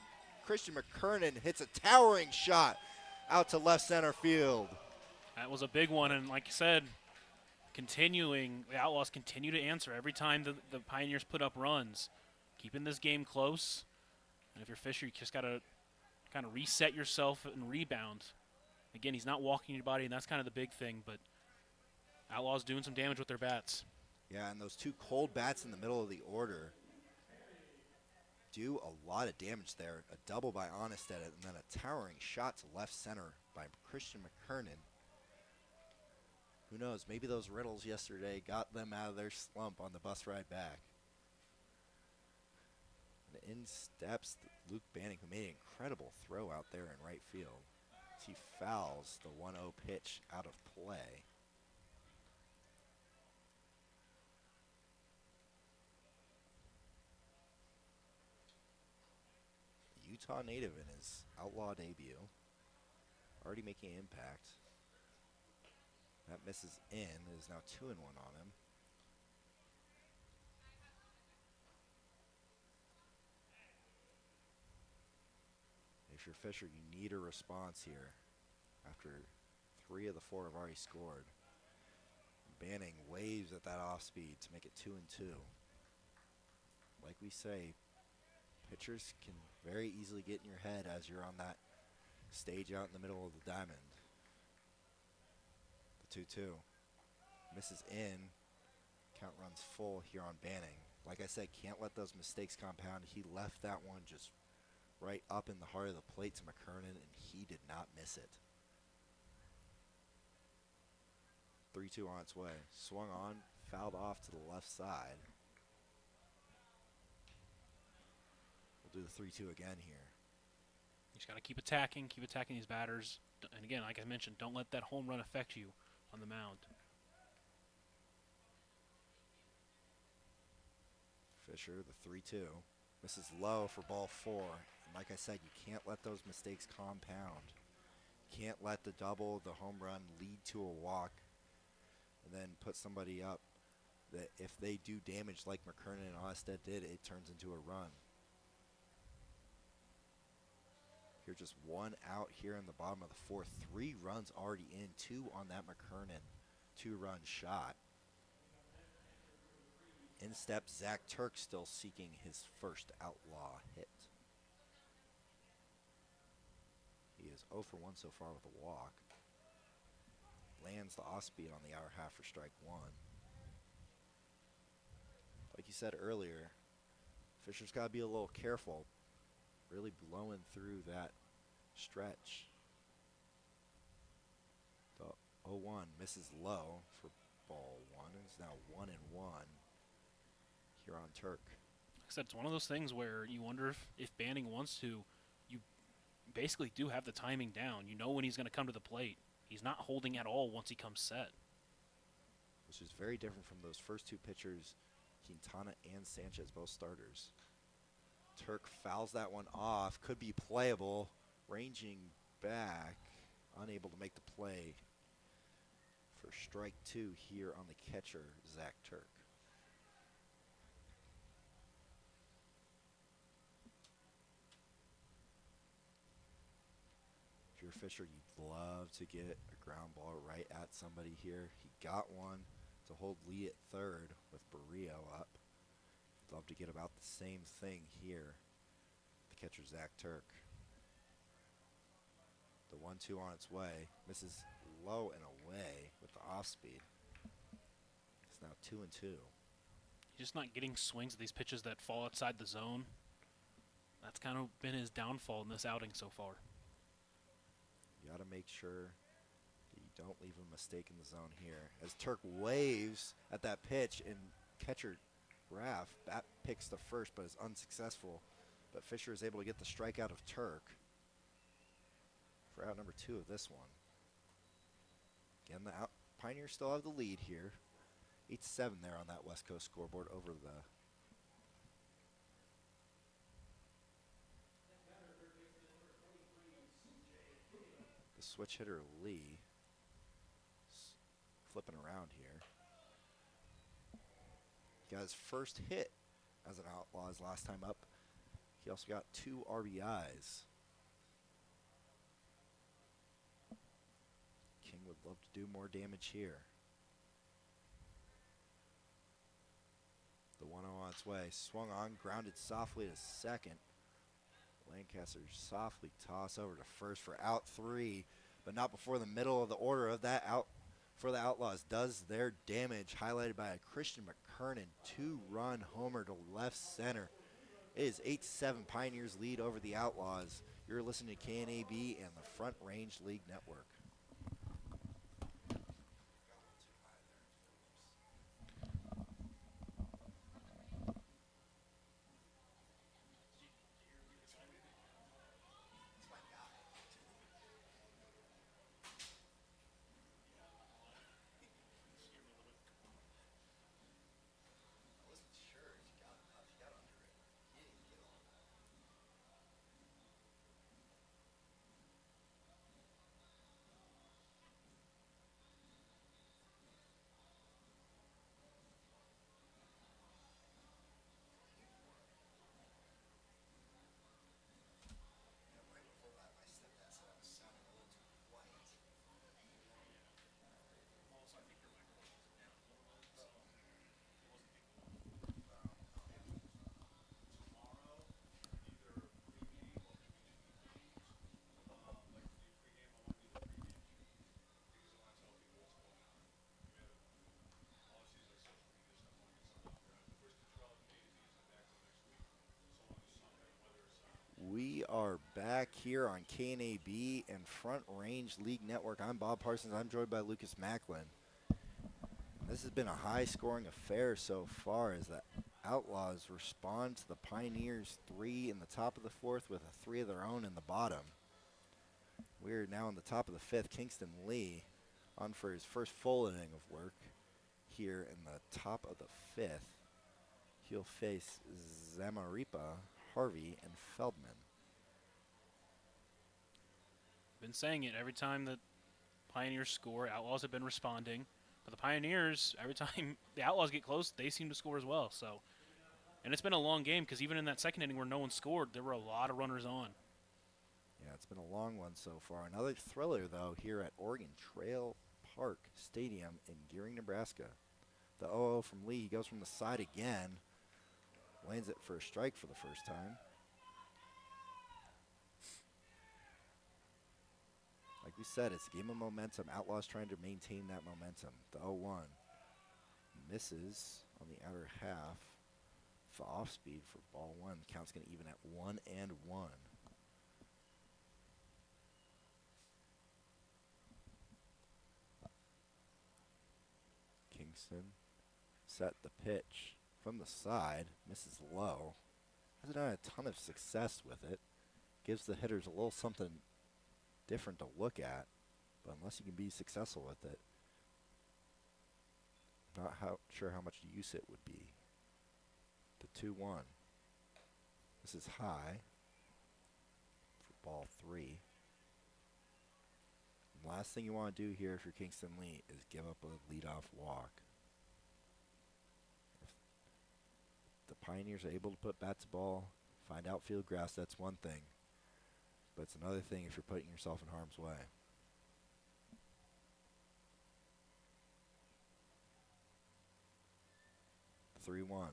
Speaker 1: Christian McKernan hits a towering shot out to left center field.
Speaker 2: That was a big one, and like you said, the Outlaws continue to answer every time the Pioneers put up runs, keeping this game close. And if you're Fisher, you just got to kind of reset yourself and rebound. Again, he's not walking your body, and that's kind of the big thing, but Outlaws doing some damage with their bats.
Speaker 1: Yeah, and those 2 cold bats in the middle of the order do a lot of damage there. A double by Onstead, and then a towering shot to left center by Christian McKernan. Who knows, maybe those riddles yesterday got them out of their slump on the bus ride back. And in steps Luke Banning, who made an incredible throw out there in right field. He fouls the 1-0 pitch out of play. Utah native in his Outlaw debut. Already making an impact. That misses in. It is now 2-1 on him. If you're Fisher, you need a response here after 3 of the 4 have already scored. Banning waves at that off speed to make it 2-2. Like we say, pitchers can very easily get in your head as you're on that stage out in the middle of the diamond. The 2-2 misses in. Count runs full here on Banning. Like I said, can't let those mistakes compound. He left that one just right up in the heart of the plate to McKernan, and he did not miss it. 3-2 on its way. Swung on, fouled off to the left side. We'll do the 3-2 again here.
Speaker 2: You just got to keep attacking these batters. And again, like I mentioned, don't let that home run affect you on the mound.
Speaker 1: Fisher, the 3-2. Misses low for ball 4. And like I said, you can't let those mistakes compound. Can't let the double, the home run lead to a walk and then put somebody up that if they do damage like McKernan and Onstead did, it turns into a run. You're just one out here in the bottom of the fourth. 3 runs already in, 2 on that McKernan 2-run shot. In steps Zach Turk, still seeking his first Outlaw hit. He is 0 for 1 so far with a walk. Lands the off-speed on the outer half for strike 1. Like you said earlier, Fisher's got to be a little careful. Really blowing through that stretch. The 0-1 misses low for ball 1. It's now 1-1 here on Turk.
Speaker 2: Like I said, it's one of those things where you wonder if Banning wants to. You basically do have the timing down. You know when he's going to come to the plate. He's not holding at all once he comes set.
Speaker 1: Which is very different from those first 2 pitchers, Quintana and Sanchez, both starters. Turk fouls that one off. Could be playable. Ranging back. Unable to make the play for strike 2 here on the catcher, Zach Turk. If you're Fisher, you'd love to get a ground ball right at somebody here. He got one to hold Lee at third with Barrio up. Love to get about the same thing here. The catcher, Zach Turk. The 1-2 on its way. Misses low and away with the off-speed. It's now 2-2.
Speaker 2: He's just not getting swings of these pitches that fall outside the zone. That's kind of been his downfall in this outing so far.
Speaker 1: You got to make sure that you don't leave a mistake in the zone here. As Turk waves at that pitch, and catcher Raff bat picks the first but is unsuccessful. But Fisher is able to get the strikeout of Turk for out number 2 of this one. Again, the Pioneers still have the lead here. 8-7 there on that West Coast scoreboard over the switch hitter Lee. Flipping around here. He got his first hit as an Outlaw his last time up. He also got 2 RBIs. King would love to do more damage here. The 1-0 on its way. Swung on, grounded softly to second. Lancaster softly toss over to first for out 3, but not before the middle of the order of that out for the Outlaws does their damage, highlighted by a Christian McKernan 2-run homer to left center. It is 8-7 Pioneers lead over the Outlaws. You're listening to KNAB and the Front Range League Network. We are back here on KNAB and Front Range League Network. I'm Bob Parsons. I'm joined by Lucas Macklin. This has been a high-scoring affair so far as the Outlaws respond to the Pioneers 3 in the top of the fourth with a 3 of their own in the bottom. We're now in the top of the fifth. Kingston Lee on for his first full inning of work here in the top of the fifth. He'll face Zamaripa, Harvey, and Feldman.
Speaker 2: Been saying it every time that Pioneers score, Outlaws have been responding. But the Pioneers, every time the Outlaws get close, they seem to score as well. So, and it's been a long game because even in that second inning where no one scored, there were a lot of runners on.
Speaker 1: Yeah, it's been a long one so far. Another thriller, though, here at Oregon Trail Park Stadium in Gering, Nebraska. The 0-0 from Lee. He goes from the side again. Lands it for a strike for the first time. Like we said, it's a game of momentum. Outlaws trying to maintain that momentum. The 0-1 misses on the outer half. The off speed for ball one. Count's going to even at 1-1. Kingston set the pitch from the side. Misses low. Hasn't had a ton of success with it. Gives the hitters a little something different to look at. But unless you can be successful with it, not sure how much use it would be. The 2-1. This is high for ball three. And last thing you want to do here if you're Kingston Lee is give up a leadoff walk. If the Pioneers are able to put bat to ball, find outfield grass, that's one thing. But it's another thing if you're putting yourself in harm's way. The 3-1.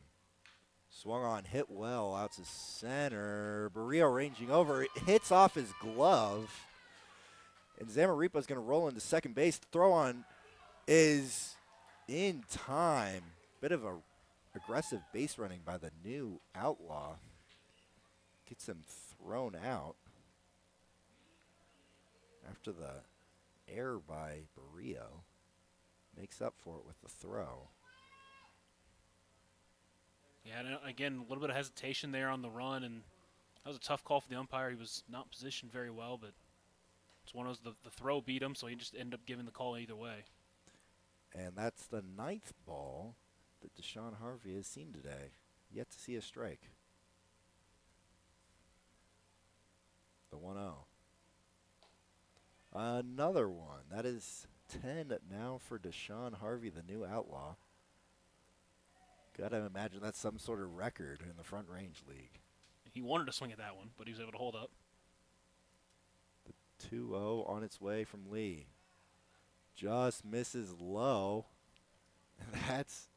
Speaker 1: Swung on, hit well out to center. Barrio ranging over. It hits off his glove. And Zamaripa's going to roll into second base. The throw on is in time. Bit of a aggressive base running by the new Outlaw. Gets him thrown out after the error by Barrio. Makes up for it with the throw.
Speaker 2: Yeah, and again, a little bit of hesitation there on the run, and that was a tough call for the umpire. He was not positioned very well, but it's one of those, the throw beat him, so he just ended up giving the call either way.
Speaker 1: And that's the 9th ball that Deshaun Harvey has seen today. Yet to see a strike. The 1-0. Another one. That is 10 now for Deshaun Harvey, the new Outlaw. Gotta imagine that's some sort of record in the Front Range League.
Speaker 2: He wanted to swing at that one, but he was able to hold up.
Speaker 1: The 2-0 on its way from Lee. Just misses low. And that's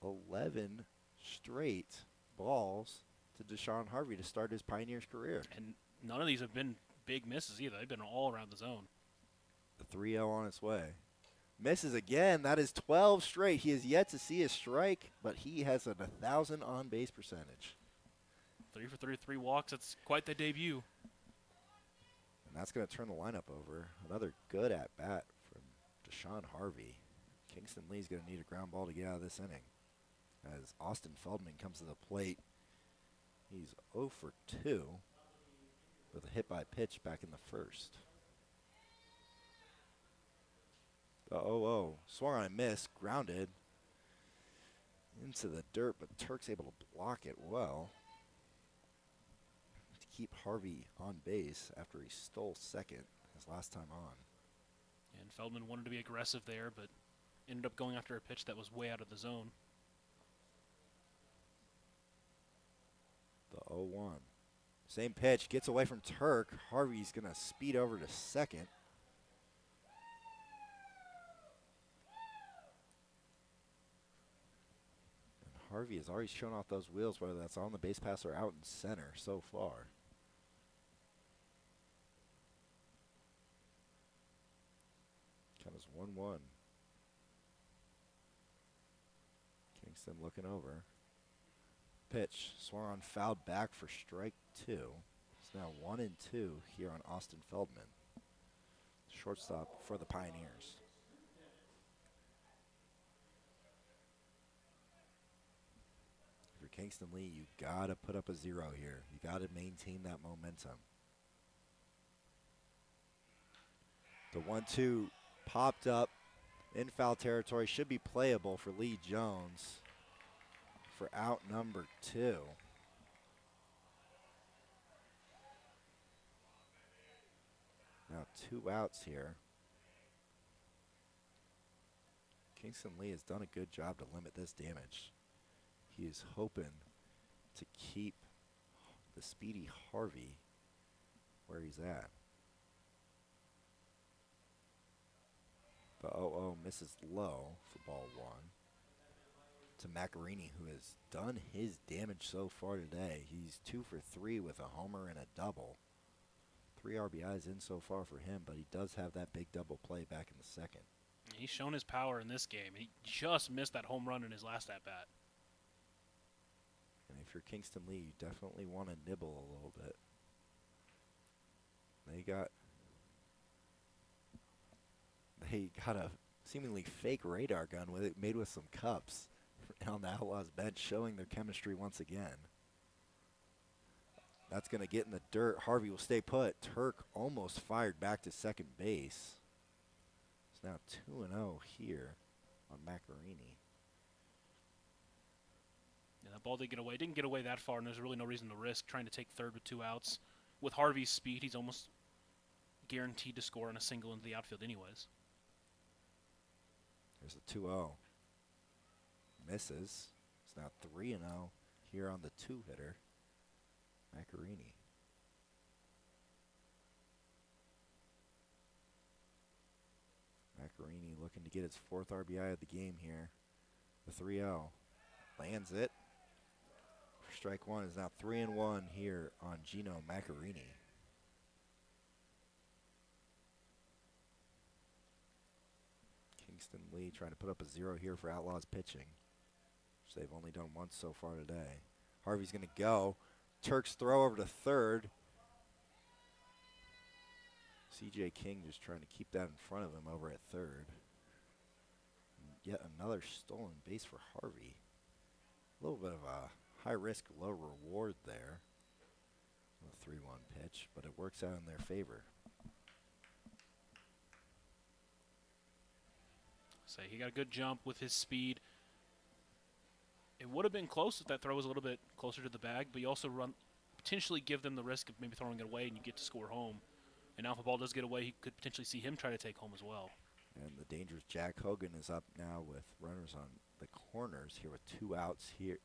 Speaker 1: 11 straight balls to Deshaun Harvey to start his Pioneers career.
Speaker 2: And none of these have been big misses either. They've been all around the zone.
Speaker 1: The 3-0 on its way. Misses again. That is 12 straight. He has yet to see a strike, but he has a 1,000 on-base percentage.
Speaker 2: 3 for 33 walks. That's quite the debut.
Speaker 1: And that's going to turn the lineup over. Another good at-bat from Deshaun Harvey. Kingston Lee's going to need a ground ball to get out of this inning. As Austin Feldman comes to the plate, he's 0 for 2 with a hit by pitch back in the first. The 0-0. Swung on a miss, grounded into the dirt, but Turk's able to block it well to keep Harvey on base after he stole second his last time on.
Speaker 2: And Feldman wanted to be aggressive there, but ended up going after a pitch that was way out of the zone.
Speaker 1: The 0-1. Same pitch, gets away from Turk. Harvey's going to speed over to second. Harvey has already shown off those wheels, whether that's on the base pass or out in center so far. Count is 1-1. Kingston looking over. Pitch swung on, fouled back for strike 2. It's now 1-2 here on Austin Feldman, shortstop for the Pioneers. Kingston Lee, you gotta put up a 0 here. You gotta maintain that momentum. The 1-2 popped up in foul territory, should be playable for Lee Jones for out number 2. Now 2 outs here. Kingston Lee has done a good job to limit this damage. He is hoping to keep the speedy Harvey where he's at. The 0-0 misses low for ball one. To Macarini, who has done his damage so far today. He's 2 for 3 with a homer and a double. 3 RBIs in so far for him, but he does have that big double play back in the second.
Speaker 2: He's shown his power in this game. He just missed that home run in his last at-bat.
Speaker 1: And if you're Kingston Lee, you definitely want to nibble a little bit. They got a seemingly fake radar gun with it made with some cups on the Outlaws bench, showing their chemistry once again. That's going to get in the dirt. Harvey will stay put. Turk almost fired back to second base. It's now 2-0 here on Macarini.
Speaker 2: Yeah, that ball did get away. Didn't get away that far, and there's really no reason to risk trying to take third with 2 outs. With Harvey's speed, he's almost guaranteed to score on a single into the outfield anyways.
Speaker 1: There's a 2-0. Misses. It's now 3-0 here on the 2-hitter, Macarini. Macarini looking to get his 4th RBI of the game here. The 3-0. Lands it. Strike one is now 3-1 here on Gino Macarini. Kingston Lee trying to put up a 0 here for Outlaws pitching, which they've only done once so far today. Harvey's going to go. Turk's throw over to third. C.J. King just trying to keep that in front of him over at third. And yet another stolen base for Harvey. A little bit of a high risk, low reward there. The 3-1 pitch, but it works out in their favor.
Speaker 2: So he got a good jump with his speed. It would have been close if that throw was a little bit closer to the bag, but you also potentially give them the risk of maybe throwing it away and you get to score home. And now if the ball does get away, you could potentially see him try to take home as well.
Speaker 1: And the dangerous Jack Hogan is up now with runners on the corners here with 2 outs here.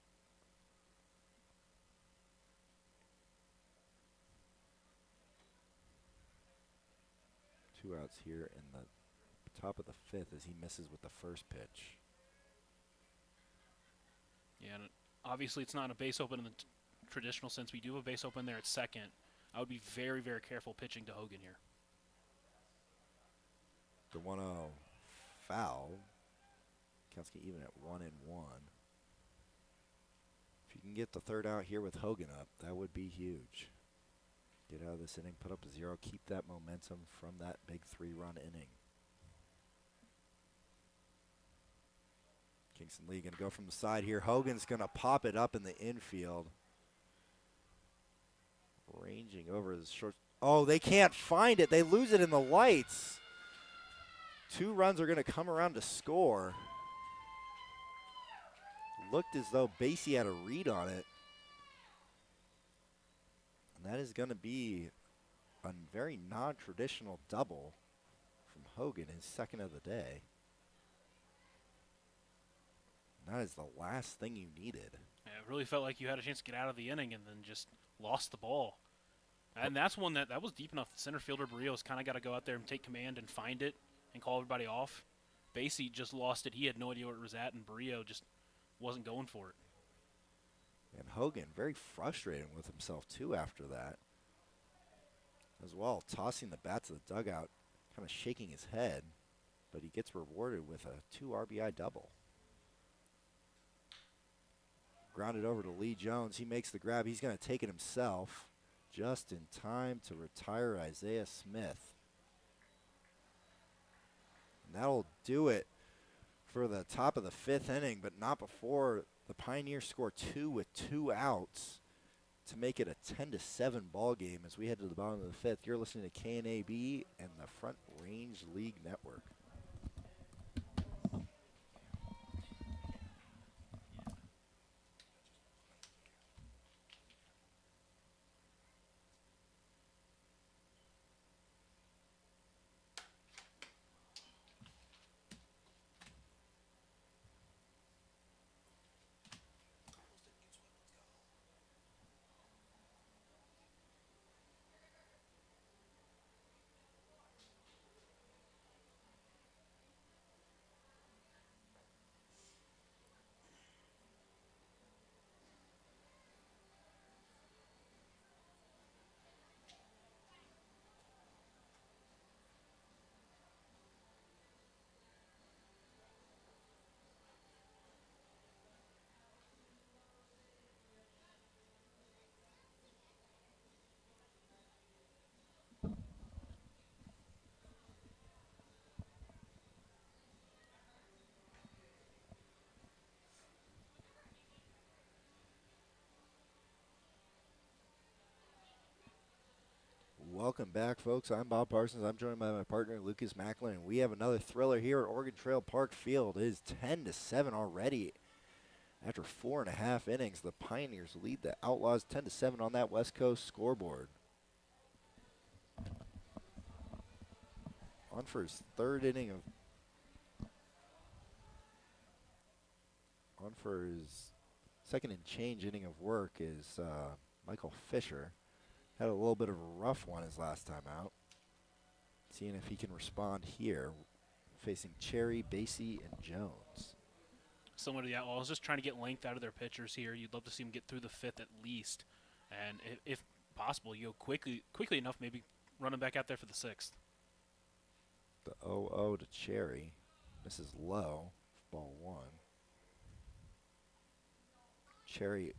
Speaker 1: Two outs here in the top of the 5th as he misses with the first pitch.
Speaker 2: Yeah, and obviously it's not a base open in the traditional sense. We do have a base open there at second. I would be very, very careful pitching to Hogan here.
Speaker 1: The 1-0 foul. Counts get even at 1-1. If you can get the 3rd out here with Hogan up, that would be huge. Get out of this inning, put up a 0, keep that momentum from that big 3-run inning. Kingston Lee going to go from the side here. Hogan's going to pop it up in the infield. Ranging over his short. Oh, they can't find it. They lose it in the lights. 2 runs are going to come around to score. Looked as though Basie had a read on it. And that is going to be a very non-traditional double from Hogan, his 2nd of the day. And that is the last thing you needed.
Speaker 2: Yeah, it really felt like you had a chance to get out of the inning and then just lost the ball. And that's one that was deep enough. Center fielder Barrios kind of got to go out there and take command and find it and call everybody off. Basie just lost it. He had no idea where it was at, and Barrio just wasn't going for it.
Speaker 1: And Hogan very frustrated with himself, too, after that. As well, tossing the bat to the dugout, kind of shaking his head. But he gets rewarded with a 2 RBI double. Grounded over to Lee Jones. He makes the grab. He's going to take it himself. Just in time to retire Isaiah Smith. And that'll do it for the top of the 5th inning, but not before the Pioneers score 2 with 2 outs to make it a 10-7 ball game as we head to the bottom of the 5th. You're listening to KNAB and the Front Range League Network. Welcome back, folks. I'm Bob Parsons. I'm joined by my partner, Lucas Macklin, and we have another thriller here at Oregon Trail Park Field. It is 10-7 already. After 4.5 innings, the Pioneers lead the Outlaws 10-7 on that West Coast scoreboard. On for his third inning of... On for his second and change inning of work is Michael Fisher. Had a little bit of a rough one his last time out. Seeing if he can respond here, facing Cherry, Basie, and Jones.
Speaker 2: Similar to the Outlaws, just trying to get length out of their pitchers here. You'd love to see them get through the fifth at least. And if possible, you go quickly enough, maybe run them back out there for the sixth.
Speaker 1: The 0-0 to Cherry. Misses low. Ball 1. Cherry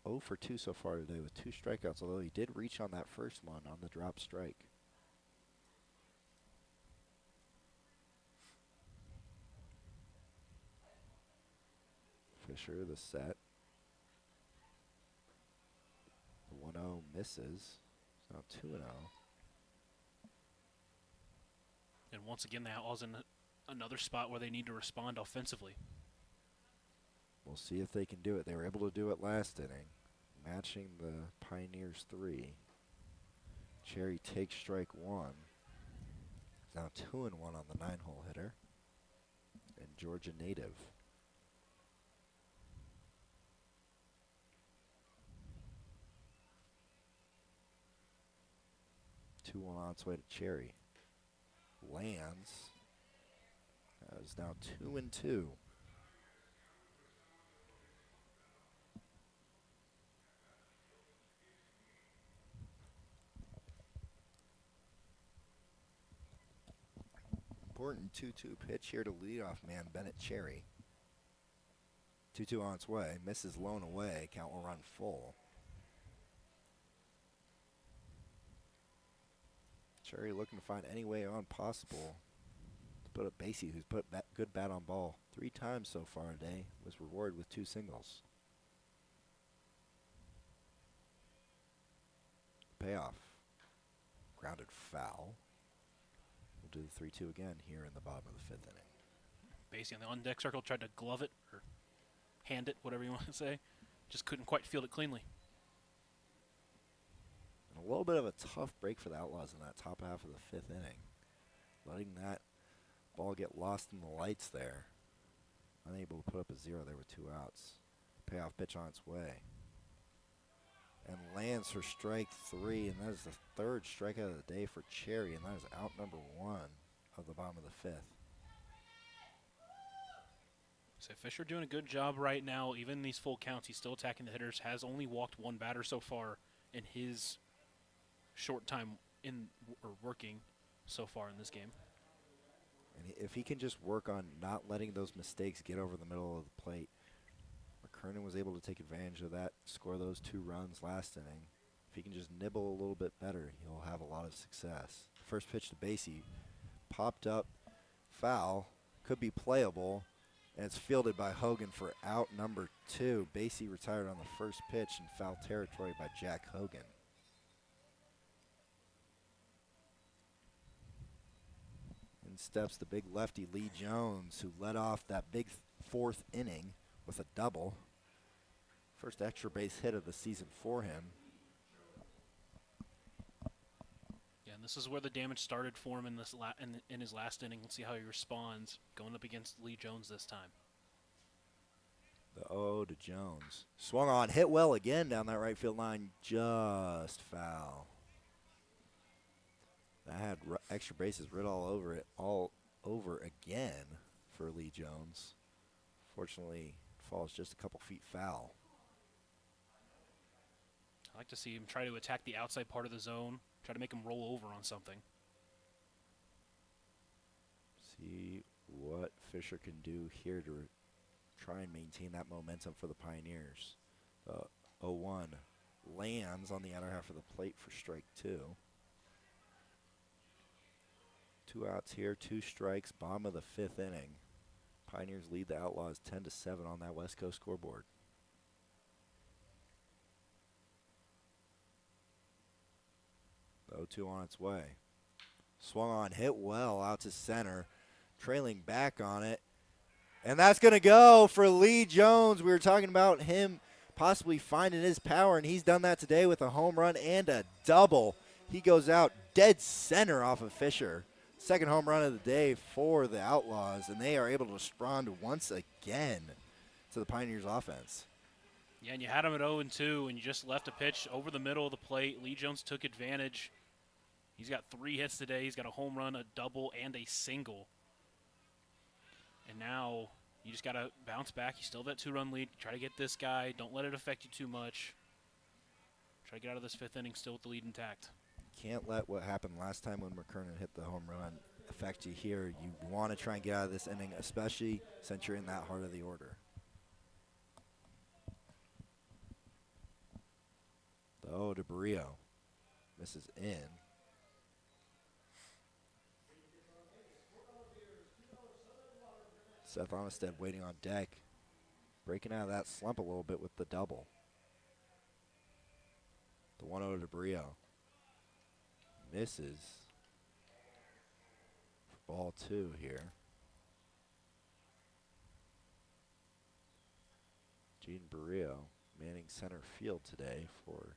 Speaker 1: 0 for 2 so far today with 2 strikeouts, although he did reach on that first one on the drop strike. Fisher, the set. The 1-0 misses. It's now 2-0.
Speaker 2: And once again, the Outlaws in another spot where they need to respond offensively.
Speaker 1: We'll see if they can do it. They were able to do it last inning, matching the Pioneers 3. Cherry takes strike 1. He's now 2-1 on the 9-hole hitter. And Georgia native. 2-1 on its way to Cherry. Lands. That is now 2-2. Important 2-2 pitch here to leadoff man Bennett Cherry. 2-2 on its way. Misses low and away. Count will run full. Cherry looking to find any way on possible to put up Basie, who's put good bat on ball 3 times so far today, was rewarded with 2 singles. Payoff. Grounded foul. We'll do the 3-2 again here in the bottom of the 5th inning.
Speaker 2: Basie on the on-deck circle tried to glove it or hand it, whatever you want to say. Just couldn't quite field it cleanly.
Speaker 1: And a little bit of a tough break for the Outlaws in that top half of the 5th inning. Letting that ball get lost in the lights there. Unable to put up a 0 there with 2 outs. Payoff pitch on its way. And lands for strike 3, and that is the 3rd strikeout of the day for Cherry, and that is out number 1 of the bottom of the 5th.
Speaker 2: So Fisher doing a good job right now. Even in these full counts, he's still attacking the hitters. Has only walked 1 batter so far in his short time working so far in this game.
Speaker 1: And if he can just work on not letting those mistakes get over the middle of the plate. McKernan was able to take advantage of that, score those 2 runs last inning. If he can just nibble a little bit better, he'll have a lot of success. First pitch to Basie, popped up, foul, could be playable, and it's fielded by Hogan for out number 2. Basie retired on the first pitch in foul territory by Jack Hogan. In steps the big lefty Lee Jones, who led off that big 4th inning with a double. First extra base hit of the season for him.
Speaker 2: Yeah, and this is where the damage started for him in this in his last inning. Let's see how he responds going up against Lee Jones this time.
Speaker 1: The 0 to Jones. Swung on, hit well again down that right field line, just foul. That had extra bases writ all over again for Lee Jones. Fortunately, falls just a couple feet foul.
Speaker 2: I like to see him try to attack the outside part of the zone, try to make him roll over on something.
Speaker 1: See what Fisher can do here to try and maintain that momentum for the Pioneers. 0-1 lands on the outer half of the plate for strike 2. 2 outs here, 2 strikes, bottom of the 5th inning. Pioneers lead the Outlaws 10-7 on that West Coast scoreboard. The 0-2 on its way. Swung on, hit well out to center, trailing back on it. And that's going to go for Lee Jones. We were talking about him possibly finding his power, and he's done that today with a home run and a double. He goes out dead center off of Fisher. Second home run of the day for the Outlaws, and they are able to respond once again to the Pioneers offense.
Speaker 2: Yeah, and you had him at 0-2, and you just left a pitch over the middle of the plate. Lee Jones took advantage. He's got 3 hits today. He's got a home run, a double, and a single. And now you just got to bounce back. You still have that 2-run lead. Try to get this guy. Don't let it affect you too much. Try to get out of this 5th inning still with the lead intact.
Speaker 1: Can't let what happened last time when McKernan hit the home run affect you here. You want to try and get out of this inning, especially since you're in that heart of the order. Oh, to Barrio. Misses in. Seth Onnested waiting on deck. Breaking out of that slump a little bit with the double. The 1-0 to Barrio. Misses. For ball 2 here. Gene Barrio manning center field today for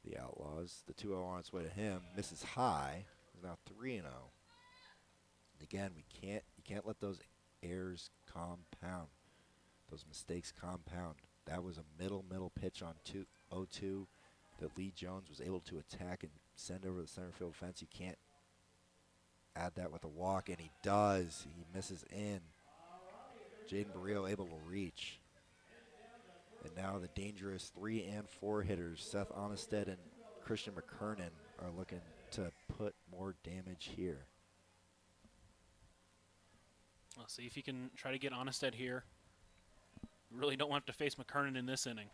Speaker 1: the Outlaws. The 2-0 on its way to him. Misses high. He's now 3-0. Again, you can't let those errors compound. Those mistakes compound. That was a middle pitch on 0-2 that Lee Jones was able to attack and send over the center field fence. You can't add that with a walk, and he does. He misses in. Jaden Barrio able to reach. And now the dangerous 3 and 4 hitters, Seth Onnested and Christian McKernan, are looking to put more damage here.
Speaker 2: Let's see if he can try to get Onnested here. Really don't want to face McKernan in this inning.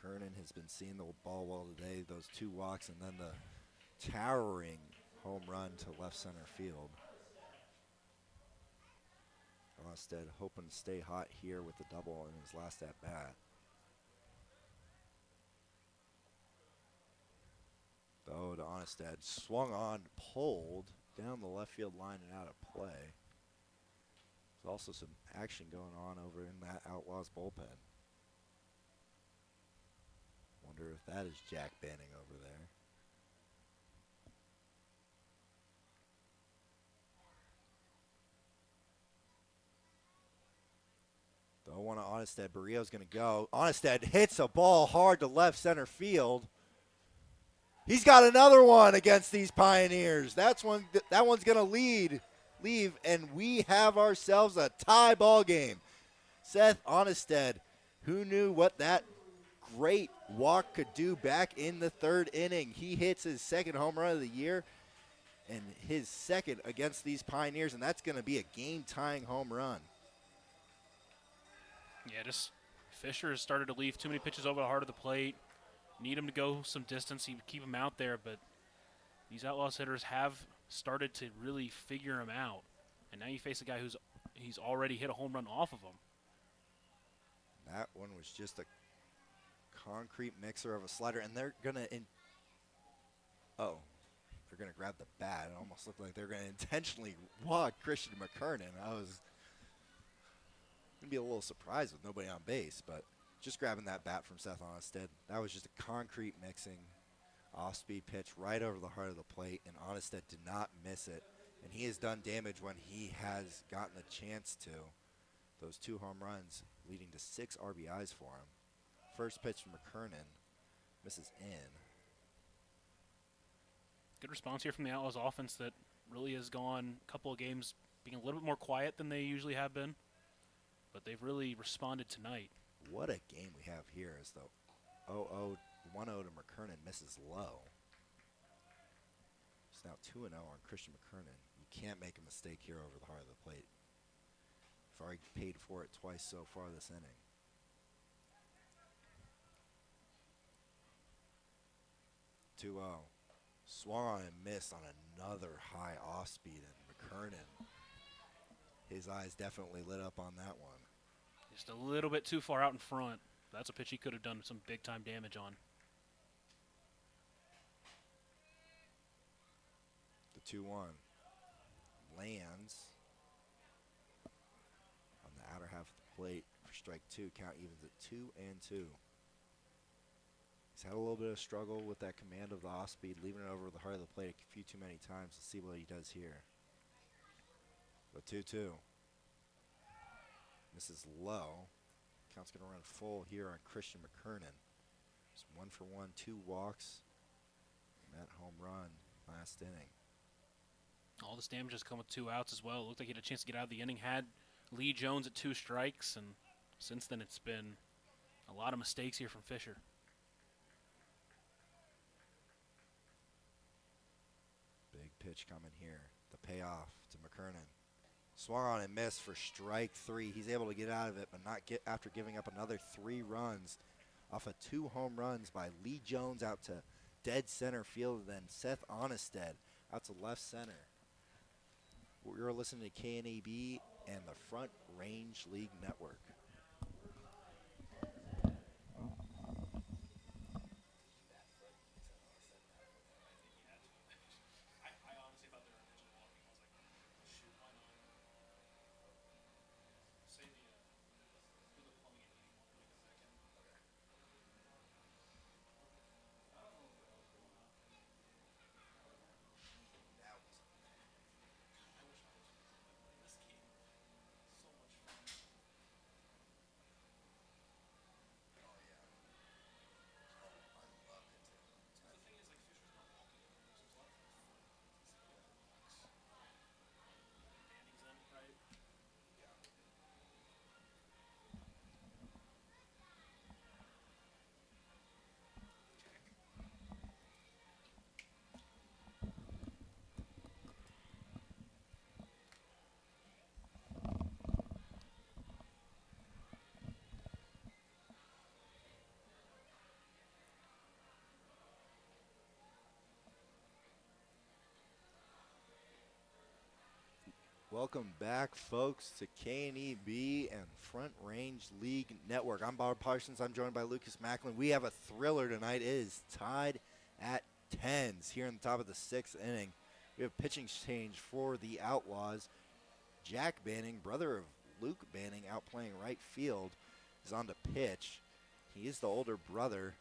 Speaker 1: Kernan has been seeing the ball well today. Those 2 walks and then the towering home run to left center field. Onnested hoping to stay hot here with the double in his last at bat. Oh, to Onnested, swung on, pulled down the left field line and out of play. There's also some action going on over in that Outlaws bullpen. Wonder if that is Jack Banning over there. The 0-1 on Onnested. Barrio's going to go. Onnested hits a ball hard to left center field. He's got another one against these Pioneers. That one's going to leave, and we have ourselves a tie ball game. Seth Onnested, who knew what that great walk could do back in the 3rd inning. He hits his 2nd home run of the year and his 2nd against these Pioneers, and that's going to be a game-tying home run.
Speaker 2: Yeah, just Fisher has started to leave too many pitches over the heart of the plate. Need him to go some distance, keep him out there, but these Outlaws hitters have started to really figure him out. And now you face a guy he's already hit a home run off of him.
Speaker 1: That one was just a concrete mixer of a slider, and they're going to they're going to grab the bat. It almost looked like they're going to intentionally walk Christian McKernan. I was going to be a little surprised with nobody on base, but just grabbing that bat from Seth Onnested. That was just a concrete mixing off-speed pitch right over the heart of the plate, and Onnested did not miss it. And he has done damage when he has gotten a chance to. Those 2 home runs leading to 6 RBIs for him. First pitch from McKernan misses in.
Speaker 2: Good response here from the Outlaws offense that really has gone a couple of games being a little bit more quiet than they usually have been. But they've really responded tonight.
Speaker 1: What a game we have here as the 1-0 to McKernan misses low. It's now 2-0 on Christian McKernan. You can't make a mistake here over the heart of the plate. I've already paid for it twice so far this inning. 2-0. Swung on and missed on another high off speed, and McKernan, his eyes definitely lit up on that one.
Speaker 2: Just a little bit too far out in front. That's a pitch he could have done some big-time damage on.
Speaker 1: 2-1. Lands on the outer half of the plate for strike 2. Count evens at 2-2. He's had a little bit of struggle with that command of the off speed, leaving it over the heart of the plate a few too many times. Let's see what he does here. So 2-2. This is low. Count's going to run full here on Christian McKernan. It's 1 for 1, 2 walks, and that home run last inning.
Speaker 2: All this damage has come with 2 outs as well. It looked like he had a chance to get out of the inning. Had Lee Jones at 2 strikes, and since then it's been a lot of mistakes here from Fisher.
Speaker 1: Big pitch coming here. The payoff to McKernan. Swung on and missed for strike 3. He's able to get out of it, but not get after giving up another 3 runs off of 2 home runs by Lee Jones out to dead center field, and then Seth Onnested out to left center. We're listening to KNAB and the Front Range League Network. Welcome back, folks, to KNEB and Front Range League Network. I'm Bob Parsons. I'm joined by Lucas Macklin. We have a thriller tonight. It is tied at 10s here in the top of the 6th inning. We have pitching change for the Outlaws. Jack Banning, brother of Luke Banning, out playing right field, is on to pitch. He is the older brother,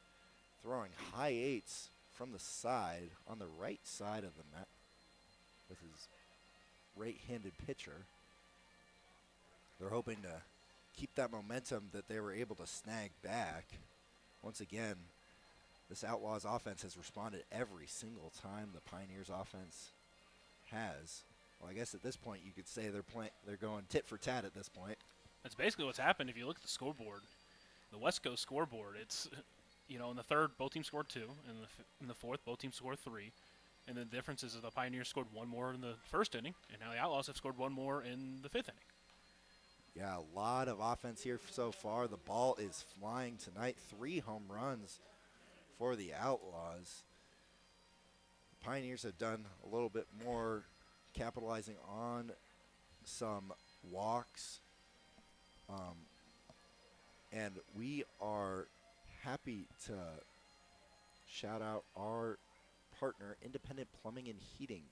Speaker 1: throwing high 8s from the side on the right side of the mat with his right-handed pitcher. They're hoping to keep that momentum that they were able to snag back. Once again, this Outlaws offense has responded every single time the Pioneers offense has. Well, I guess at this point you could say they're going tit for tat at this point.
Speaker 2: That's basically what's happened. If you look at the scoreboard, the West Coast scoreboard, it's, in the third, both teams scored 2. In the fourth, both teams scored 3. And the difference is that the Pioneers scored 1 more in the first inning, and now the Outlaws have scored 1 more in the 5th inning.
Speaker 1: Yeah, a lot of offense here so far. The ball is flying tonight. 3 home runs for the Outlaws. The Pioneers have done a little bit more capitalizing on some walks. And we are happy to shout out our partner, Independent Plumbing and Heating.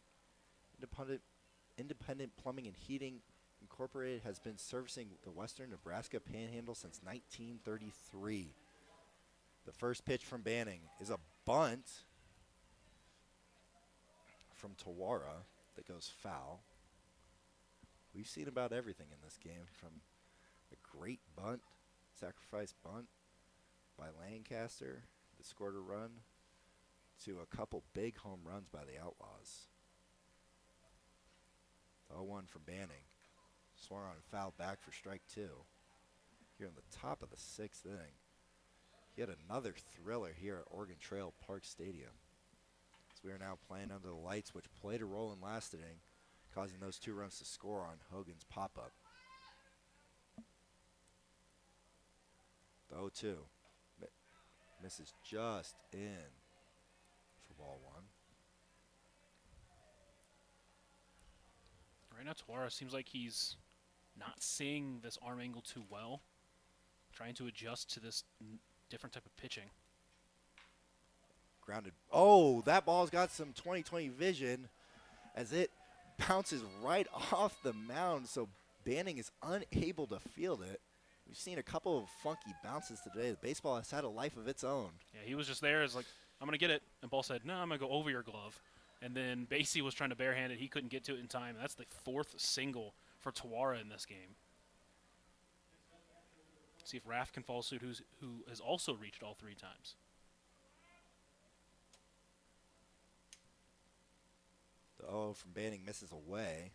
Speaker 1: Independent Plumbing and Heating Incorporated has been servicing the western Nebraska Panhandle since 1933. The first pitch from Banning is a bunt from Tawara that goes foul. We've seen about everything in this game, from a great bunt, sacrifice bunt by Lancaster that scored a run, to a couple big home runs by the Outlaws. 0-1 from Banning. Swung on and fouled back for strike 2. Here in the top of the 6th inning. Yet another thriller here at Oregon Trail Park Stadium. So we are now playing under the lights, which played a role in last inning, causing those 2 runs to score on Hogan's pop-up. The 0-2. Misses just in for ball 1.
Speaker 2: Right now, Tawara seems like he's not seeing this arm angle too well, trying to adjust to this different type of pitching.
Speaker 1: Grounded. Oh, that ball's got some 20/20 vision. as it bounces right off the mound, so Banning is unable to field it. We've seen a couple of funky bounces today. The baseball has had a life of its own.
Speaker 2: Yeah, he was just there as like, I'm going to get it. And Ball said, no, I'm going to go over your glove. And then Basie was trying to barehand it. He couldn't get to it in time. That's the 4th single for Tawara in this game. See if Raph can follow suit, who has also reached all 3 times.
Speaker 1: The 0 from Banning misses away.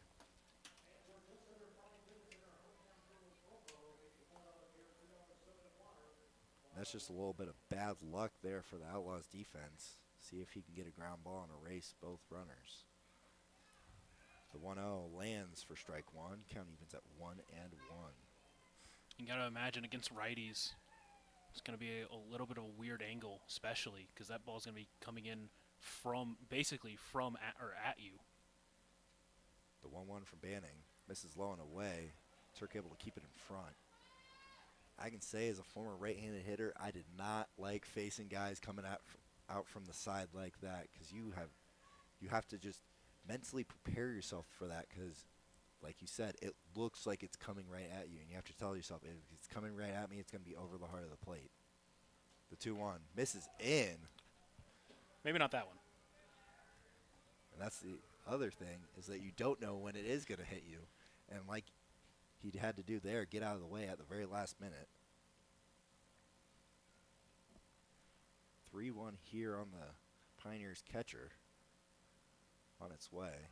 Speaker 1: That's just a little bit of bad luck there for the Outlaws defense. See if he can get a ground ball and erase both runners. The 1-0 lands for strike 1. Count evens at 1-1.
Speaker 2: You got to imagine against righties, it's going to be a little bit of a weird angle, especially because that ball's going to be coming in from basically from at you.
Speaker 1: The 1-1 from Banning misses low and away. Turk able to keep it in front. I can say as a former right-handed hitter, I did not like facing guys coming out from the side like that, because you have to just mentally prepare yourself for that, because like you said, it looks like it's coming right at you, and you have to tell yourself, if it's coming right at me, it's going to be over the heart of the plate. The 2-1 misses in.
Speaker 2: Maybe not that one.
Speaker 1: And that's the other thing, is that you don't know when it is going to hit you. And like he had to do there, get out of the way at the very last minute. 3-1 here on the Pioneers catcher. On its way.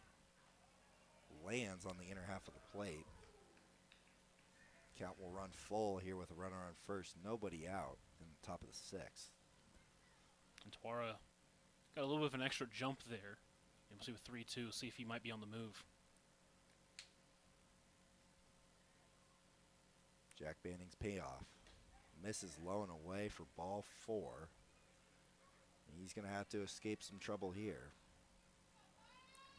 Speaker 1: Lands on the inner half of the plate. Count will run full here with a runner on first. Nobody out in the top of the 6th.
Speaker 2: And Tawara got a little bit of an extra jump there. And we'll see with 3-2, see if he might be on the move.
Speaker 1: Jack Banning's payoff. Misses low and away for ball 4. He's going to have to escape some trouble here.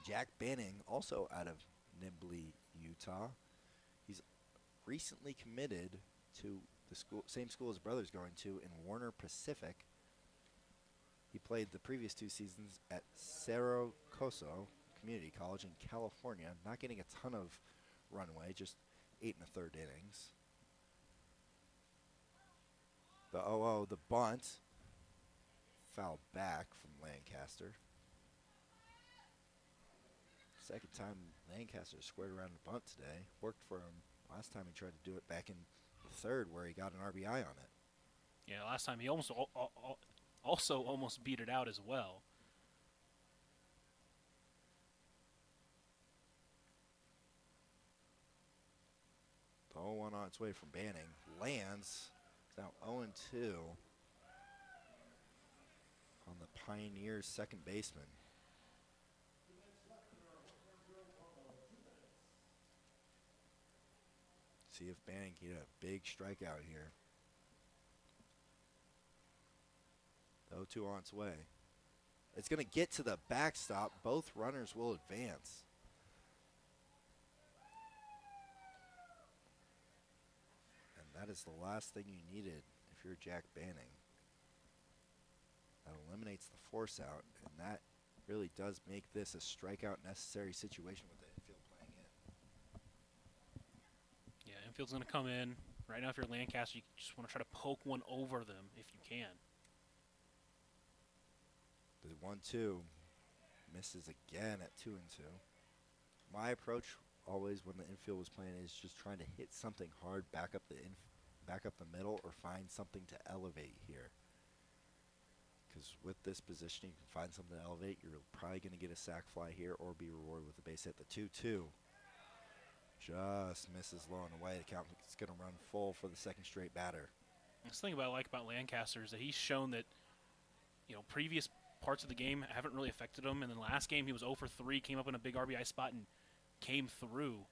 Speaker 1: Jack Banning, also out of Nibley, Utah. He's recently committed to the same school his brother's going to in Warner Pacific. He played the previous 2 seasons at Cerro Coso Community College in California, not getting a ton of runway, just 8 1/3 innings. The 0-0, the bunt, fouled back from Lancaster. Second time Lancaster squared around the bunt today. Worked for him last time he tried to do it back in the 3rd where he got an RBI on it.
Speaker 2: Yeah, last time he also almost beat it out as well.
Speaker 1: The 0-1 on its way from Banning. Lands. It's now 0-2 on the Pioneers' second baseman. See if Banning can get a big strikeout here. The 0-2 on its way. It's going to get to the backstop. Both runners will advance. And that is the last thing you needed if you're Jack Banning. That eliminates the force out, and that really does make this a strikeout necessary situation with the infield playing in.
Speaker 2: Yeah, infield's going to come in. Right now, if you're Lancaster, you just want to try to poke one over them if you can.
Speaker 1: The 1-2 misses again at 2-2. My approach always when the infield was playing is just trying to hit something hard back up the middle or find something to elevate here. Because with this position, you can find something to elevate. You're probably going to get a sac fly here or be rewarded with a base hit. The 2-2 just misses low and away. The count is going to run full for the second straight batter.
Speaker 2: This thing I like about Lancaster is that he's shown that, previous parts of the game haven't really affected him. And then last game he was 0 for 3, came up in a big RBI spot and came through.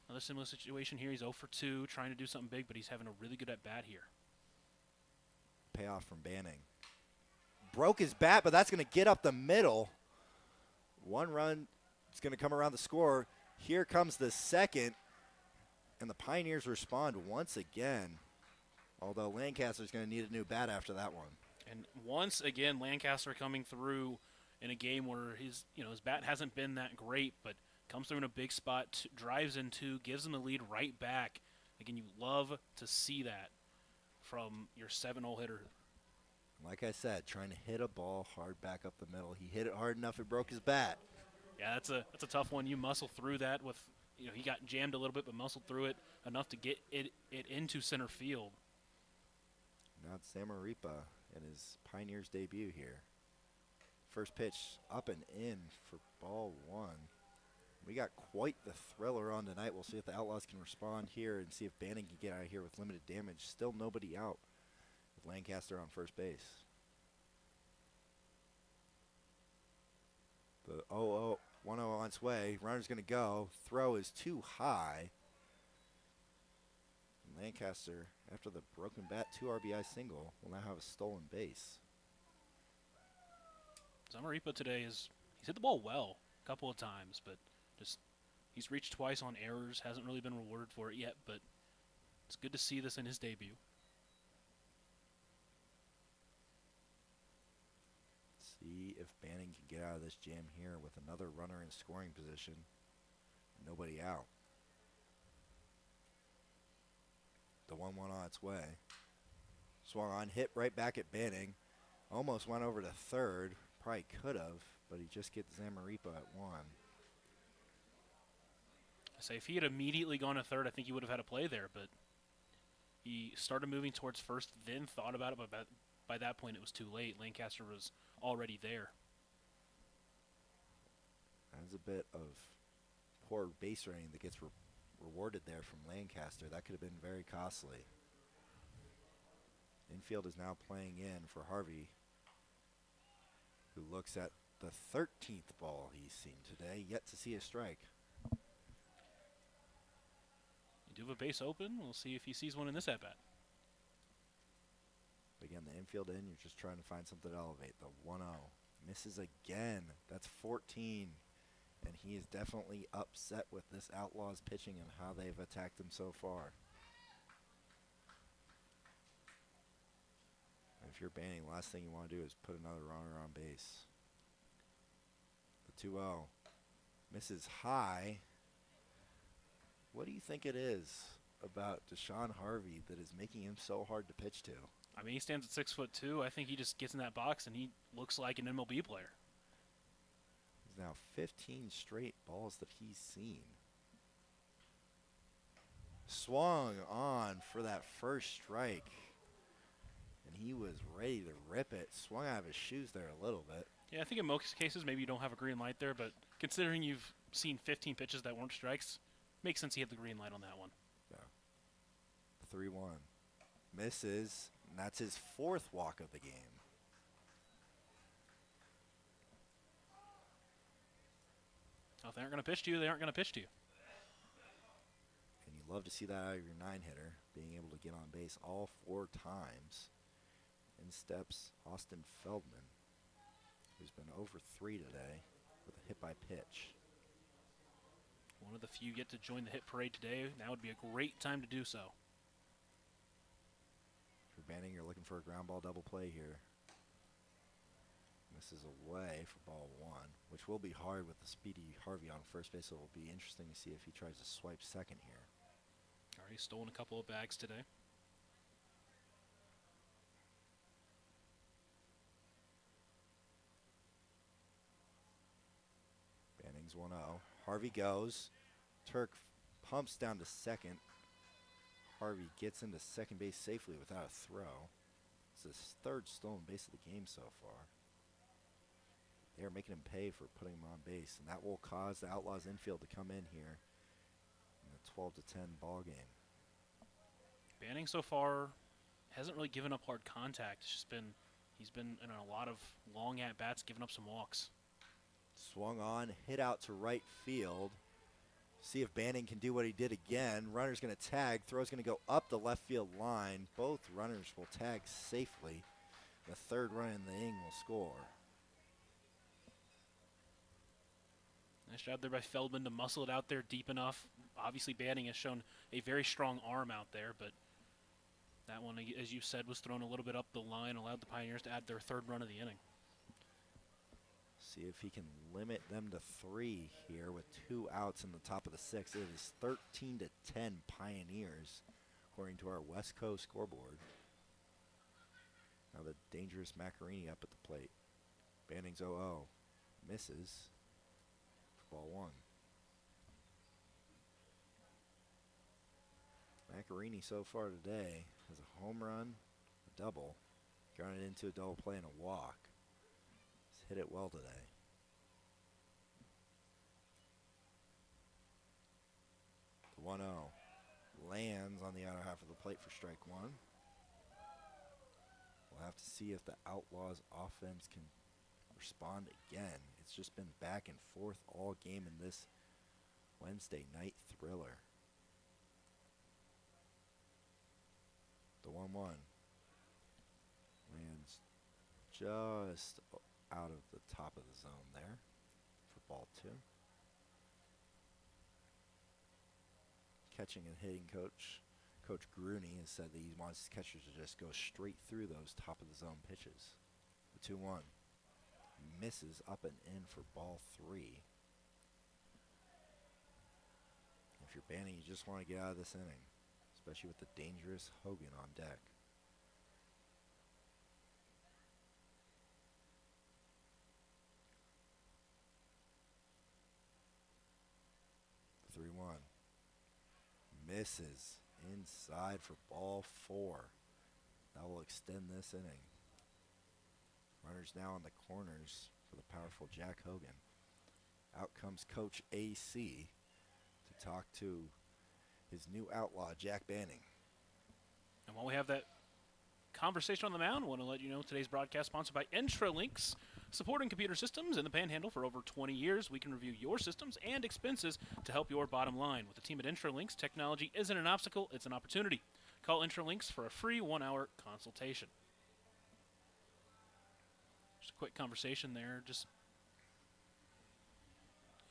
Speaker 2: Another similar situation here. He's 0 for 2, trying to do something big, but he's having a really good at bat here.
Speaker 1: Payoff from Banning. Broke his bat, but that's going to get up the middle. 1 run is going to come around the score. Here comes the second, and the Pioneers respond once again. Although Lancaster's going to need a new bat after that one.
Speaker 2: And once again, Lancaster coming through in a game where his bat hasn't been that great, but comes through in a big spot, drives in two, gives them the lead right back. Again, you love to see that from your 7-0 hitter.
Speaker 1: Like I said, trying to hit a ball hard back up the middle. He hit it hard enough it broke his bat.
Speaker 2: Yeah, that's a tough one. You muscle through that with, he got jammed a little bit, but muscled through it enough to get it into center field.
Speaker 1: Now it's Zamaripa in his Pioneers debut here. First pitch up and in for ball one. We got quite the thriller on tonight. We'll see if the Outlaws can respond here and see if Banning can get out of here with limited damage. Still nobody out with Lancaster on first base. The 0-0, 1-0 on its way. Runner's going to go. Throw is too high. Lancaster, after the broken bat 2 RBI single, will now have a stolen base.
Speaker 2: Zamaripa today he's hit the ball well a couple of times, but he's reached twice on errors, hasn't really been rewarded for it yet, but it's good to see this in his debut.
Speaker 1: See if Banning can get out of this jam here with another runner in scoring position. Nobody out. The 1-1 on its way. Swung on, hit right back at Banning. Almost went over to third. Probably could have, but he just gets Zamaripa at 1.
Speaker 2: I say if he had immediately gone to third, I think he would have had a play there, but he started moving towards first, then thought about it, but by that point it was too late. Lancaster was already there.
Speaker 1: That's a bit of poor base running that gets rewarded there from Lancaster. That could have been very costly. Infield is now playing in for Harvey, who looks at the 13th ball he's seen today, yet to see a strike.
Speaker 2: You do have a base open. We'll see if he sees one in this at-bat.
Speaker 1: Again, the infield in, you're just trying to find something to elevate. The 1-0 misses again. That's 14. And he is definitely upset with this Outlaws pitching and how they've attacked him so far. If you're Banning, last thing you want to do is put another runner on base. The 2-0 misses high. What do you think it is about Deshaun Harvey that is making him so hard to pitch to?
Speaker 2: I mean, he stands at 6'2". I think he just gets in that box and he looks like an MLB player.
Speaker 1: He's now 15 straight balls that he's seen. Swung on for that first strike. And he was ready to rip it. Swung out of his shoes there a little bit.
Speaker 2: Yeah, I think in most cases maybe you don't have a green light there, but considering you've seen 15 pitches that weren't strikes, makes sense he had the green light on that one.
Speaker 1: Yeah. 3-1. Misses, and that's his 4th walk of the game.
Speaker 2: Well, if they aren't going to pitch to you, they aren't going to pitch to you.
Speaker 1: And you love to see that out of your 9-hitter, being able to get on base all 4 times. In steps Austin Feldman, who's been over 3 today with a hit by pitch.
Speaker 2: One of the few yet to join the hit parade today. Now would be a great time to do so.
Speaker 1: For Banning, you're looking for a ground ball double play here. Misses away for ball 1, which will be hard with the speedy Harvey on first base, so it will be interesting to see if he tries to swipe second here.
Speaker 2: Already stolen a couple of bags today.
Speaker 1: Banning's 1-0. Harvey goes. Turk pumps down to second. Harvey gets into second base safely without a throw. It's his 3rd stolen base of the game so far. They are making him pay for putting him on base, and that will cause the Outlaws infield to come in here in a 12-10 ball game.
Speaker 2: Banning so far hasn't really given up hard contact. It's just he's been in a lot of long at-bats, giving up some walks.
Speaker 1: Swung on, hit out to right field. See if Banning can do what he did again. Runner's going to tag. Throw's going to go up the left field line. Both runners will tag safely. The 3rd run in the inning will score.
Speaker 2: Nice job there by Feldman to muscle it out there deep enough. Obviously, Banning has shown a very strong arm out there, but that one, as you said, was thrown a little bit up the line, allowed the Pioneers to add their 3rd run of the inning.
Speaker 1: See if he can limit them to 3 here with 2 outs in the top of the 6th. It is 13-10 Pioneers, according to our West Coast scoreboard. Now the dangerous Macarini up at the plate. Banning's 0-0. Misses for ball 1. Macarini so far today has a home run, a double, grounded into a double play and a walk. He's hit it well today. The 1-0 lands on the outer half of the plate for strike 1. We'll have to see if the Outlaws offense can respond again. It's just been back and forth all game in this Wednesday night thriller. The 1-1 lands just out of the top of the zone there for ball 2. Catching and hitting coach Gruny has said that he wants catchers to just go straight through those top of the zone pitches. The 2-1 misses up and in for ball 3. If you're Banning, you just want to get out of this inning, especially with the dangerous Hogan on deck. The 3-1 misses inside for ball 4. That will extend this inning. Runners now on the corners for the powerful Jack Hogan. Out comes Coach AC to talk to his new outlaw, Jack Banning.
Speaker 2: And while we have that conversation on the mound, I want to let you know today's broadcast sponsored by Intralinks, supporting computer systems in the Panhandle for over 20 years. We can review your systems and expenses to help your bottom line. With the team at Intralinks, technology isn't an obstacle, it's an opportunity. Call Intralinks for a free 1-hour consultation. Just a quick conversation there. Just,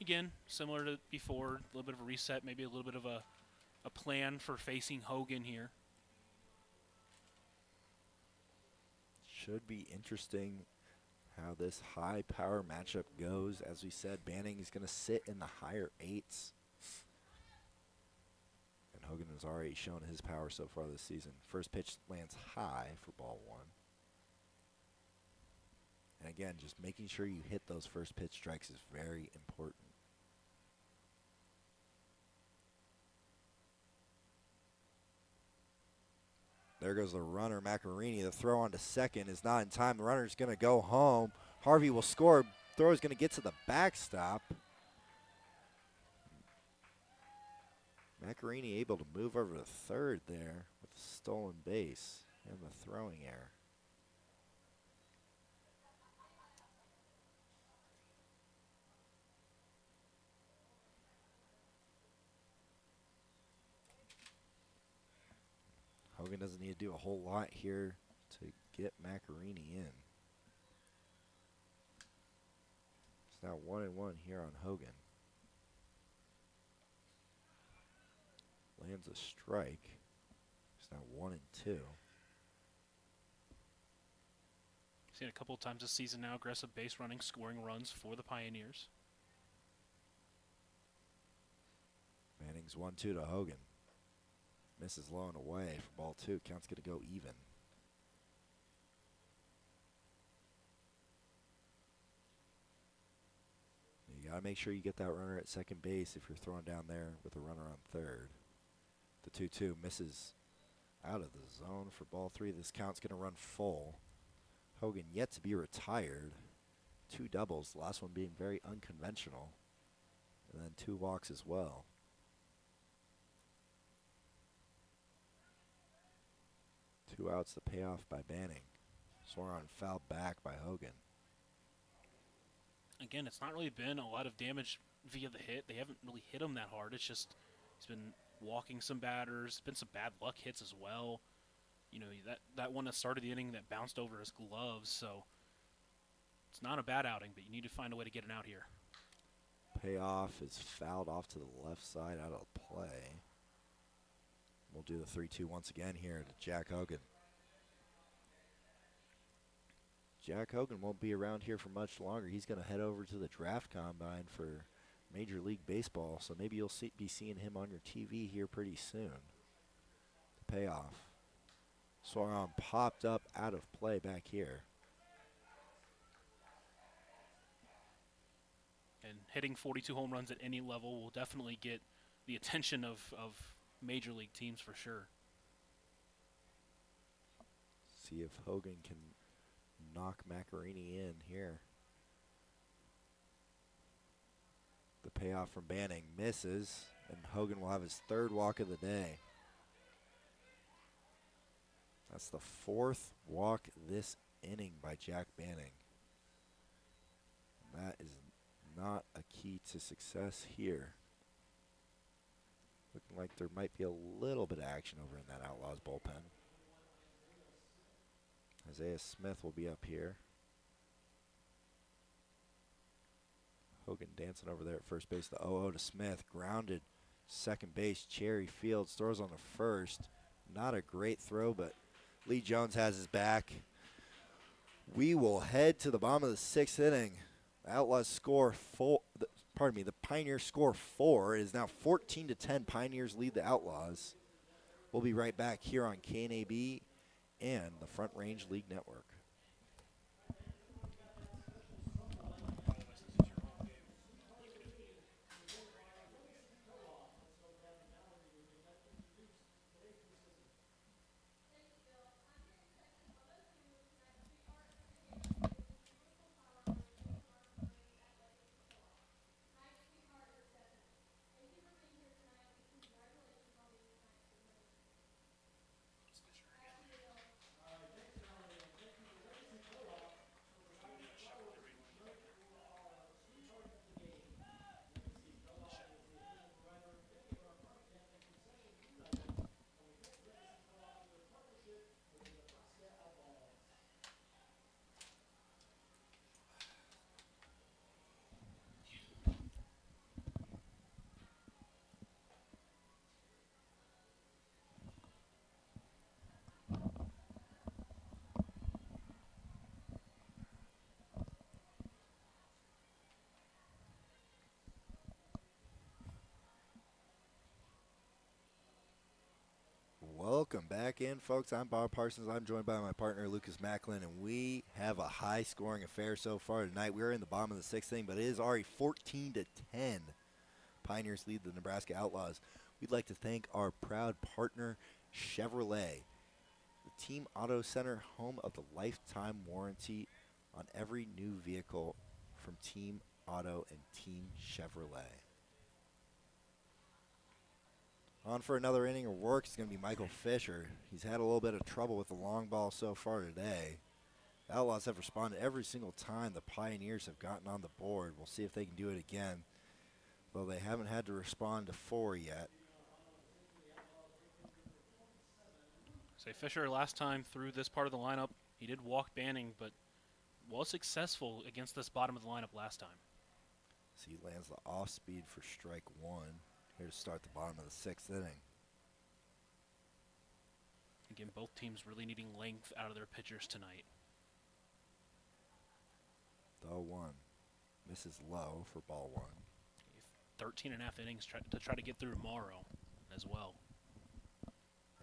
Speaker 2: again, similar to before, a little bit of a reset, maybe a little bit of a plan for facing Hogan here.
Speaker 1: Should be interesting how this high power matchup goes. As we said, Banning is going to sit in the higher 8s. And Hogan has already shown his power so far this season. First pitch lands high for ball 1. And again, just making sure you hit those first pitch strikes is very important. There goes the runner, Macarini. The throw on to second is not in time. The runner's going to go home. Harvey will score. Throw is going to get to the backstop. Macarini able to move over to third there with the stolen base and the throwing error. Hogan doesn't need to do a whole lot here to get Macarini in. It's now 1-1 here on Hogan. Lands a strike. It's now 1-2.
Speaker 2: Seen a couple of times this season now, aggressive base running, scoring runs for the Pioneers.
Speaker 1: Manning's 1-2 to Hogan. Misses low and away for ball 2. Count's going to go even. You got to make sure you get that runner at second base if you're throwing down there with a runner on third. The 2-2 misses out of the zone for ball 3. This count's going to run full. Hogan yet to be retired. 2 doubles, the last one being very unconventional. And then 2 walks as well. Two outs, the payoff by Banning. Swung on foul back by Hogan.
Speaker 2: Again, it's not really been a lot of damage via the hit. They haven't really hit him that hard. It's just he's been walking some batters. Been some bad luck hits as well. You know, that one that started the inning that bounced over his gloves. So it's not a bad outing, but you need to find a way to get it out here.
Speaker 1: Payoff is fouled off to the left side out of play. We'll do the 3-2 once again here to Jack Hogan. Jack Hogan won't be around here for much longer. He's going to head over to the draft combine for Major League Baseball, so maybe you'll be seeing him on your TV here pretty soon. The payoff. Swung on, popped up out of play back here.
Speaker 2: And hitting 42 home runs at any level will definitely get the attention of major league teams for sure.
Speaker 1: See if Hogan can knock Macarini in here. The payoff from Banning misses, and Hogan will have his third walk of the day. That's the fourth walk this inning by Jack Banning. And that is not a key to success here. Looking like there might be a little bit of action over in that Outlaws bullpen. Isaiah Smith will be up here. Hogan dancing over there at first base. The 0-0 to Smith. Grounded second base. Cherry Fields throws on the first. Not a great throw, but Lee Jones has his back. We will head to the bottom of the sixth inning. The Outlaws score the Pioneers score 4. It is now 14-10. Pioneers lead the Outlaws. We'll be right back here on KNAB and the Front Range League Network. Welcome back in, folks. I'm Bob Parsons. I'm joined by my partner, Lucas Macklin, and we have a high-scoring affair so far tonight. We're in the bottom of the sixth inning, but it is already 14-10. Pioneers lead the Nebraska Outlaws. We'd like to thank our proud partner, Chevrolet, the Team Auto Center, home of the lifetime warranty on every new vehicle from Team Auto and Team Chevrolet. On for another inning of work is going to be Michael Fisher. He's had a little bit of trouble with the long ball so far today. The Outlaws have responded every single time the Pioneers have gotten on the board. We'll see if they can do it again, though they haven't had to respond to 4 yet.
Speaker 2: Say Fisher last time through this part of the lineup, he did walk Banning, but was successful against this bottom of the lineup last time.
Speaker 1: So he lands the off speed for strike 1. Here to start the bottom of the sixth inning.
Speaker 2: Again, both teams really needing length out of their pitchers tonight.
Speaker 1: The 0-1 misses low for ball 1.
Speaker 2: 13 and a half innings to try to get through tomorrow as well.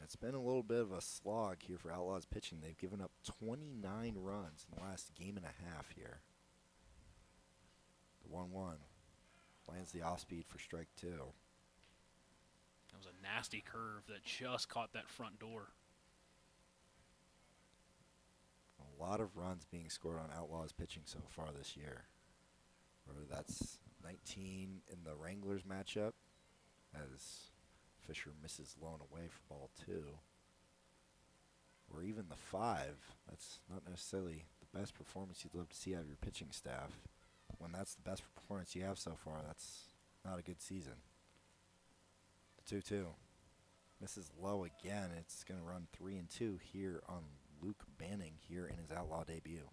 Speaker 1: It's been a little bit of a slog here for Outlaws pitching. They've given up 29 runs in the last game and a half here. The 1-1 lands the off speed for strike 2.
Speaker 2: That was a nasty curve that just caught that front door.
Speaker 1: A lot of runs being scored on Outlaws pitching so far this year. Whether that's 19 in the Wranglers matchup, as Fisher misses lone away for ball 2, or even the 5. That's not necessarily the best performance you'd love to see out of your pitching staff. When that's the best performance you have so far, that's not a good season. 2-2. Misses low again. It's going to run 3-2 here on Luke Banning here in his Outlaw debut.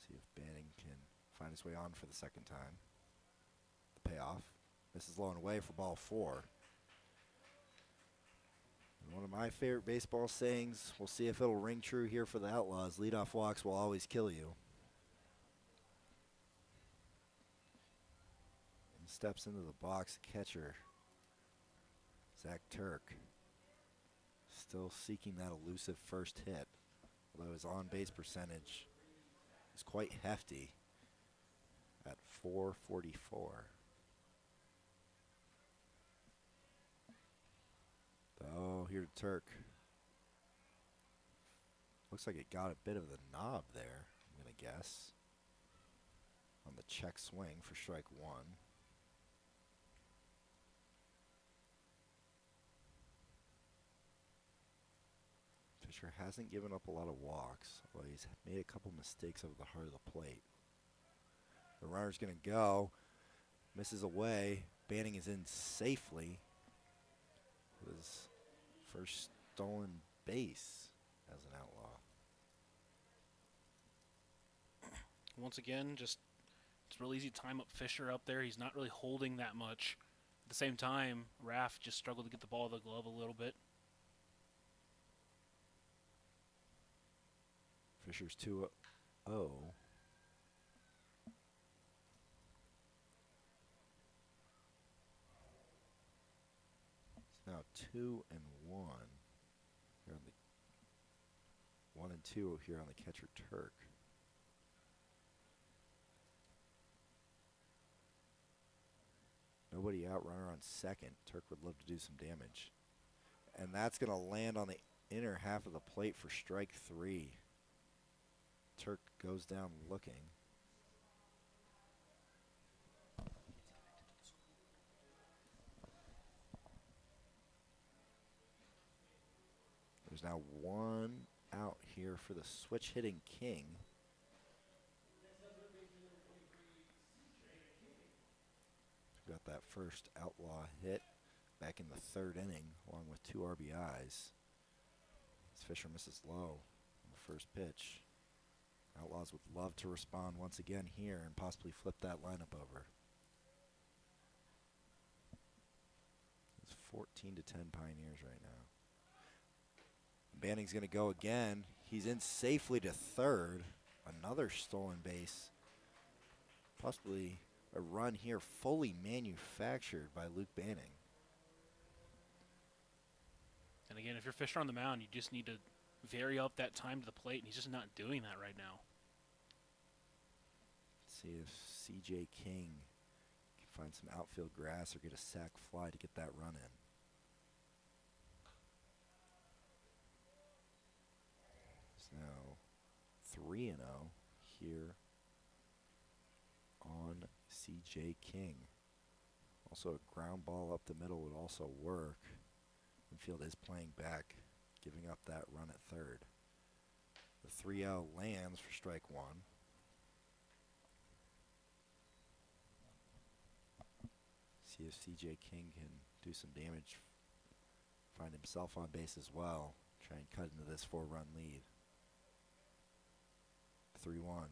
Speaker 1: See if Banning can find his way on for the second time. The payoff. Misses low and away for ball 4. One of my favorite baseball sayings, we'll see if it'll ring true here for the Outlaws. Leadoff walks will always kill you. And steps into the box, catcher, Zach Turk. Still seeking that elusive first hit, although his on-base percentage is quite hefty at .444. Oh, here to Turk. Looks like it got a bit of the knob there, I'm going to guess. On the check swing for strike one. Fisher hasn't given up a lot of walks, although he's made a couple mistakes over the heart of the plate. The runner's going to go. Misses away. Banning is in safely. His first stolen base as an Outlaw.
Speaker 2: Once again, just it's real easy to time up Fisher up there. He's not really holding that much. At the same time, Raff just struggled to get the ball in the glove a little bit.
Speaker 1: Fisher's 2-0. It's now 2-1. Here on the 1-2 here on the catcher Turk. Nobody out, runner on second. Turk would love to do some damage. And that's going to land on the inner half of the plate for strike three. Turk goes down looking. There's now one out here for the switch hitting King. Got that first Outlaw hit back in the third inning along with 2 RBIs. As Fisher misses low on the first pitch. Outlaws would love to respond once again here and possibly flip that lineup over. It's 14-10 Pioneers right now. Banning's going to go again. He's in safely to third. Another stolen base. Possibly a run here fully manufactured by Luke Banning.
Speaker 2: And again, if you're Fisher on the mound, you just need to vary up that time to the plate, and he's just not doing that right now.
Speaker 1: Let's see if C.J. King can find some outfield grass or get a sac fly to get that run in. It's now 3-0 here on C.J. King. Also a ground ball up the middle would also work. Infield is playing back, giving up that run at third. The 3-0 lands for strike one. See if C.J. King can do some damage, find himself on base as well, try and cut into this 4-run lead. 3-1.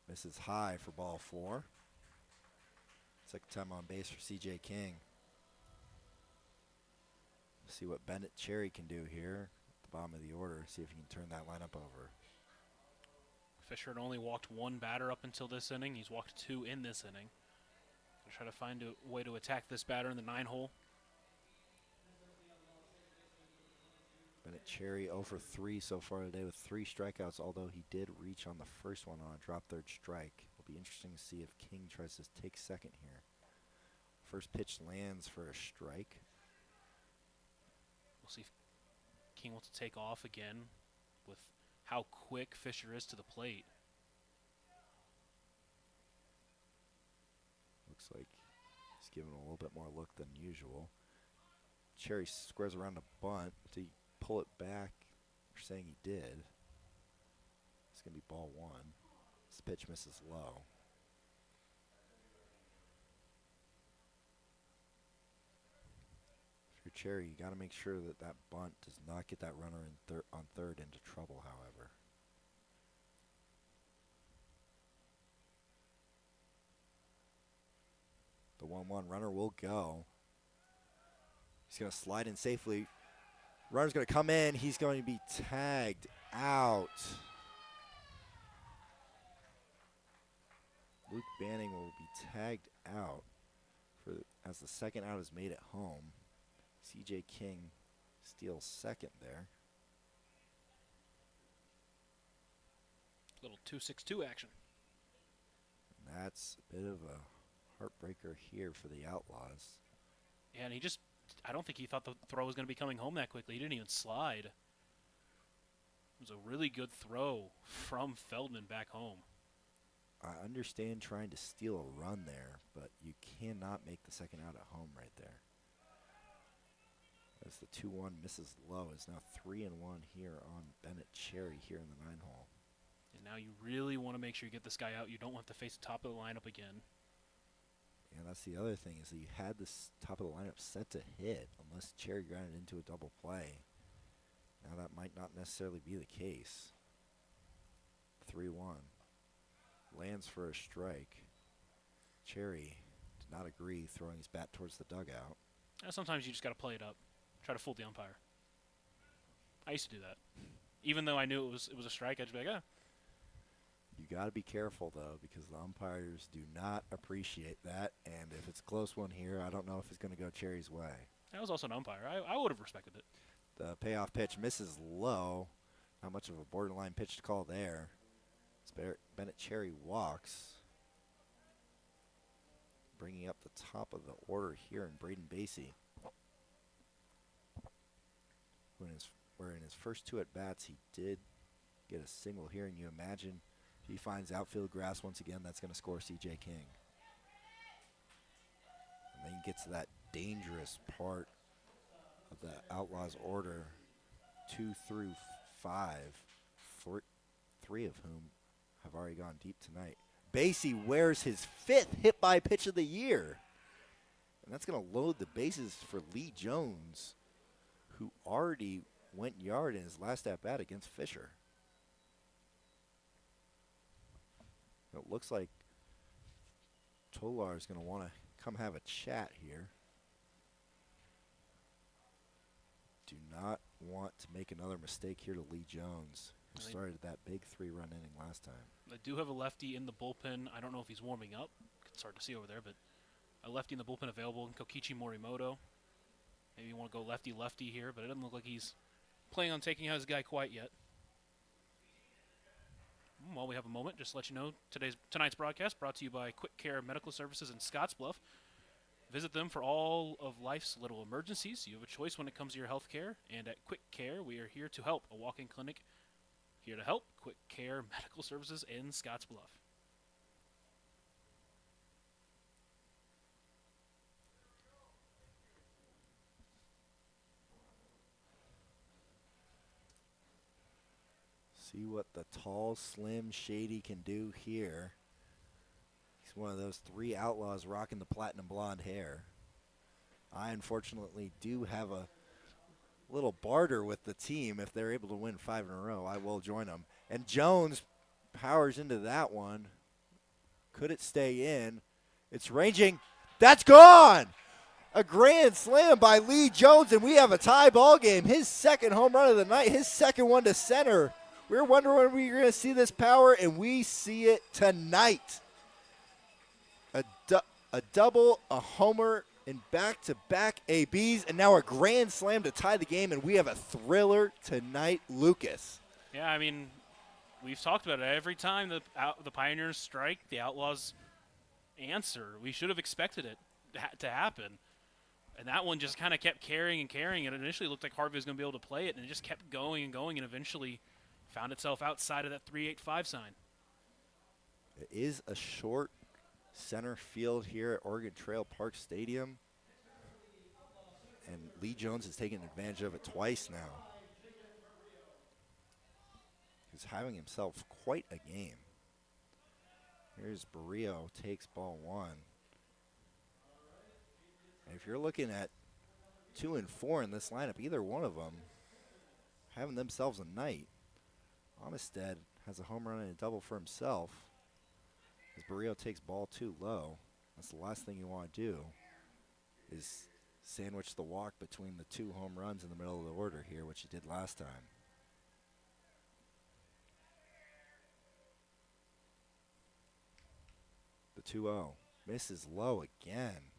Speaker 1: Misses high for ball 4. Second time on base for C.J. King. See what Bennett Cherry can do here at the bottom of the order. See if he can turn that lineup over.
Speaker 2: Fisher had only walked one batter up until this inning. He's walked 2 in this inning. Gonna try to find a way to attack this batter in the 9-hole.
Speaker 1: Bennett Cherry 0 for 3 so far today with 3 strikeouts, although he did reach on the first one on a drop third strike. It'll be interesting to see if King tries to take second here. First pitch lands for a strike.
Speaker 2: We'll see if King wants to take off again with how quick Fisher is to the plate.
Speaker 1: Looks like he's giving a little bit more look than usual. Cherry squares around a bunt. Did he pull it back? We're saying he did. It's going to be ball 1. This pitch misses low. If you're Cherry, you got to make sure that that bunt does not get that runner in on third into trouble, however. The 1-1 runner will go. He's going to slide in safely. Runner's going to come in. He's going to be tagged out. Luke Banning will be tagged out as the second out is made at home. CJ King steals second there.
Speaker 2: Little 2-6-2 action.
Speaker 1: And that's a bit of a heartbreaker here for the Outlaws.
Speaker 2: Yeah, and I don't think he thought the throw was going to be coming home that quickly. He didn't even slide. It was a really good throw from Feldman back home.
Speaker 1: I understand trying to steal a run there, but you cannot make the second out at home right there. As the 2-1 misses low, it's now 3-1 here on Bennett Cherry here in the 9-hole.
Speaker 2: And now you really want to make sure you get this guy out. You don't want to face the top of the lineup again.
Speaker 1: And that's the other thing, is that you had this top of the lineup set to hit unless Cherry grounded into a double play. Now that might not necessarily be the case. 3-1. Lands for a strike. Cherry did not agree, throwing his bat towards the dugout.
Speaker 2: Sometimes you just got to play it up. Try to fool the umpire. I used to do that. Even though I knew it was a strike, I'd just be like, ah.
Speaker 1: You got to be careful, though, because the umpires do not appreciate that. And if it's a close one here, I don't know if it's going to go Cherry's way.
Speaker 2: I was also an umpire. I would have respected it.
Speaker 1: The payoff pitch misses low. Not much of a borderline pitch to call there. Bennett Cherry walks. Bringing up the top of the order here in Braden Basie. Where in his first two at-bats, he did get a single here, and you imagine if he finds outfield grass once again, that's going to score C.J. King. And then he gets to that dangerous part of the Outlaws order, 2 through 5, three of whom have already gone deep tonight. Basie wears his 5th hit by pitch of the year. And that's going to load the bases for Lee Jones, who already went yard in his last at-bat against Fisher. It looks like Tolar is going to want to come have a chat here. Do not want to make another mistake here to Lee Jones, who started that big 3-run inning last time.
Speaker 2: They do have a lefty in the bullpen. I don't know if he's warming up. It's hard to see over there, but a lefty in the bullpen available, Kokichi Morimoto. Maybe you want to go lefty-lefty here, but it doesn't look like he's planning on taking out his guy quite yet. While we have a moment, just to let you know, tonight's broadcast brought to you by Quick Care Medical Services in Scottsbluff. Visit them for all of life's little emergencies. You have a choice when it comes to your health care, and at Quick Care, we are here to help. A walk-in clinic here to help. Quick Care Medical Services in Scottsbluff.
Speaker 1: See what the tall, slim Shady can do here. He's one of those 3 Outlaws rocking the platinum blonde hair. I unfortunately do have a little barter with the team. If they're able to win 5 in a row, I will join them. And Jones powers into that one. Could it stay in? It's ranging. That's gone! A grand slam by Lee Jones, and we have a tie ball game. His second home run of the night, his second one to center. We were wondering when we were going to see this power, and we see it tonight. A double, a homer, and back-to-back ABs, and now a grand slam to tie the game, and we have a thriller tonight, Lucas.
Speaker 2: Yeah, I mean, we've talked about it. Every time the Pioneers strike, the Outlaws answer. We should have expected it to happen. And that one just kind of kept carrying and carrying. It initially looked like Harvey was going to be able to play it, and it just kept going and going, and eventually found itself outside of that 385 sign.
Speaker 1: It is a short center field here at Oregon Trail Park Stadium, and Lee Jones has taken advantage of it twice now. He's having himself quite a game. Here's Barrio, takes ball 1. And if you're looking at 2 and 4 in this lineup, either one of them having themselves a night. Onestad has a home run and a double for himself. As Barrio takes ball 2 low, that's the last thing you want to do is sandwich the walk between the 2 home runs in the middle of the order here, which he did last time. The 2-0 misses low again.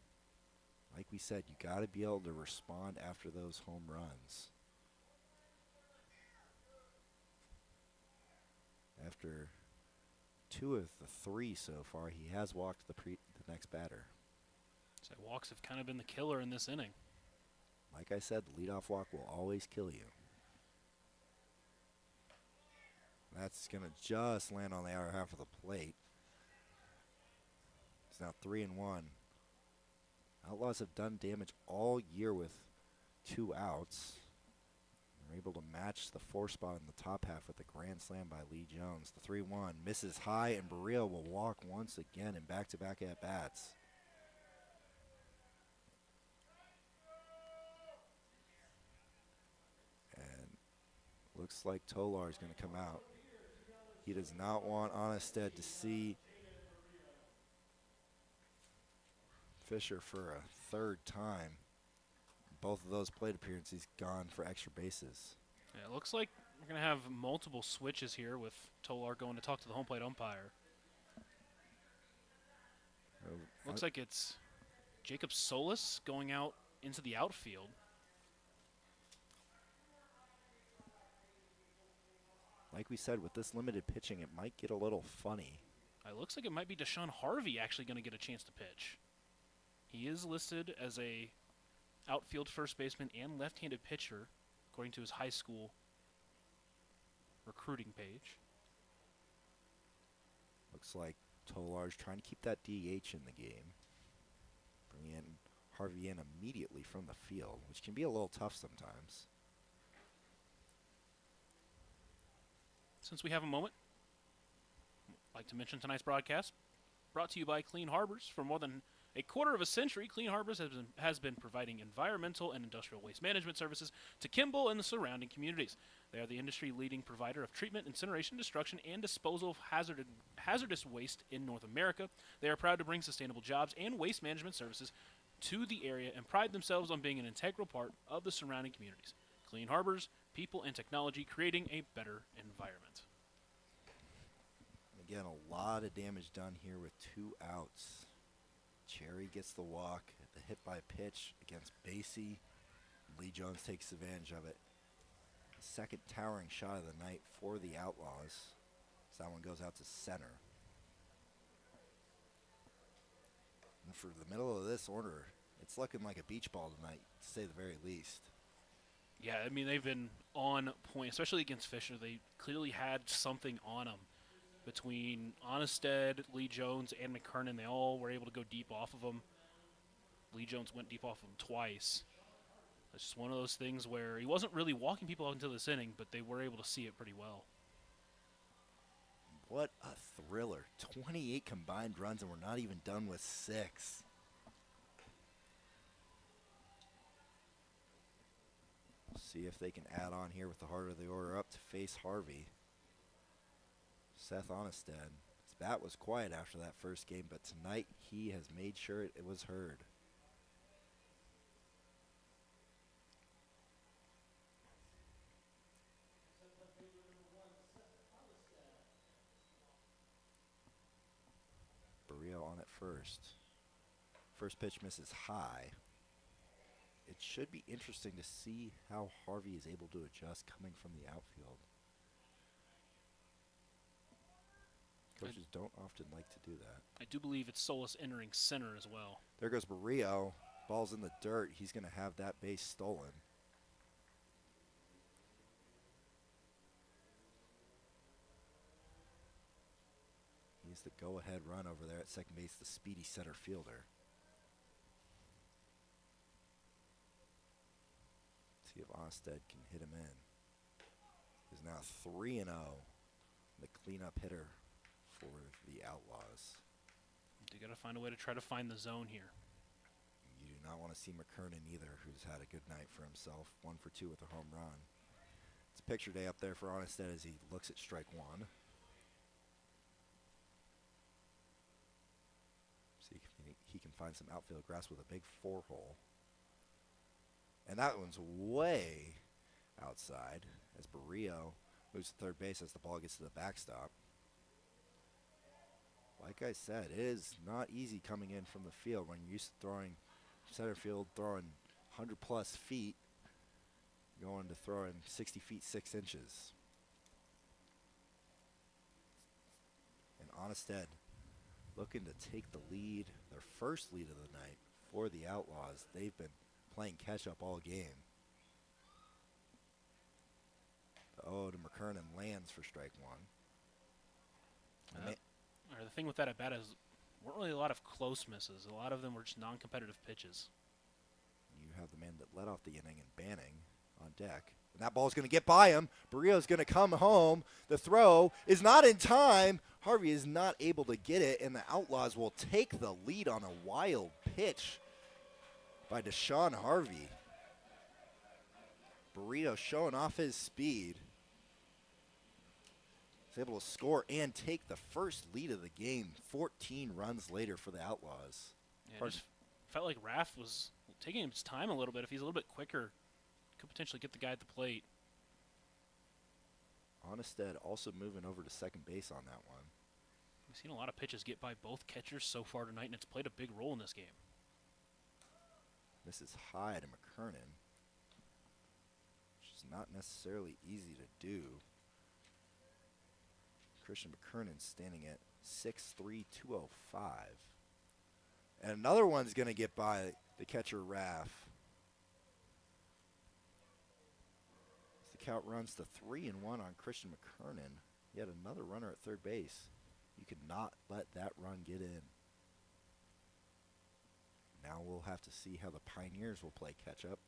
Speaker 1: Like we said, you got to be able to respond after those home runs. After 2 of the 3 so far, he has walked the next batter.
Speaker 2: So walks have kind of been the killer in this inning.
Speaker 1: Like I said, the leadoff walk will always kill you. That's going to just land on the outer half of the plate. It's now 3-1. Outlaws have done damage all year with 2 outs. They're able to match the 4 spot in the top half with a grand slam by Lee Jones. The 3-1 misses high, and Barrio will walk once again in back-to-back at-bats. And looks like Tolar is going to come out. He does not want Onnested to see Fisher for a 3rd time. Both of those plate appearances gone for extra bases.
Speaker 2: Yeah, it looks like we're going to have multiple switches here with Tolar going to talk to the home plate umpire. Looks like it's Jacob Solis going out into the outfield.
Speaker 1: Like we said, with this limited pitching, it might get a little funny.
Speaker 2: It looks like it might be Deshaun Harvey actually going to get a chance to pitch. He is listed as a outfield first baseman and left-handed pitcher, according to his high school recruiting page.
Speaker 1: Looks like Tolar's trying to keep that DH in the game. Bring in Harvey in immediately from the field, which can be a little tough sometimes.
Speaker 2: Since we have a moment, I'd like to mention tonight's broadcast brought to you by Clean Harbors. For more than a quarter of a century, Clean Harbors has been providing environmental and industrial waste management services to Kimball and the surrounding communities. They are the industry-leading provider of treatment, incineration, destruction, and disposal of hazardous waste in North America. They are proud to bring sustainable jobs and waste management services to the area and pride themselves on being an integral part of the surrounding communities. Clean Harbors, people and technology creating a better environment.
Speaker 1: Again, a lot of damage done here with 2 outs. Cherry gets the walk, the hit by pitch against Basie. Lee Jones takes advantage of it. Second towering shot of the night for the Outlaws. So that one goes out to center. And for the middle of this order, it's looking like a beach ball tonight, to say the very least.
Speaker 2: Yeah, I mean, they've been on point, especially against Fisher. They clearly had something on them. Between Onnested, Lee Jones, and McKernan, they all were able to go deep off of him. Lee Jones went deep off of him twice. It's just one of those things where he wasn't really walking people out into this inning, but they were able to see it pretty well.
Speaker 1: What a thriller. 28 combined runs, and we're not even done with 6. See if they can add on here with the heart of the order up to face Harvey. Seth Onnested. His bat was quiet after that first game, but tonight he has made sure it was heard. Barrio on at first. First pitch misses high. It should be interesting to see how Harvey is able to adjust coming from the outfield. Coaches don't often like to do that.
Speaker 2: I do believe it's Solis entering center as well.
Speaker 1: There goes Barrio. Ball's in the dirt. He's going to have that base stolen. He's the go-ahead run over there at second base, the speedy center fielder. See if Onnested can hit him in. He's now 3-0, the cleanup hitter for the Outlaws.
Speaker 2: You got to find a way to try to find the zone here.
Speaker 1: You do not want to see McKernan either, who's had a good night for himself. 1 for 2 with a home run. It's picture day up there for Onnested as he looks at strike 1. See if he can find some outfield grass with a big 4-hole. And that one's way outside as Barrio moves to third base as the ball gets to the backstop. Like I said, it is not easy coming in from the field when you're used to throwing center field, throwing 100-plus feet, going to throwing 60 feet 6 inches. And Onnested looking to take the lead, their first lead of the night for the Outlaws. They've been playing catch-up all game. The 0 to McKernan lands for strike one.
Speaker 2: The thing with that at bat is weren't really a lot of close misses. A lot of them were just non-competitive pitches.
Speaker 1: You have the man that led off the inning and Banning on deck. And that ball's going to get by him. Barrio's going to come home. The throw is not in time. Harvey is not able to get it, and the Outlaws will take the lead on a wild pitch by Deshaun Harvey. Barrio showing off his speed. He's able to score and take the first lead of the game 14 runs later for the Outlaws.
Speaker 2: Yeah, it just felt like Raff was taking his time a little bit. If he's a little bit quicker, could potentially get the guy at the plate.
Speaker 1: Onnested also moving over to second base on that one.
Speaker 2: We've seen a lot of pitches get by both catchers so far tonight, and it's played a big role in this game.
Speaker 1: This is high to McKernan, which is not necessarily easy to do. Christian McKernan standing at 6'3", 205. And another one's going to get by the catcher, Raff. As the count runs to 3-1 on Christian McKernan. Yet another runner at third base. You could not let that run get in. Now we'll have to see how the Pioneers will play catch-up.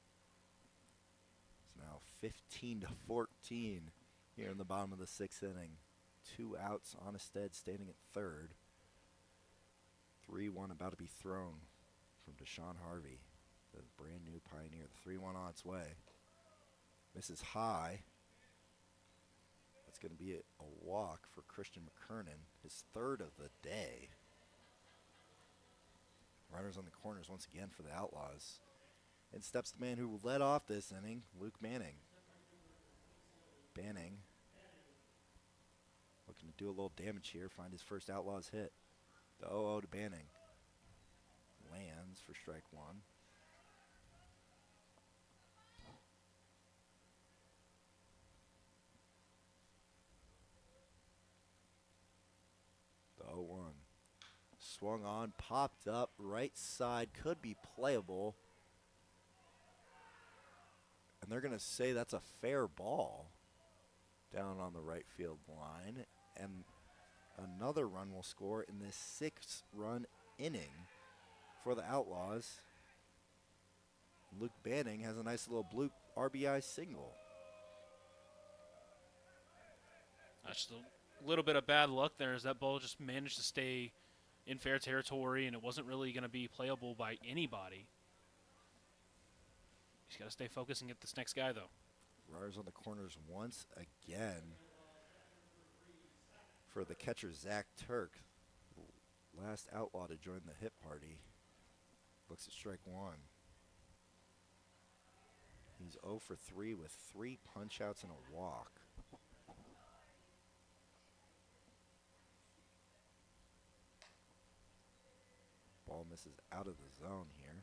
Speaker 1: It's now 15-14 here in the bottom of the sixth inning. 2 outs, Onnested standing at third. 3-1 about to be thrown from Deshaun Harvey, the brand new Pioneer. The 3-1 on its way. Misses high. That's going to be a walk for Christian McKernan, his third of the day. Runners on the corners once again for the Outlaws. And steps the man who led off this inning, Luke Banning. Banning looking to do a little damage here, find his first Outlaws hit. The 0-0 to Banning. Lands for strike one. The 0-1. Swung on, popped up, right side, could be playable. And they're going to say that's a fair ball down on the right field line. And another run will score in this 6-run inning for the Outlaws. Luke Banning has a nice little blue RBI single.
Speaker 2: Just a little bit of bad luck there as that ball just managed to stay in fair territory, and it wasn't really going to be playable by anybody. He's got to stay focused and get this next guy, though.
Speaker 1: Runners on the corners once again for the catcher, Zach Turk. Last Outlaw to join the hit party. Looks at strike one. He's 0 for 3 with 3 punch-outs and a walk. Ball misses out of the zone here.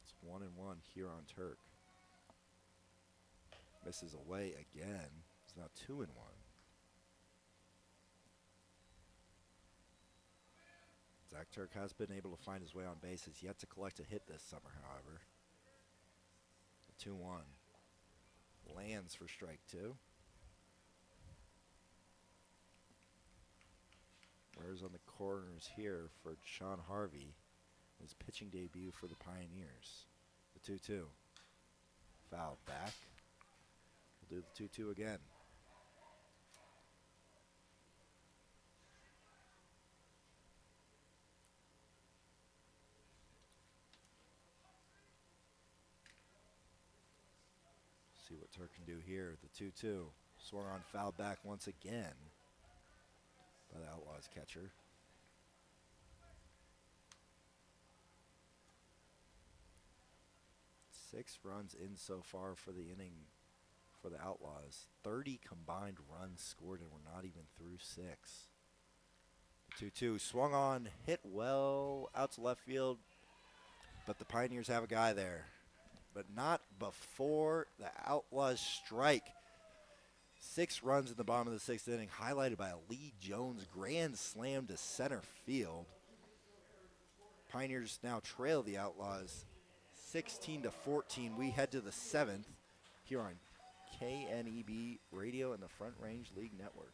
Speaker 1: It's 1-1 here on Turk. Misses away again. It's now 2-1. Zach Turk has been able to find his way on base. Has yet to collect a hit this summer, however. 2-1. Lands for strike two. Runners on the corners here for Sean Harvey. His pitching debut for the Pioneers. The 2-2. Foul back. We'll do the 2-2 again. See what Turk can do here. The 2-2. Swung on, foul back once again by the Outlaws catcher. 6 runs in so far for the inning for the Outlaws. 30 combined runs scored, and we're not even through 6. The 2-2 swung on, hit well out to left field, but the Pioneers have a guy there. But not before the Outlaws strike. 6 runs in the bottom of the 6th inning, highlighted by a Lee Jones grand slam to center field. Pioneers now trail the Outlaws 16-14. We head to the 7th here on KNEB Radio and the Front Range League Network.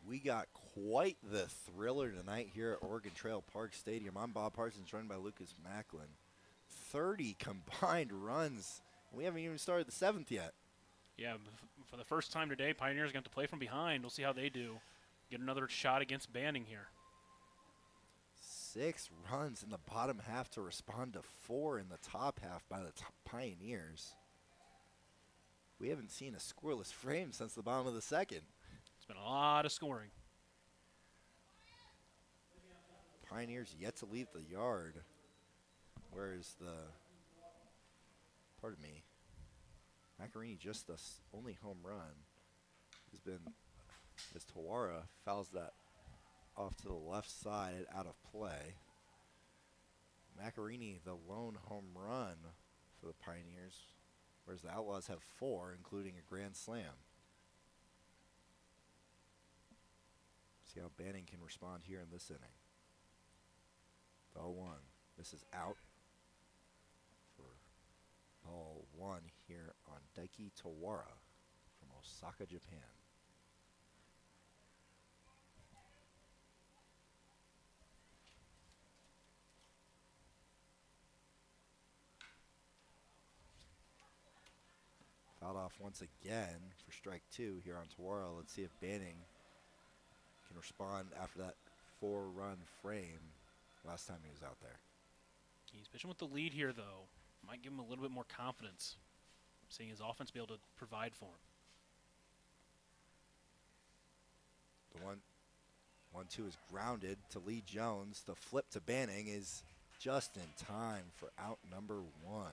Speaker 1: We got quite the thriller tonight here at Oregon Trail Park Stadium. I'm Bob Parsons, joined by Lucas Macklin. 30 combined runs. We haven't even started the 7th yet.
Speaker 2: Yeah, for the first time today, Pioneers going to play from behind. We'll see how they do. Get another shot against Banning here.
Speaker 1: 6 runs in the bottom half to respond to 4 in the top half by the Pioneers. We haven't seen a scoreless frame since the bottom of the 2nd.
Speaker 2: It's been a lot of scoring.
Speaker 1: Pioneers yet to leave the yard. Whereas Macarini, just the only home run, has been, as Tawara fouls that off to the left side out of play. Macarini, the lone home run for the Pioneers, whereas the Outlaws have 4, including a grand slam. See how Banning can respond here in this inning. The 0-1. This is out for ball 1 here on Daiki Tawara from Osaka, Japan. Fouled off once again for strike 2 here on Tawara. Let's see if Banning can respond after that 4-run frame last time he was out there.
Speaker 2: He's pitching with the lead here, though. Might give him a little bit more confidence, seeing his offense be able to provide for him. The 1-2 is grounded to Lee Jones. The flip to Banning is just in time for out number 1.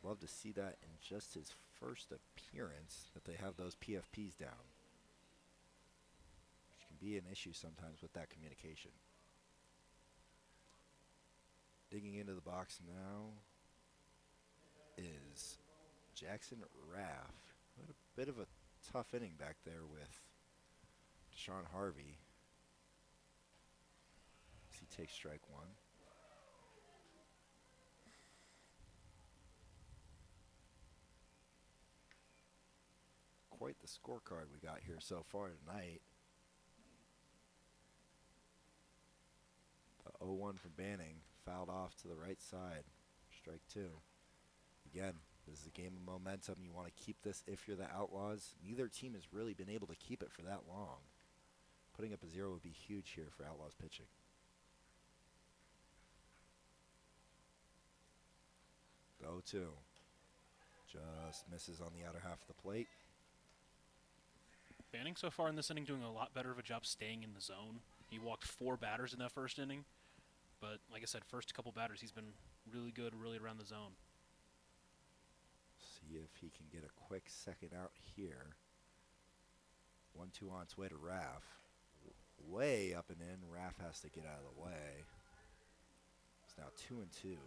Speaker 2: Love to see that in just his first appearance, that they have those PFPs down, which can be an issue sometimes with that communication. Digging into the box now is Jackson Raff. What a bit of a tough inning back there with Deshaun Harvey. As he takes strike 1. Quite the scorecard we got here so far tonight. The 0-1 for Banning, fouled off to the right side. Strike 2. Again, this is a game of momentum. You want to keep this if you're the Outlaws. Neither team has really been able to keep it for that long. Putting up a 0 would be huge here for Outlaws pitching. The 0-2. Just misses on the outer half of the plate. Banning so far in this inning doing a lot better of a job staying in the zone. He walked 4 batters in that first inning, but like I said, first couple batters he's been really good, really around the zone.
Speaker 1: See if he can get a quick second out here. 1-2 on its way to Raff. Way up and in. Raff has to get out of the way. It's now 2-2.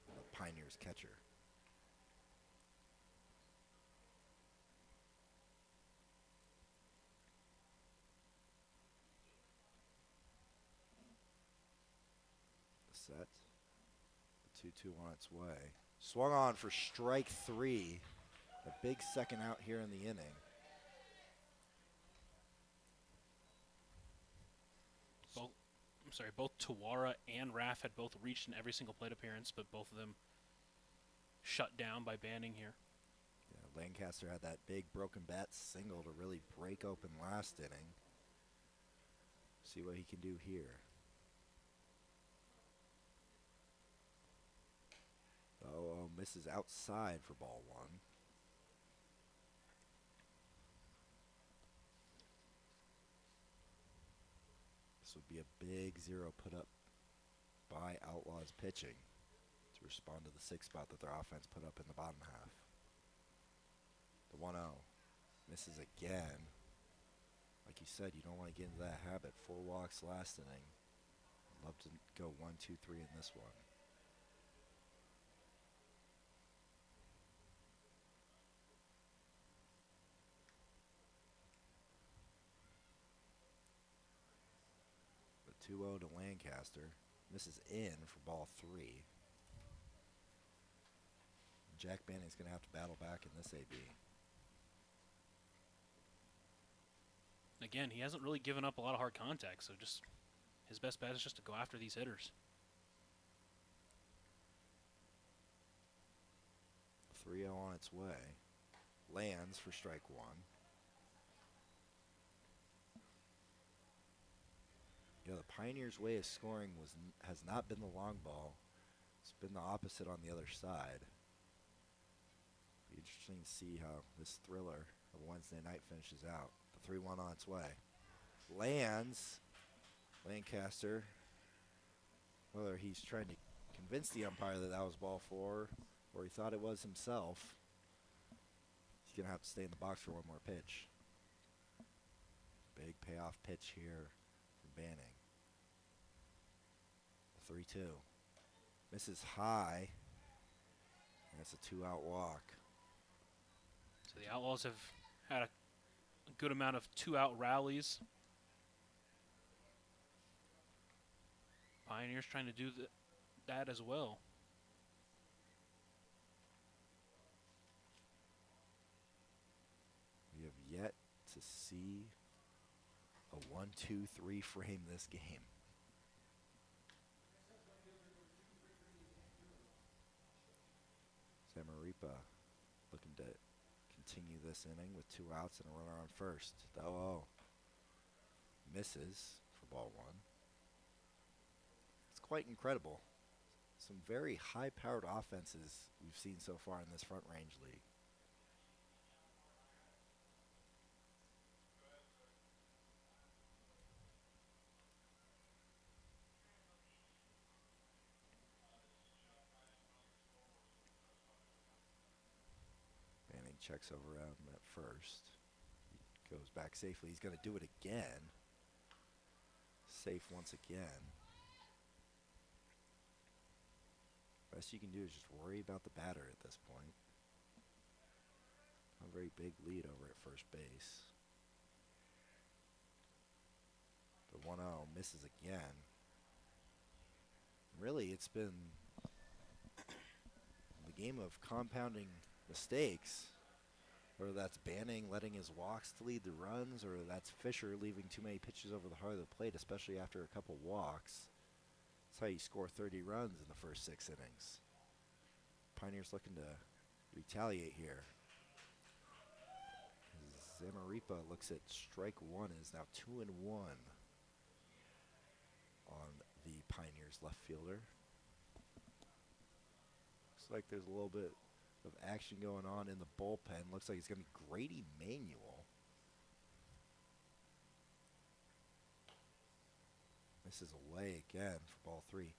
Speaker 1: The Pioneers catcher. The set. The 2-2 on its way. Swung on for strike 3. A big second out here in the inning.
Speaker 2: Both Tawara and Raff had both reached in every single plate appearance, but both of them shut down by Banning here.
Speaker 1: Yeah, Lancaster had that big broken bat single to really break open last inning. See what he can do here. Oh, misses outside for ball 1. This would be a big 0 put up by Outlaws pitching to respond to the 6 spot that their offense put up in the bottom half. The 1-0 misses again. Like you said, you don't want to get into that habit. 4 walks last inning. Love to go 1, 2, 3 in this one. The 2-0 to Lancaster. Misses in for ball 3. Jack Banning's going to have to battle back in this AB.
Speaker 2: Again, he hasn't really given up a lot of hard contact, so just his best bet is just to go after these hitters.
Speaker 1: 3-0 on its way. Lands for strike 1. You know, the Pioneers' way of scoring has not been the long ball. It's been the opposite on the other side. Be interesting to see how this thriller of Wednesday night finishes out. The 3-1 on its way. Lands. Lancaster. Whether he's trying to convince the umpire that that was ball 4 or he thought it was himself, he's going to have to stay in the box for one more pitch. Big payoff pitch here for Banning. 3-2. Misses high. And that's a 2-out walk.
Speaker 2: So the Outlaws have had a good amount of 2-out rallies. Pioneers trying to do that as well.
Speaker 1: We have yet to see a 1-2-3 frame this game. Samaripa looking to continue this inning with 2 outs and a runner on first. The 0-0 misses for ball 1. It's quite incredible. Some very high-powered offenses we've seen so far in this Front Range League. Checks over at him at first. He goes back safely. He's going to do it again. Safe once again. Best you can do is just worry about the batter at this point. A very big lead over at first base. The 1-0 misses again. Really, it's been the game of compounding mistakes. Whether that's Banning letting his walks to lead the runs, or that's Fisher leaving too many pitches over the heart of the plate, especially after a couple walks. That's how you score 30 runs in the first 6 innings. Pioneers looking to retaliate here. Zamaripa looks at strike 1 and is now 2-1 on the Pioneers left fielder. Looks like there's a little bit of action going on in the bullpen. Looks like it's going to be Grady Manuel. This is away again for ball 3.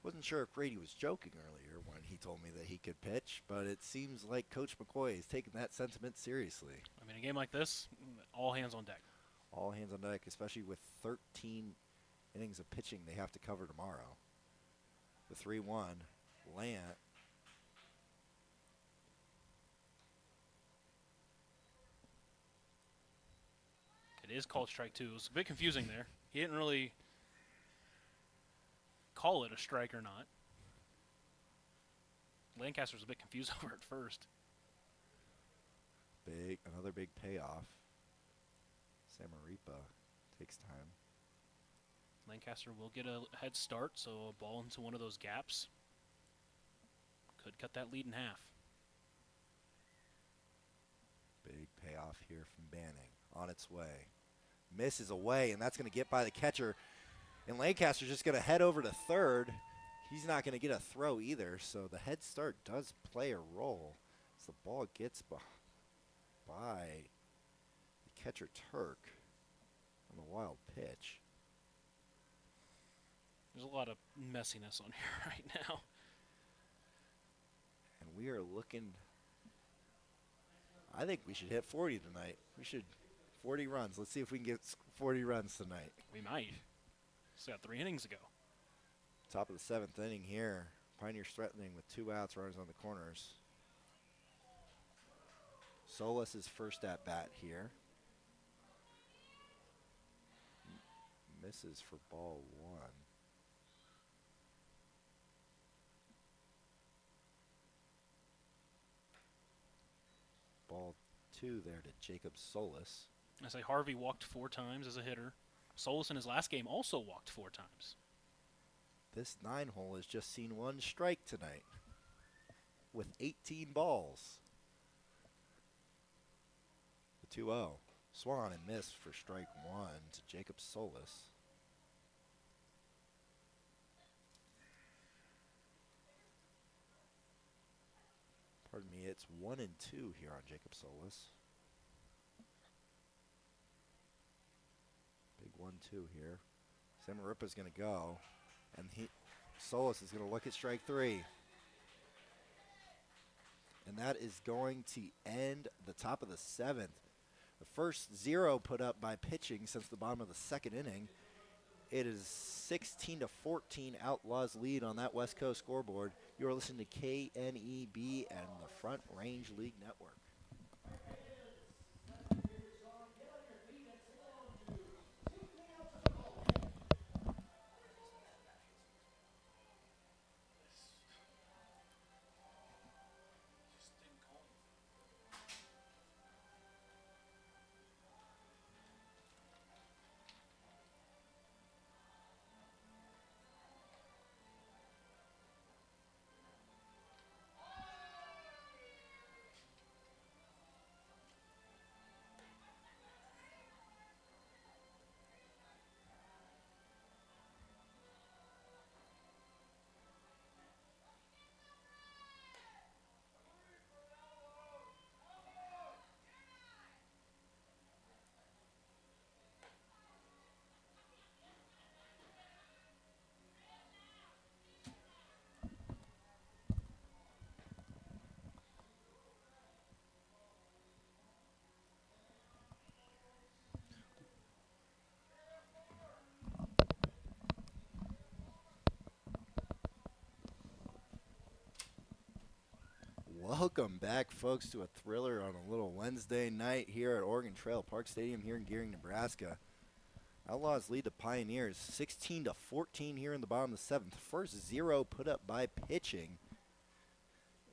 Speaker 1: Wasn't sure if Grady was joking earlier when he told me that he could pitch, but it seems like Coach McCoy is taking that sentiment seriously.
Speaker 2: I mean, a game like this, all hands on deck.
Speaker 1: All hands on deck, especially with 13 innings of pitching they have to cover tomorrow. The 3-1, Lant.
Speaker 2: It is called strike two. It was a bit confusing there. He didn't really call it a strike or not. Lancaster was a bit confused over it first.
Speaker 1: Another big payoff. Samaripa takes time.
Speaker 2: Lancaster will get a head start, so a ball into one of those gaps could cut that lead in half.
Speaker 1: Big payoff here from Banning. On its way. Misses away, and that's going to get by the catcher. And Lancaster's just going to head over to third. He's not going to get a throw either, so the head start does play a role as the ball gets by the catcher Turk on the wild pitch.
Speaker 2: There's a lot of messiness on here right now.
Speaker 1: And we are looking, I think we should hit 40 tonight. We should, 40 runs. Let's see if we can get 40 runs tonight.
Speaker 2: We might. Still got 3 innings ago.
Speaker 1: Top of the 7th inning here. Pioneers threatening with 2 outs, runners on the corners. Solis' first at bat here. Misses for ball 1. Ball 2 there to Jacob Solis.
Speaker 2: I say Harvey walked 4 times as a hitter. Solis in his last game also walked 4 times.
Speaker 1: This 9-hole has just seen 1 strike tonight with 18 balls. The 2-0. Swan and miss for strike 1 to Jacob Solis. Pardon me, it's 1 and 2 here on Jacob Solis. Big 1-2 here. Samaripa's going to go, and Solis is going to look at strike 3. And that is going to end the top of the 7th. The first 0 put up by pitching since the bottom of the 2nd inning. It is 16-14 Outlaws lead on that West Coast scoreboard. You are listening to KNEB and the Front Range League Network. Welcome back, folks, to a thriller on a little Wednesday night here at Oregon Trail Park Stadium here in Gering, Nebraska. Outlaws lead the Pioneers 16-14 here in the bottom of the 7th. First 0 put up by pitching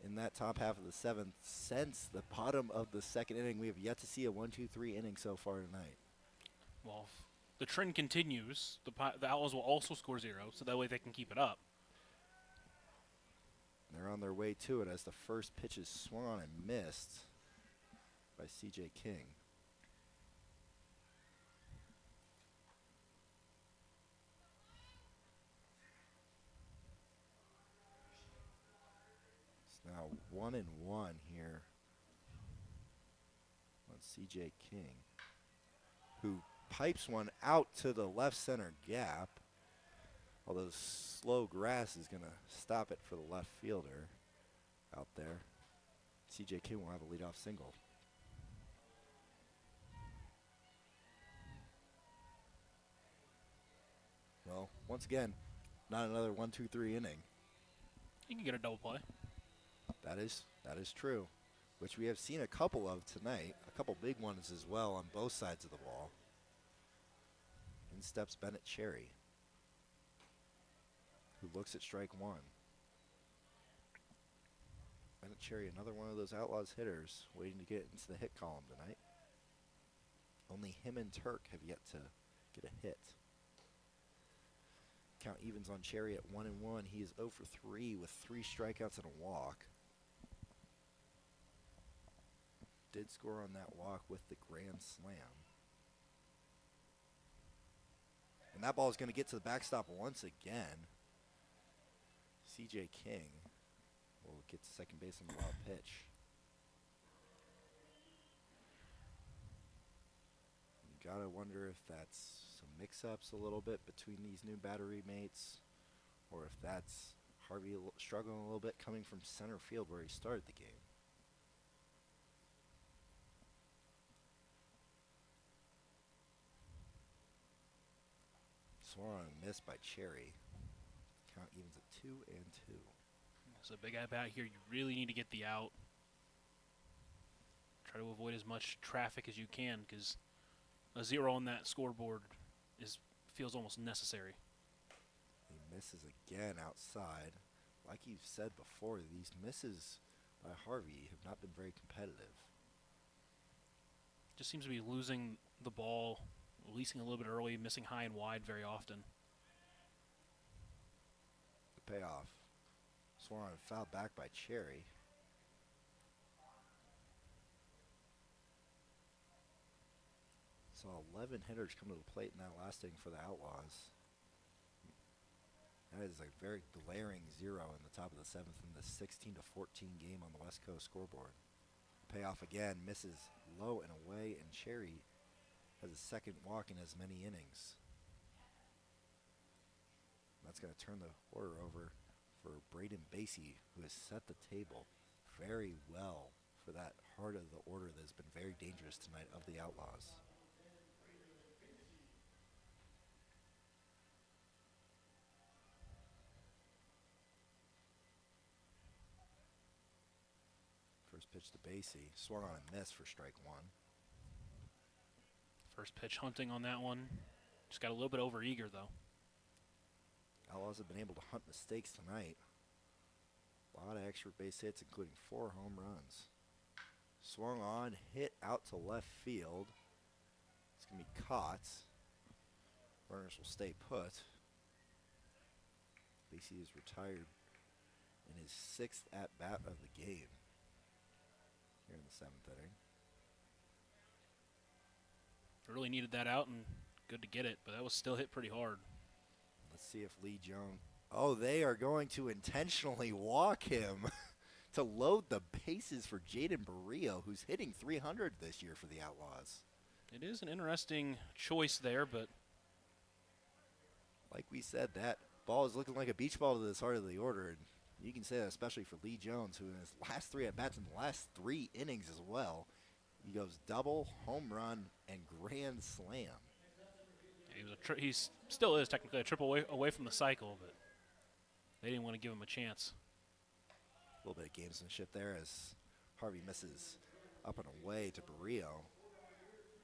Speaker 1: in that top half of the 7th since the bottom of the 2nd inning. We have yet to see a 1-2-3 inning so far tonight.
Speaker 2: Well, if the trend continues, the Outlaws will also score 0, so that way they can keep it up.
Speaker 1: They're on their way to it as the first pitch is swung on and missed by C.J. King. It's now 1-1 here on C.J. King, who pipes one out to the left center gap. Although slow grass is going to stop it for the left fielder out there. CJ King will have a leadoff single. Well, once again, not another 1-2-3 inning.
Speaker 2: You can get a double play.
Speaker 1: That is true, which we have seen a couple of tonight, a couple big ones as well on both sides of the ball. In steps Bennett Cherry, who looks at strike one. Bennett Cherry, another one of those Outlaws hitters waiting to get into the hit column tonight. Only him and Turk have yet to get a hit. Count evens on Cherry at 1-1. He is 0 for 3 with 3 strikeouts and a walk. Did score on that walk with the grand slam. And that ball is going to get to the backstop once again. CJ King will get to second base on the wild pitch. You gotta wonder if that's some mix-ups a little bit between these new battery mates, or if that's Harvey struggling a little bit coming from center field where he started the game. Swung on and missed by Cherry. Count evens at 2-2.
Speaker 2: So big at bat here. You really need to get the out. Try to avoid as much traffic as you can, because a 0 on that scoreboard feels almost necessary.
Speaker 1: He misses again outside. Like you've said before, these misses by Harvey have not been very competitive.
Speaker 2: Just seems to be losing the ball, releasing a little bit early, missing high and wide very often.
Speaker 1: The payoff. Swung on and fouled back by Cherry. Saw 11 hitters come to the plate in that last inning for the Outlaws. That is a very glaring 0 in the top of the 7th in the 16-14 game on the West Coast scoreboard. Payoff again, misses low and away, and Cherry has a second walk in as many innings. That's going to turn the order over for Braden Basie, who has set the table very well for that heart of the order that has been very dangerous tonight of the Outlaws. First pitch to Basie, swung on and missed for strike one.
Speaker 2: First pitch hunting on that one. Just got a little bit over-eager, though.
Speaker 1: Outlaws have been able to hunt mistakes tonight. A lot of extra base hits, including 4 home runs. Swung on, hit out to left field. It's going to be caught. Runners will stay put. Basie is retired in his 6th at-bat of the game here in the 7th inning.
Speaker 2: Really needed that out, and good to get it, but that was still hit pretty hard.
Speaker 1: Let's see if Lee Jones... Oh, they are going to intentionally walk him to load the bases for Jaden Barrio, who's hitting .300 this year for the Outlaws.
Speaker 2: It is an interesting choice there, but...
Speaker 1: Like we said, that ball is looking like a beach ball to this heart of the order, and you can say that especially for Lee Jones, who in his last 3 at-bats in the last 3 innings as well, he goes double, home run, and grand slam.
Speaker 2: He still is technically a triple away from the cycle, but they didn't want to give him a chance.
Speaker 1: A little bit of gamesmanship there as Harvey misses up and away to Barrio,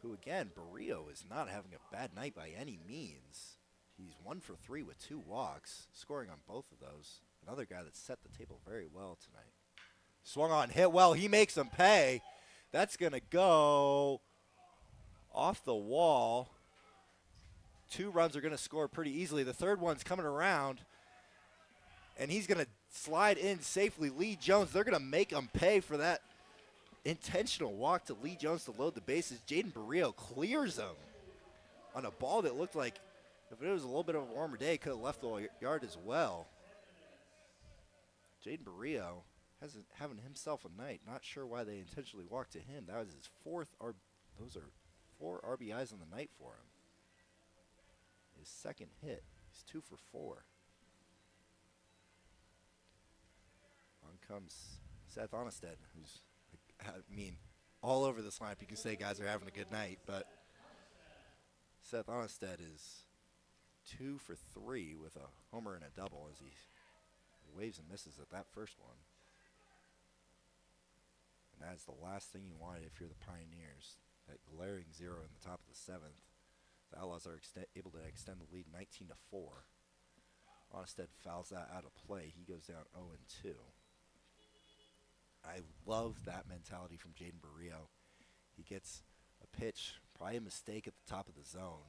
Speaker 1: who again, Barrio is not having a bad night by any means. He's 1 for 3 with 2 walks, scoring on both of those. Another guy that set the table very well tonight. Swung on, hit well, he makes him pay. That's going to go off the wall. 2 runs are going to score pretty easily. The third one's coming around, and he's going to slide in safely. Lee Jones, they're going to make him pay for that intentional walk to Lee Jones to load the bases. Jaden Barrio clears him on a ball that looked like, if it was a little bit of a warmer day, could have left the yard as well. Jaden Barrio having himself a night. Not sure why they intentionally walked to him. That was his 4th. Those are 4 RBIs on the night for him. His 2nd hit. He's 2 for 4. comes Seth Onnested, who's, all over this lineup you can say guys are having a good night, but Seth Onnested is 2 for 3 with a homer and a double as he waves and misses at that first one. And that's the last thing you want if you're the Pioneers. That glaring 0 in the top of the 7th. The Outlaws are able to extend the lead 19-4. Onnested fouls that out of play. He goes down 0-2. I love that mentality from Jaden Barrio. He gets a pitch, probably a mistake at the top of the zone.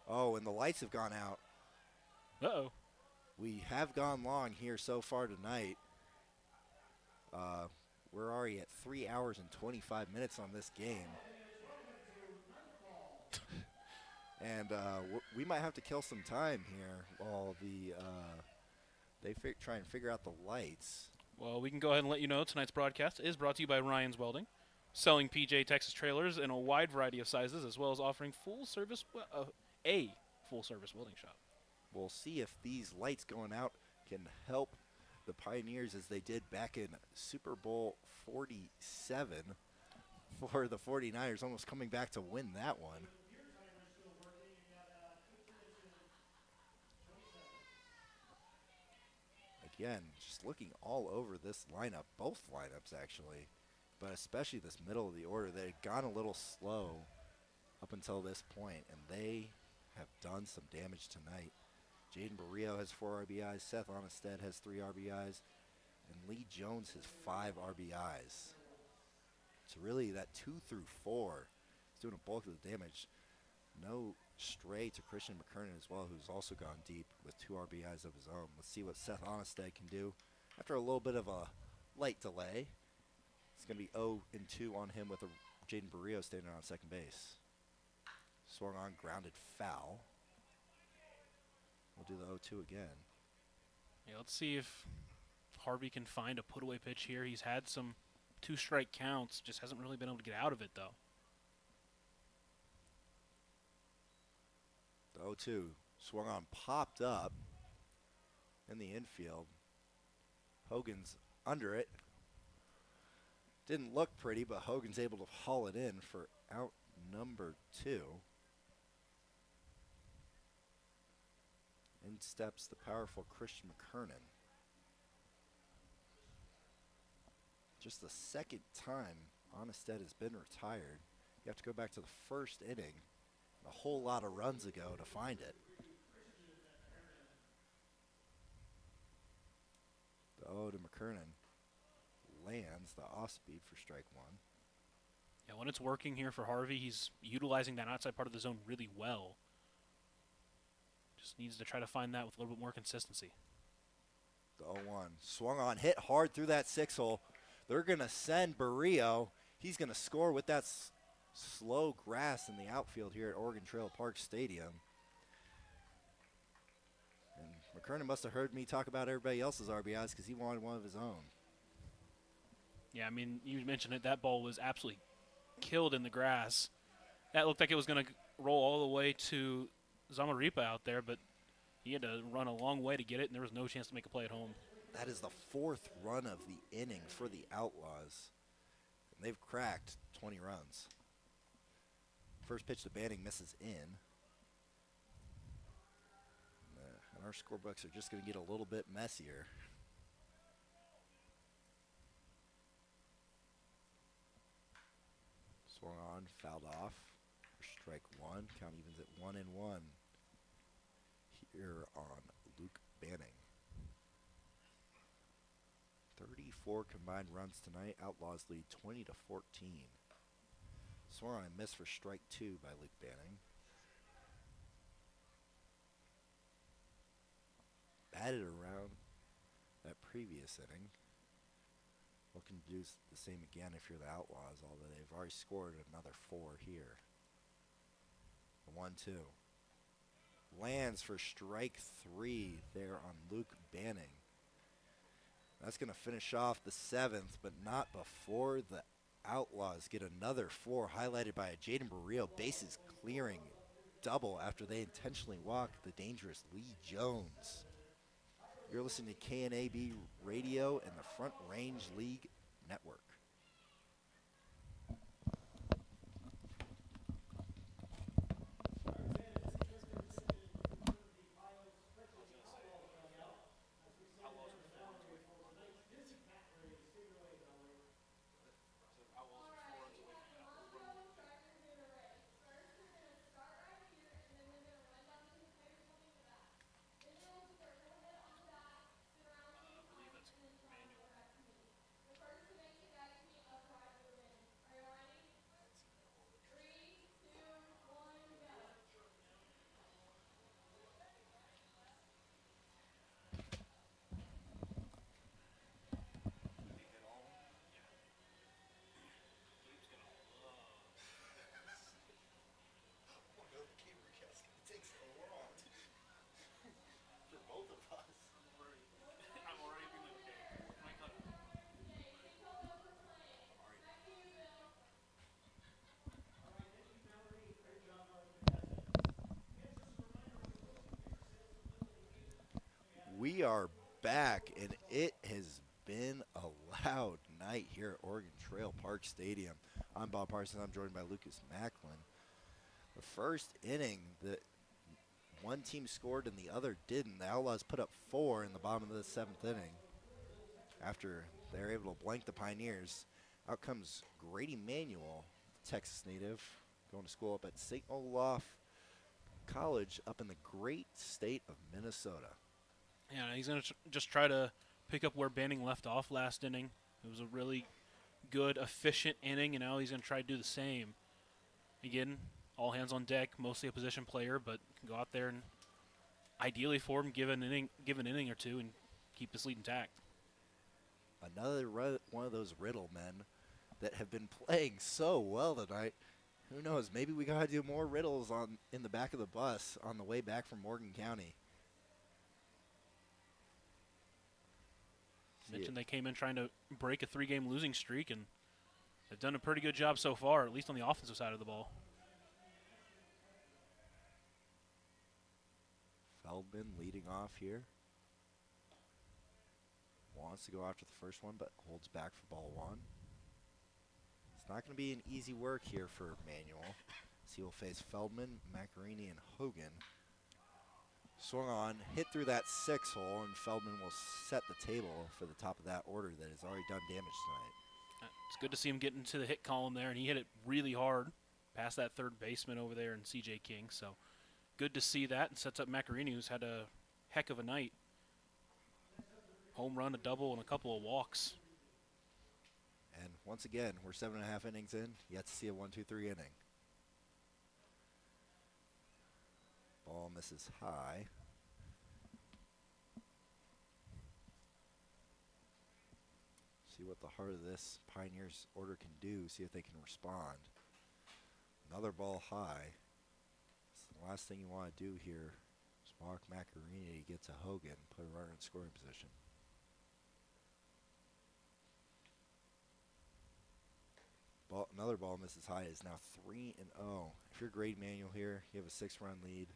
Speaker 1: Oh, and the lights have gone out.
Speaker 2: Uh-oh.
Speaker 1: We have gone long here so far tonight. We're already at 3 hours and 25 minutes on this game. And we might have to kill some time here while they try and figure out the lights.
Speaker 2: Well, we can go ahead and let you know tonight's broadcast is brought to you by Ryan's Welding, selling PJ Texas trailers in a wide variety of sizes, as well as offering a full-service welding shop.
Speaker 1: We'll see if these lights going out can help the Pioneers as they did back in Super Bowl 47 for the 49ers, almost coming back to win that one. Again, just looking all over this lineup, both lineups actually, but especially this middle of the order. They had gone a little slow up until this point, and they have done some damage tonight. Jaden Barrio has 4 RBIs, Seth Onnested has 3 RBIs, and Lee Jones has 5 RBIs. So really that 2 through 4 is doing a bulk of the damage. No stray to Christian McKernan as well, who's also gone deep with 2 RBIs of his own. Let's see what Seth Onnested can do after a little bit of a light delay. It's going to be 0-2 on him with Jaden Barrio standing on second base. Swung on, grounded foul. We'll do the 0-2 again.
Speaker 2: Yeah, let's see if Harvey can find a put-away pitch here. He's had some 2-strike counts, just hasn't really been able to get out of it, though.
Speaker 1: The 0-2 swung on, popped up in the infield. Hogan's under it. Didn't look pretty, but Hogan's able to haul it in for out number 2. In steps the powerful Christian McKernan. Just the second time Onnested has been retired. You have to go back to the first inning, a whole lot of runs ago to find it. The 0 to McKernan lands the off-speed for strike 1.
Speaker 2: Yeah, when it's working here for Harvey, he's utilizing that outside part of the zone really well. Just needs to try to find that with a little bit more consistency.
Speaker 1: The 0-1 swung on, hit hard through that 6-hole. They're going to send Barrio. He's going to score with that slow grass in the outfield here at Oregon Trail Park Stadium. And McKernan must have heard me talk about everybody else's RBIs because he wanted one of his own.
Speaker 2: Yeah, I mean, you mentioned it. That ball was absolutely killed in the grass. That looked like it was going to roll all the way to Zamaripa out there, but he had to run a long way to get it, and there was no chance to make a play at home.
Speaker 1: That is the 4th run of the inning for the Outlaws. And they've cracked 20 runs. First pitch to Banning misses in. And our scorebooks are just going to get a little bit messier. Swung on, fouled off for strike 1. Count evens at 1-1 here on Luke Banning. 34 combined runs tonight. Outlaws lead 20-14. Swung on and missed for strike 2 by Luke Banning. Batted around that previous inning. Looking to do the same again if you're the Outlaws, although they've already scored another 4 here. The 1-2. Lands for strike 3 there on Luke Banning. That's going to finish off the 7th, but not before the Outlaws get another 4, highlighted by a Jaden Barrio bases clearing double after they intentionally walked the dangerous Lee Jones. You're listening to KNAB Radio and the Front Range League Network. We are back, and it has been a loud night here at Oregon Trail Park Stadium. I'm Bob Parsons. I'm joined by Lucas Macklin. The first inning, one team scored and the other didn't. The Outlaws put up 4 in the bottom of the 7th inning after they were able to blank the Pioneers. Out comes Grady Manuel, Texas native, going to school up at St. Olaf College up in the great state of Minnesota.
Speaker 2: Yeah, he's going to just try to pick up where Banning left off last inning. It was a really good, efficient inning, and now he's going to try to do the same. Again, all hands on deck, mostly a position player, but can go out there and ideally for him, give an inning or two and keep this lead intact.
Speaker 1: Another one of those Riddle men that have been playing so well tonight. Who knows? Maybe we got to do more Riddles in the back of the bus on the way back from Morgan County.
Speaker 2: Mentioned they came in trying to break a 3-game losing streak, and they've done a pretty good job so far, at least on the offensive side of the ball.
Speaker 1: Feldman leading off here. Wants to go after the first one, but holds back for ball 1. It's not going to be an easy work here for Manuel, as he will face Feldman, Macarini, and Hogan. Swung on, hit through that 6-hole, and Feldman will set the table for the top of that order that has already done damage tonight.
Speaker 2: It's good to see him get into the hit column there, and he hit it really hard past that third baseman over there in C.J. King. So good to see that, and sets up Macarini, who's had a heck of a night. Home run, a double, and a couple of walks.
Speaker 1: And once again, we're 7.5 innings in, yet to see a 1-2-3 inning. Ball misses high. See what the heart of this Pioneers order can do, see if they can respond. Another ball high. It's the last thing you want to do here is walk Macarini to get to Hogan, put a runner in scoring position. Another ball misses high. Is now 3-0. If you're Grady Manuel here, you have a 6-run lead.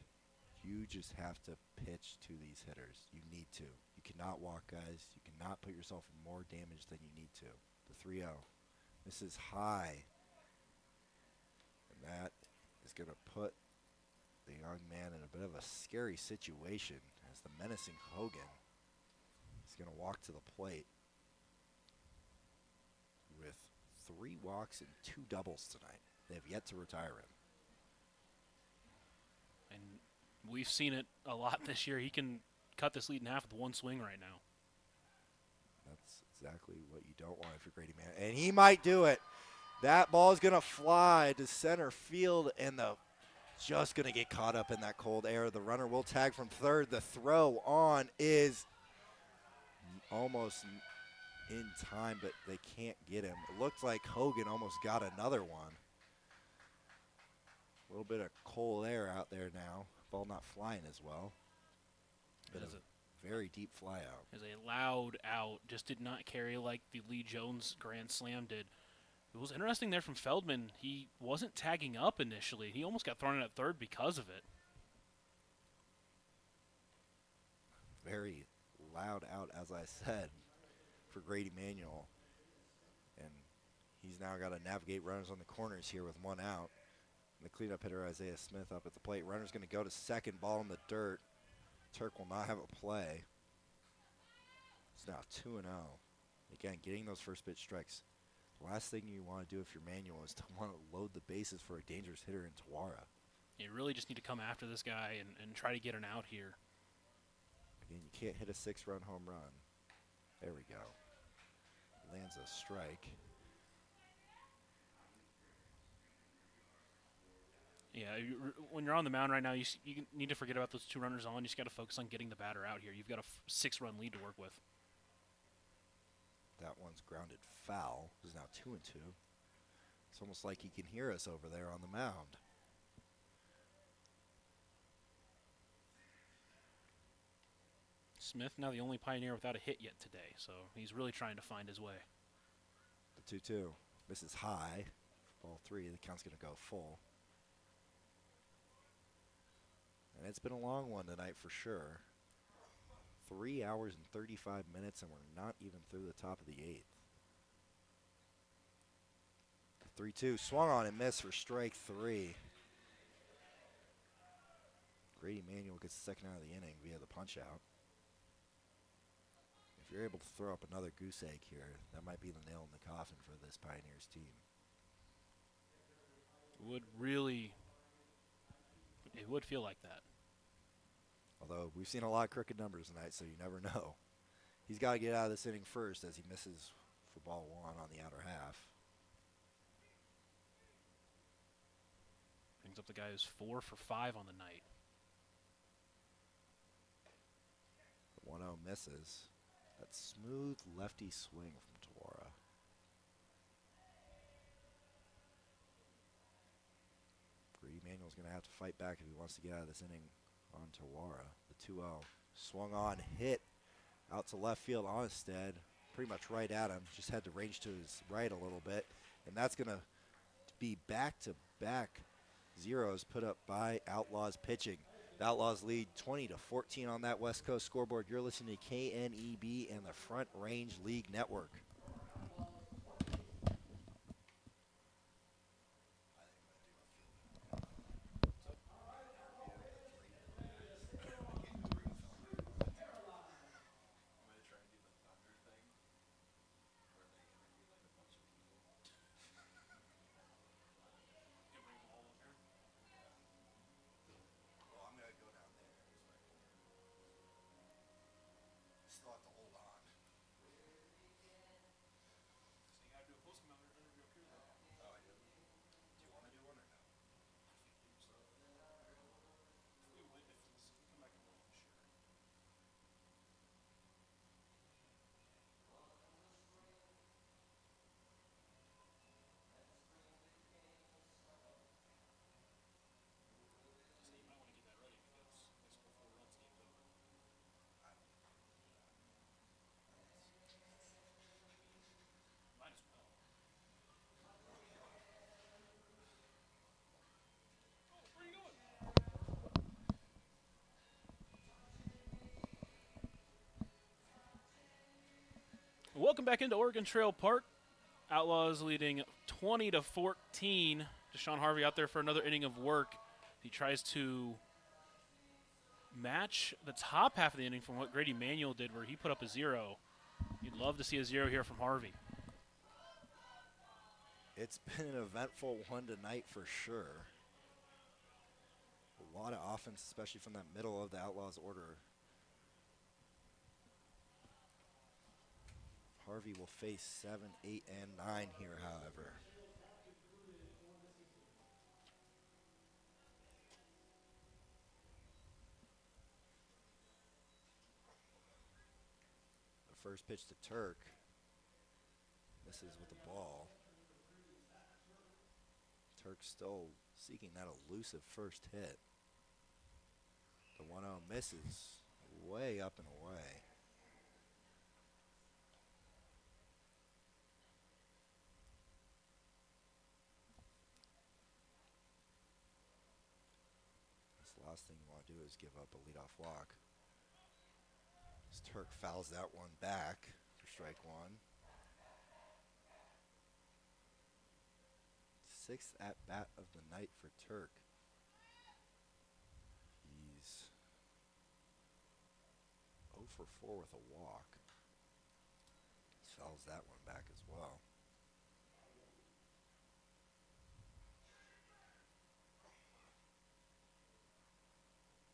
Speaker 1: You just have to pitch to these hitters. You need to. You cannot walk guys. You cannot put yourself in more damage than you need to. The 3-0. This is high. And that is going to put the young man in a bit of a scary situation as the menacing Hogan is going to walk to the plate with 3 walks and 2 doubles tonight. They have yet to retire him.
Speaker 2: And we've seen it a lot this year. He can cut this lead in half with one swing right now.
Speaker 1: That's exactly what you don't want if you're Grady Man. And he might do it. That ball is going to fly to center field, and just going to get caught up in that cold air. The runner will tag from third. The throw on is almost in time, but they can't get him. It looks like Hogan almost got another one. A little bit of cold air out there now. Ball not flying as well. But a very deep fly out.
Speaker 2: As a loud out, just did not carry like the Lee Jones grand slam did. It was interesting there from Feldman. He wasn't tagging up initially. He almost got thrown in at third because of it.
Speaker 1: Very loud out, as I said, for Grady Manuel. And he's now got to navigate runners on the corners here with one out. And the cleanup hitter, Isaiah Smith, up at the plate. Runner's going to go to second, ball in the dirt. Turk will not have a play. It's now 2-0. Again, getting those first pitch strikes. The last thing you want to do if you're Manuel is to want to load the bases for a dangerous hitter in Tawara.
Speaker 2: You really just need to come after this guy and try to get an out here.
Speaker 1: Again, you can't hit a 6-run home run. There we go. Lands a strike.
Speaker 2: Yeah, when you're on the mound right now, you need to forget about those 2 runners on. You just got to focus on getting the batter out here. You've got a 6-run lead to work with.
Speaker 1: That one's grounded foul. It's now 2-2. It's almost like he can hear us over there on the mound.
Speaker 2: Smith now the only Pioneer without a hit yet today, so he's really trying to find his way.
Speaker 1: The 2-2. This is high. Ball 3. The count's going to go full. And it's been a long one tonight for sure. 3 hours and 35 minutes, and we're not even through the top of the 8th. The 3-2 swung on and missed for strike 3. Grady Manuel gets the second out of the inning via the punch out. If you're able to throw up another goose egg here, that might be the nail in the coffin for this Pioneers team.
Speaker 2: It would feel like that.
Speaker 1: Although we've seen a lot of crooked numbers tonight, so you never know. He's got to get out of this inning first as he misses for ball 1 on the outer half.
Speaker 2: Brings up the guy who's 4 for 5 on the night.
Speaker 1: The 1-0 misses. That smooth lefty swing from Tawara. Grady Manuel's going to have to fight back if he wants to get out of this inning on Tawara. The 2-0 swung on, hit out to left field. Onstead pretty much right at him. Just had to range to his right a little bit. And that's going to be back-to-back zeros put up by Outlaws pitching. The Outlaws lead 20-14 on that West Coast scoreboard. You're listening to KNEB and the Front Range League Network.
Speaker 2: Welcome back into Oregon Trail Park. Outlaws leading 20-14. Deshaun Harvey out there for another inning of work. He tries to match the top half of the inning from what Grady Manuel did, where he put up a 0. You'd love to see a 0 here from Harvey.
Speaker 1: It's been an eventful one tonight for sure. A lot of offense, especially from that middle of the Outlaws order. Harvey will face 7, 8, and 9 here, however. The first pitch to Turk. Misses with the ball. Turk still seeking that elusive first hit. The 1-0 misses way up and away. Last thing you want to do is give up a leadoff walk. As Turk fouls that one back for strike one. 6th at bat of the night for Turk. He's 0 for 4 with a walk. Fouls that one back as well.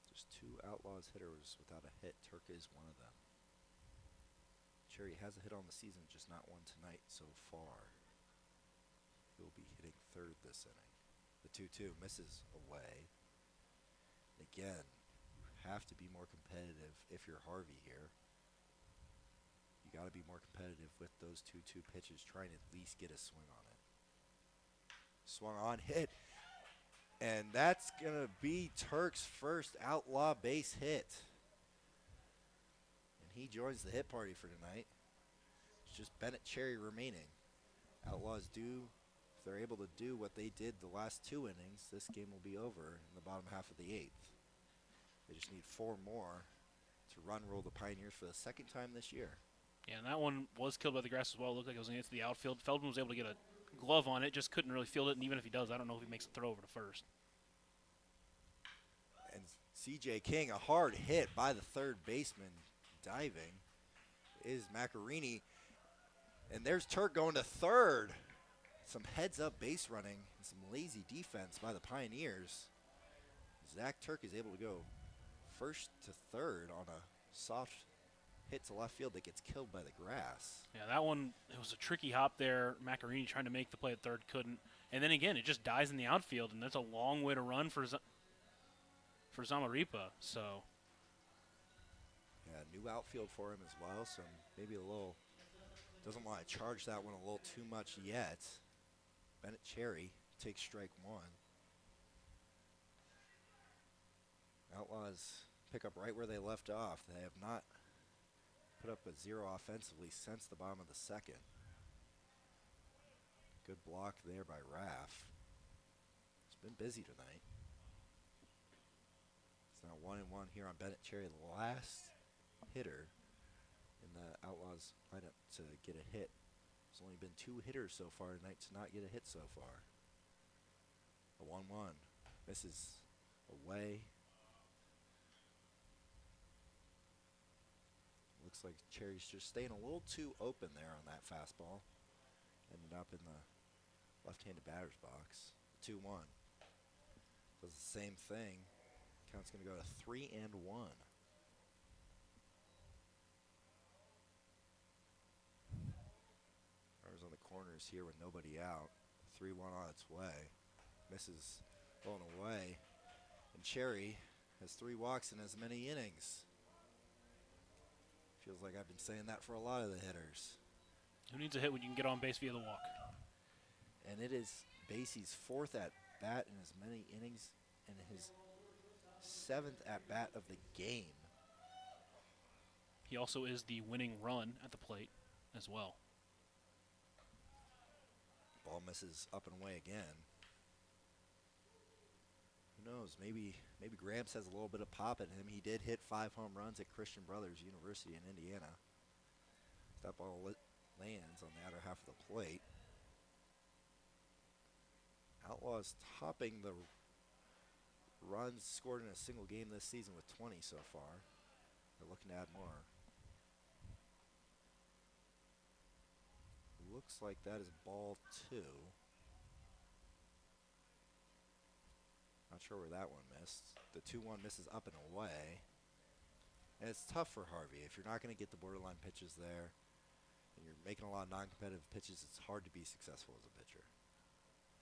Speaker 1: There's 2 Outlaws hitters without a hit. Turk is one of them. Cherry has a hit on the season, just not one tonight so far. He'll be hitting 3rd this inning. The 2-2 misses away. And again, you have to be more competitive if you're Harvey here. You got to be more competitive with those 2-2 pitches, trying to at least get a swing on it. Swung on, hit. And that's going to be Turk's first Outlaw base hit. And he joins the hit party for tonight. It's just Bennett Cherry remaining. Outlaws do, if they're able to do what they did the last 2 innings, this game will be over in the bottom half of the 8th. They just need 4 more to run roll the Pioneers for the 2nd time this year.
Speaker 2: Yeah, and that one was killed by the grass as well. It looked like it was against the outfield. Feldman was able to get a glove on it, just couldn't really field it, and even if he does, I don't know if he makes a throw over to first.
Speaker 1: And C.J. King, a hard hit by the 3rd baseman, diving, is Macarini. And there's Turk going to 3rd. Some heads-up base running and some lazy defense by the Pioneers. Zach Turk is able to go 1st to 3rd on a soft hit to left field that gets killed by the grass.
Speaker 2: Yeah, that one, it was a tricky hop there. Macarini trying to make the play at 3rd, couldn't. And then again, it just dies in the outfield, and that's a long way to run for Zamaripa. So,
Speaker 1: yeah, new outfield for him as well, so maybe a little, doesn't want to charge that one a little too much yet. Bennett Cherry takes strike 1. Outlaws pick up right where they left off. They have not put up a 0 offensively since the bottom of the 2nd. Good block there by Raff. It's been busy tonight. It's now 1-1 here on Bennett Cherry, the last hitter in the Outlaws lineup to get a hit. There's only been 2 hitters so far tonight to not get a hit so far. A 1-1. Misses away. Looks like Cherry's just staying a little too open there on that fastball. Ended up in the left-handed batter's box. 2-1. Does the same thing. Count's going to go to 3-1. Runners on the corners here with nobody out. 3-1 on its way. Misses going away. And Cherry has 3 walks in as many innings. Feels like I've been saying that for a lot of the hitters.
Speaker 2: who needs a hit when you can get on base via the walk?
Speaker 1: And it is Basie's 4th at bat in as many innings and his 7th at bat of the game.
Speaker 2: He also is the winning run at the plate as well.
Speaker 1: Ball misses up and away again. Who knows? Maybe Gramps has a little bit of pop at him. He did hit 5 home runs at Christian Brothers University in Indiana. That ball lands on the outer half of the plate. Outlaws topping the runs scored in a single game this season with 20 so far. They're looking to add more. Looks like that is ball 2. Not sure where that one missed. The 2-1 misses up and away. And it's tough for Harvey. If you're not going to get the borderline pitches there, and you're making a lot of non-competitive pitches, it's hard to be successful as a pitcher.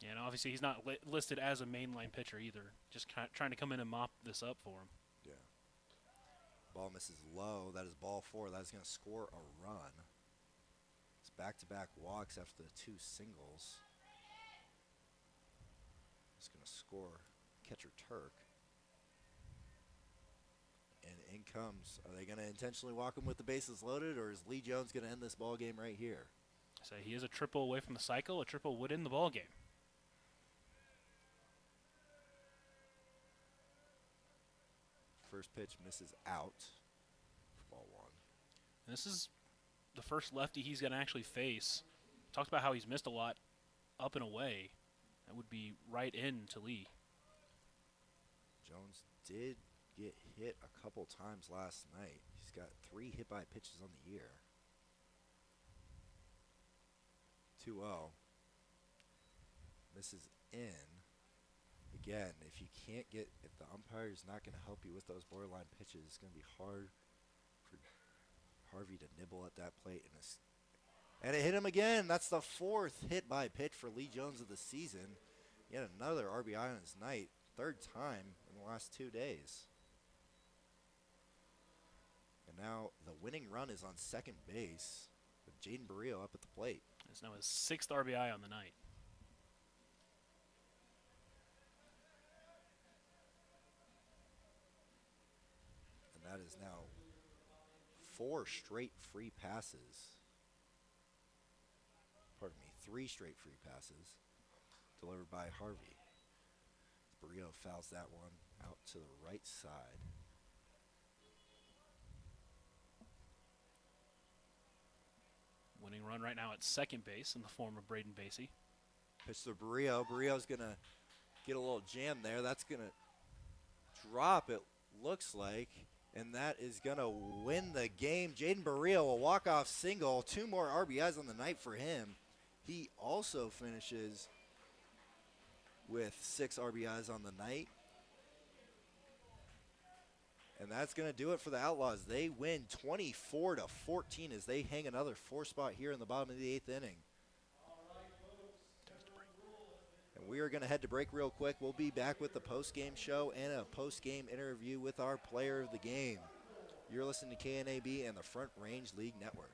Speaker 2: Yeah, and obviously he's not listed as a mainline pitcher either. Just trying to come in and mop this up for him.
Speaker 1: Yeah. Ball misses low. That is ball 4. That is going to score a run. It's back-to-back walks after the 2 singles. It's going to score catcher Turk. And in comes, are they going to intentionally walk him with the bases loaded, or is Lee Jones going to end this ball game right here?
Speaker 2: So he is a triple away from the cycle. A triple would end the ball game.
Speaker 1: First pitch misses out for ball 1.
Speaker 2: This is the first lefty he's going to actually face. Talked about how he's missed a lot up and away. That would be right into Lee.
Speaker 1: Jones did get hit a couple times last night. He's got 3 hit by pitches on the year. 2-0. Misses in. Again, if the umpire is not going to help you with those borderline pitches, it's going to be hard for Harvey to nibble at that plate. And it hit him again. That's the 4th hit by pitch for Lee Jones of the season. Yet another RBI on his night. 3rd time in the last 2 days. And now the winning run is on second base with Jaden Barrio up at the plate.
Speaker 2: It's now his 6th RBI on the night.
Speaker 1: And that is now 4 straight free passes. Pardon me, 3 straight free passes delivered by Harvey. Barrio fouls that one out to the right side.
Speaker 2: Winning run right now at second base in the form of Braden Basie.
Speaker 1: Pitch to Barrio. Barrio's going to get a little jam there. That's going to drop, it looks like. And that is going to win the game. Jaden Barrio, a walk-off single. 2 more RBIs on the night for him. He also finishes with 6 RBIs on the night. And that's going to do it for the Outlaws. They win 24-14 as they hang another 4 spot here in the bottom of the 8th inning. And we are going to head to break real quick. We'll be back with the post-game show and a post-game interview with our player of the game. You're listening to KNAB and the Front Range League Network.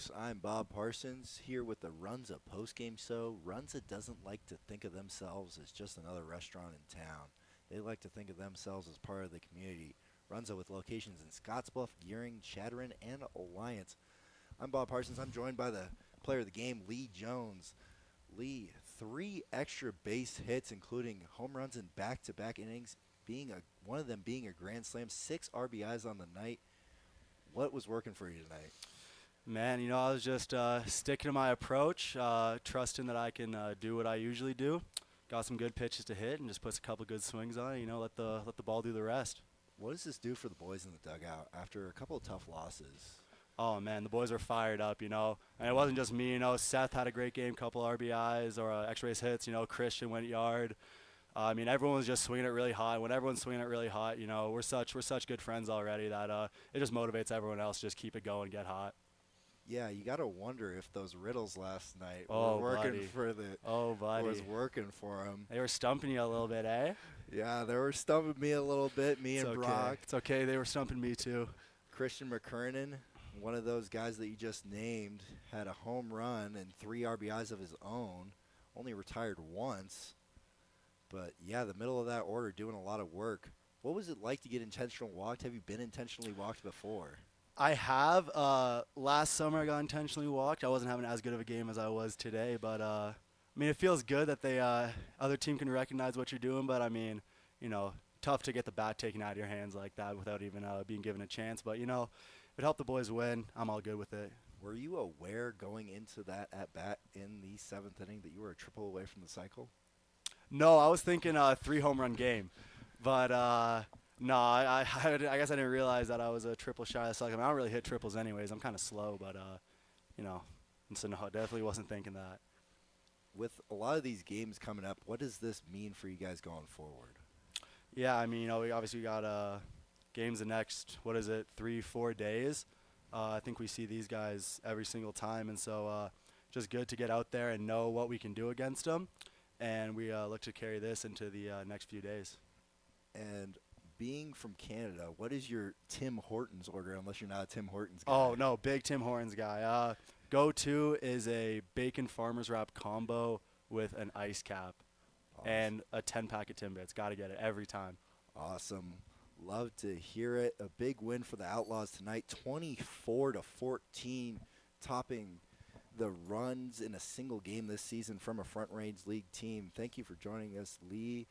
Speaker 1: folks? I'm Bob Parsons here with the Runza postgame show. Runza doesn't like to think of themselves as just another restaurant in town. They like to think of themselves as part of the community. Runza with locations in Scottsbluff, Gering, Chatterin, and Alliance. I'm Bob Parsons. I'm joined by the player of the game, Lee Jones. Lee, 3 extra base hits, including home runs in back-to-back innings, one of them being a grand slam, 6 RBIs on the night. What was working for you tonight?
Speaker 3: Man, I was just sticking to my approach, trusting that I can do what I usually do. Got some good pitches to hit and just puts a couple good swings on it. Let the ball do the rest.
Speaker 1: What does this do for the boys in the dugout after a couple of tough losses?
Speaker 3: Oh, man, the boys are fired up, And it wasn't just me, Seth had a great game, couple RBIs or extra base hits. Christian went yard. Everyone was just swinging it really hot. When everyone's swinging it really hot, we're such good friends already that it just motivates everyone else to just keep it going, get hot.
Speaker 1: Yeah, you got to wonder if those riddles last night
Speaker 3: were
Speaker 1: working
Speaker 3: buddy.
Speaker 1: for the.
Speaker 3: Oh, buddy.
Speaker 1: Was working for them.
Speaker 3: They were stumping you a little bit, eh?
Speaker 1: Yeah, they were stumping me a little bit,
Speaker 3: It's
Speaker 1: and
Speaker 3: okay.
Speaker 1: Brock.
Speaker 3: It's okay. They were stumping me too.
Speaker 1: Christian McKernan, one of those guys that you just named, had a home run and 3 RBIs of his own. Only retired once. But, yeah, the middle of that order doing a lot of work. What was it like to get intentional walked? Have you been intentionally walked before?
Speaker 3: I have. Last summer I got intentionally walked. I wasn't having as good of a game as I was today. But, it feels good that the other team can recognize what you're doing. But, tough to get the bat taken out of your hands like that without even being given a chance. But, if it helped the boys win, I'm all good with it.
Speaker 1: Were you aware going into that at-bat in the 7th inning that you were a triple away from the cycle?
Speaker 3: No, I was thinking a 3-home-run game. But, no, I guess I didn't realize that I was a triple shy of the cycle. I don't really hit triples anyways. I'm kind of slow, but, and so no, I definitely wasn't thinking that.
Speaker 1: With a lot of these games coming up, what does this mean for you guys going forward?
Speaker 3: Yeah, we obviously got games the next, 3-4 days. I think we see these guys every single time, and so just good to get out there and know what we can do against them. And we look to carry this into the next few days.
Speaker 1: And being from Canada, what is your Tim Hortons order, unless you're not a Tim Hortons guy?
Speaker 3: Oh, no, big Tim Hortons guy. Go-to is a bacon farmer's wrap combo with an ice cap. Awesome. And a 10-pack of Timbits. Got to get it every time.
Speaker 1: Awesome. Love to hear it. A big win for the Outlaws tonight, 24-14, topping the runs in a single game this season from a Front Range League team. Thank you for joining us, Lee,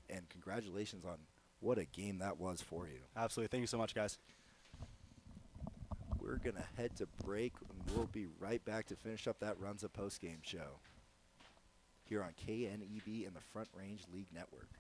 Speaker 1: and congratulations on what a game that was for you.
Speaker 3: Absolutely. Thank you so much, guys.
Speaker 1: We're going to head to break, and we'll be right back to finish up that Runza postgame show here on KNEB and the Front Range League Network.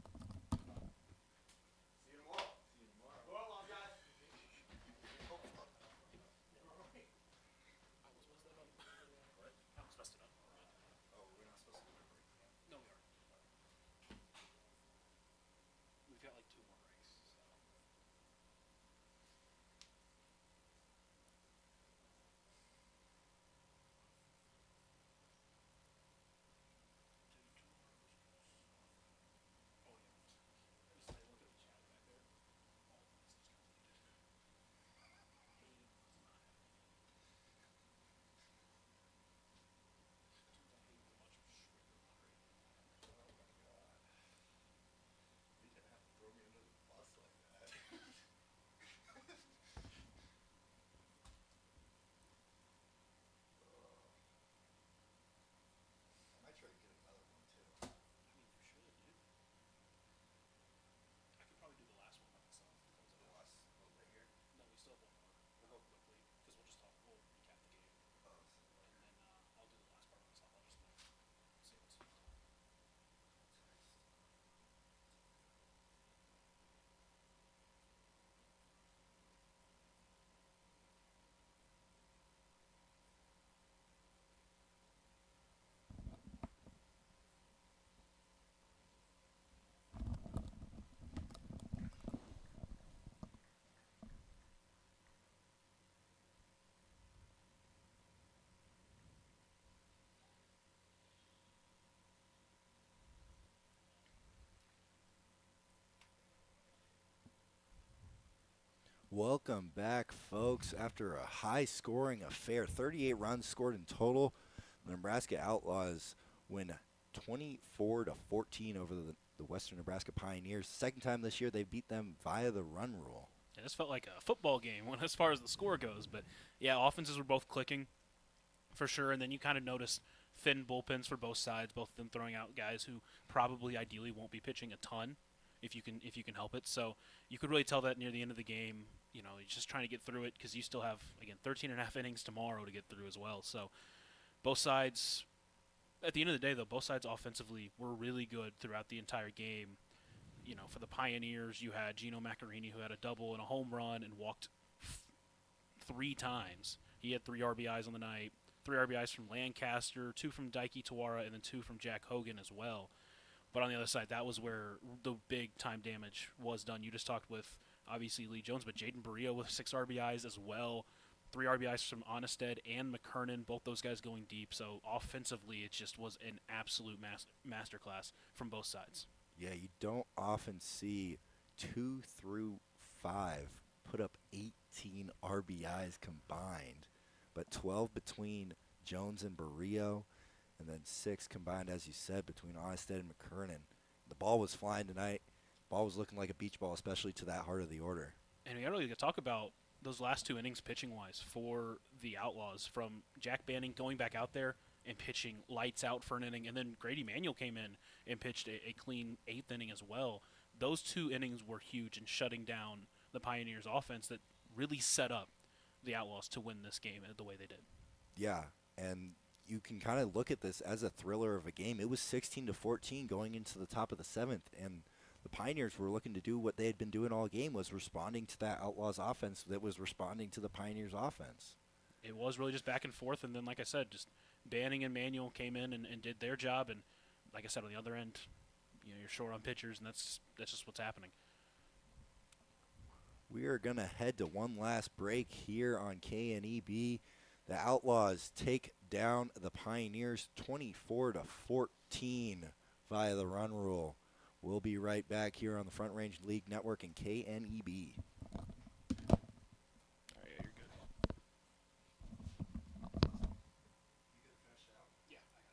Speaker 1: Welcome back, folks. After a high-scoring affair, 38 runs scored in total, the Nebraska Outlaws win 24-14 over the Western Nebraska Pioneers. Second time this year they beat them via the run rule.
Speaker 2: Yeah, this felt like a football game as far as the score goes. But, yeah, offenses were both clicking for sure. And then you kind of noticed thin bullpens for both sides, both of them throwing out guys who probably ideally won't be pitching a ton if you can help it. So you could really tell that near the end of the game, you're just trying to get through it because you still have, again, 13 and a half innings tomorrow to get through as well. So both sides, at the end of the day, though, both sides offensively were really good throughout the entire game. For the Pioneers, you had Gino Maccarini, who had a double and a home run and walked 3 times. He had 3 RBIs on the night, 3 RBIs from Lancaster, 2 from Daiki Tawara, and then 2 from Jack Hogan as well. But on the other side, that was where the big time damage was done. You just talked with, obviously, Lee Jones, but Jaden Barrio with 6 RBIs as well. 3 RBIs from Onnested and McKernan, both those guys going deep. So offensively, it just was an absolute masterclass from both sides.
Speaker 1: Yeah, you don't often see 2 through 5 put up 18 RBIs combined, but 12 between Jones and Barrio, and then 6 combined, as you said, between Onnested and McKernan. The ball was flying tonight. The ball was looking like a beach ball, especially to that heart of the order.
Speaker 2: And we got to really talk about those last 2 innings pitching-wise for the Outlaws, from Jack Banning going back out there and pitching lights out for an inning, and then Grady Manuel came in and pitched a clean 8th inning as well. Those 2 innings were huge in shutting down the Pioneers' offense that really set up the Outlaws to win this game the way they did.
Speaker 1: Yeah, and you can kind of look at this as a thriller of a game. It was 16-14 going into the top of the 7th, and the Pioneers were looking to do what they had been doing all game, was responding to that Outlaws offense that was responding to the Pioneers offense.
Speaker 2: It was really just back and forth, and then, like I said, just Banning and Manuel came in and did their job, and like I said, on the other end, you're short on pitchers, and that's just what's happening.
Speaker 1: We are going to head to one last break here on KNEB. The Outlaws take down the Pioneers 24-14 via the run rule. We'll be right back here on the Front Range League Network and KNEB.
Speaker 2: All right, yeah, you're good. Yeah, I got it.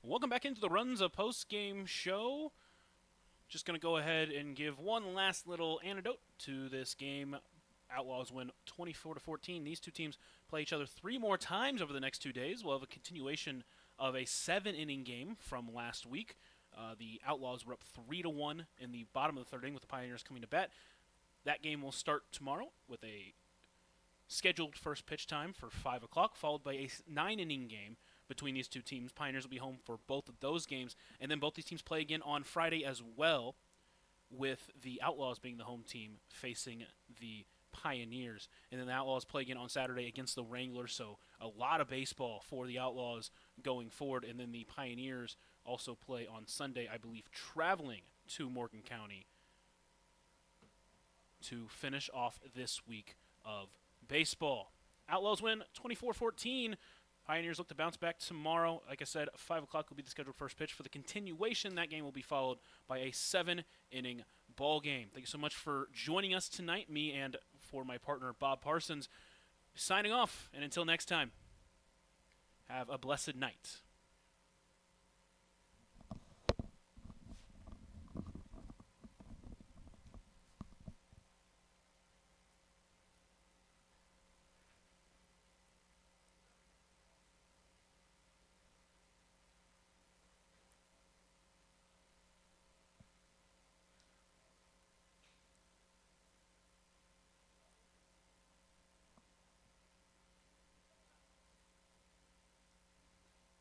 Speaker 2: Welcome back into the Runs a Post-Game show. Just going to go ahead and give one last little anecdote to this game. Outlaws win 24-14. These 2 teams play each other 3 more times over the next 2 days. We'll have a continuation of a 7-inning game from last week. The Outlaws were up 3-1 in the bottom of the 3rd inning with the Pioneers coming to bat. That game will start tomorrow with a scheduled first pitch time for 5 o'clock, followed by a 9-inning game between these 2 teams. Pioneers will be home for both of those games, and then both these teams play again on Friday as well, with the Outlaws being the home team facing the Pioneers. And then the Outlaws play again on Saturday against the Wranglers, so a lot of baseball for the Outlaws going forward. And then the Pioneers also play on Sunday, I believe, traveling to Morgan County to finish off this week of baseball. Outlaws win 24-14. Pioneers look to bounce back tomorrow. Like I said, 5 o'clock will be the scheduled first pitch for the continuation. That game will be followed by a 7-inning ball game. Thank you so much for joining us tonight, me and for my partner Bob Parsons. Signing off, and until next time, have a blessed night.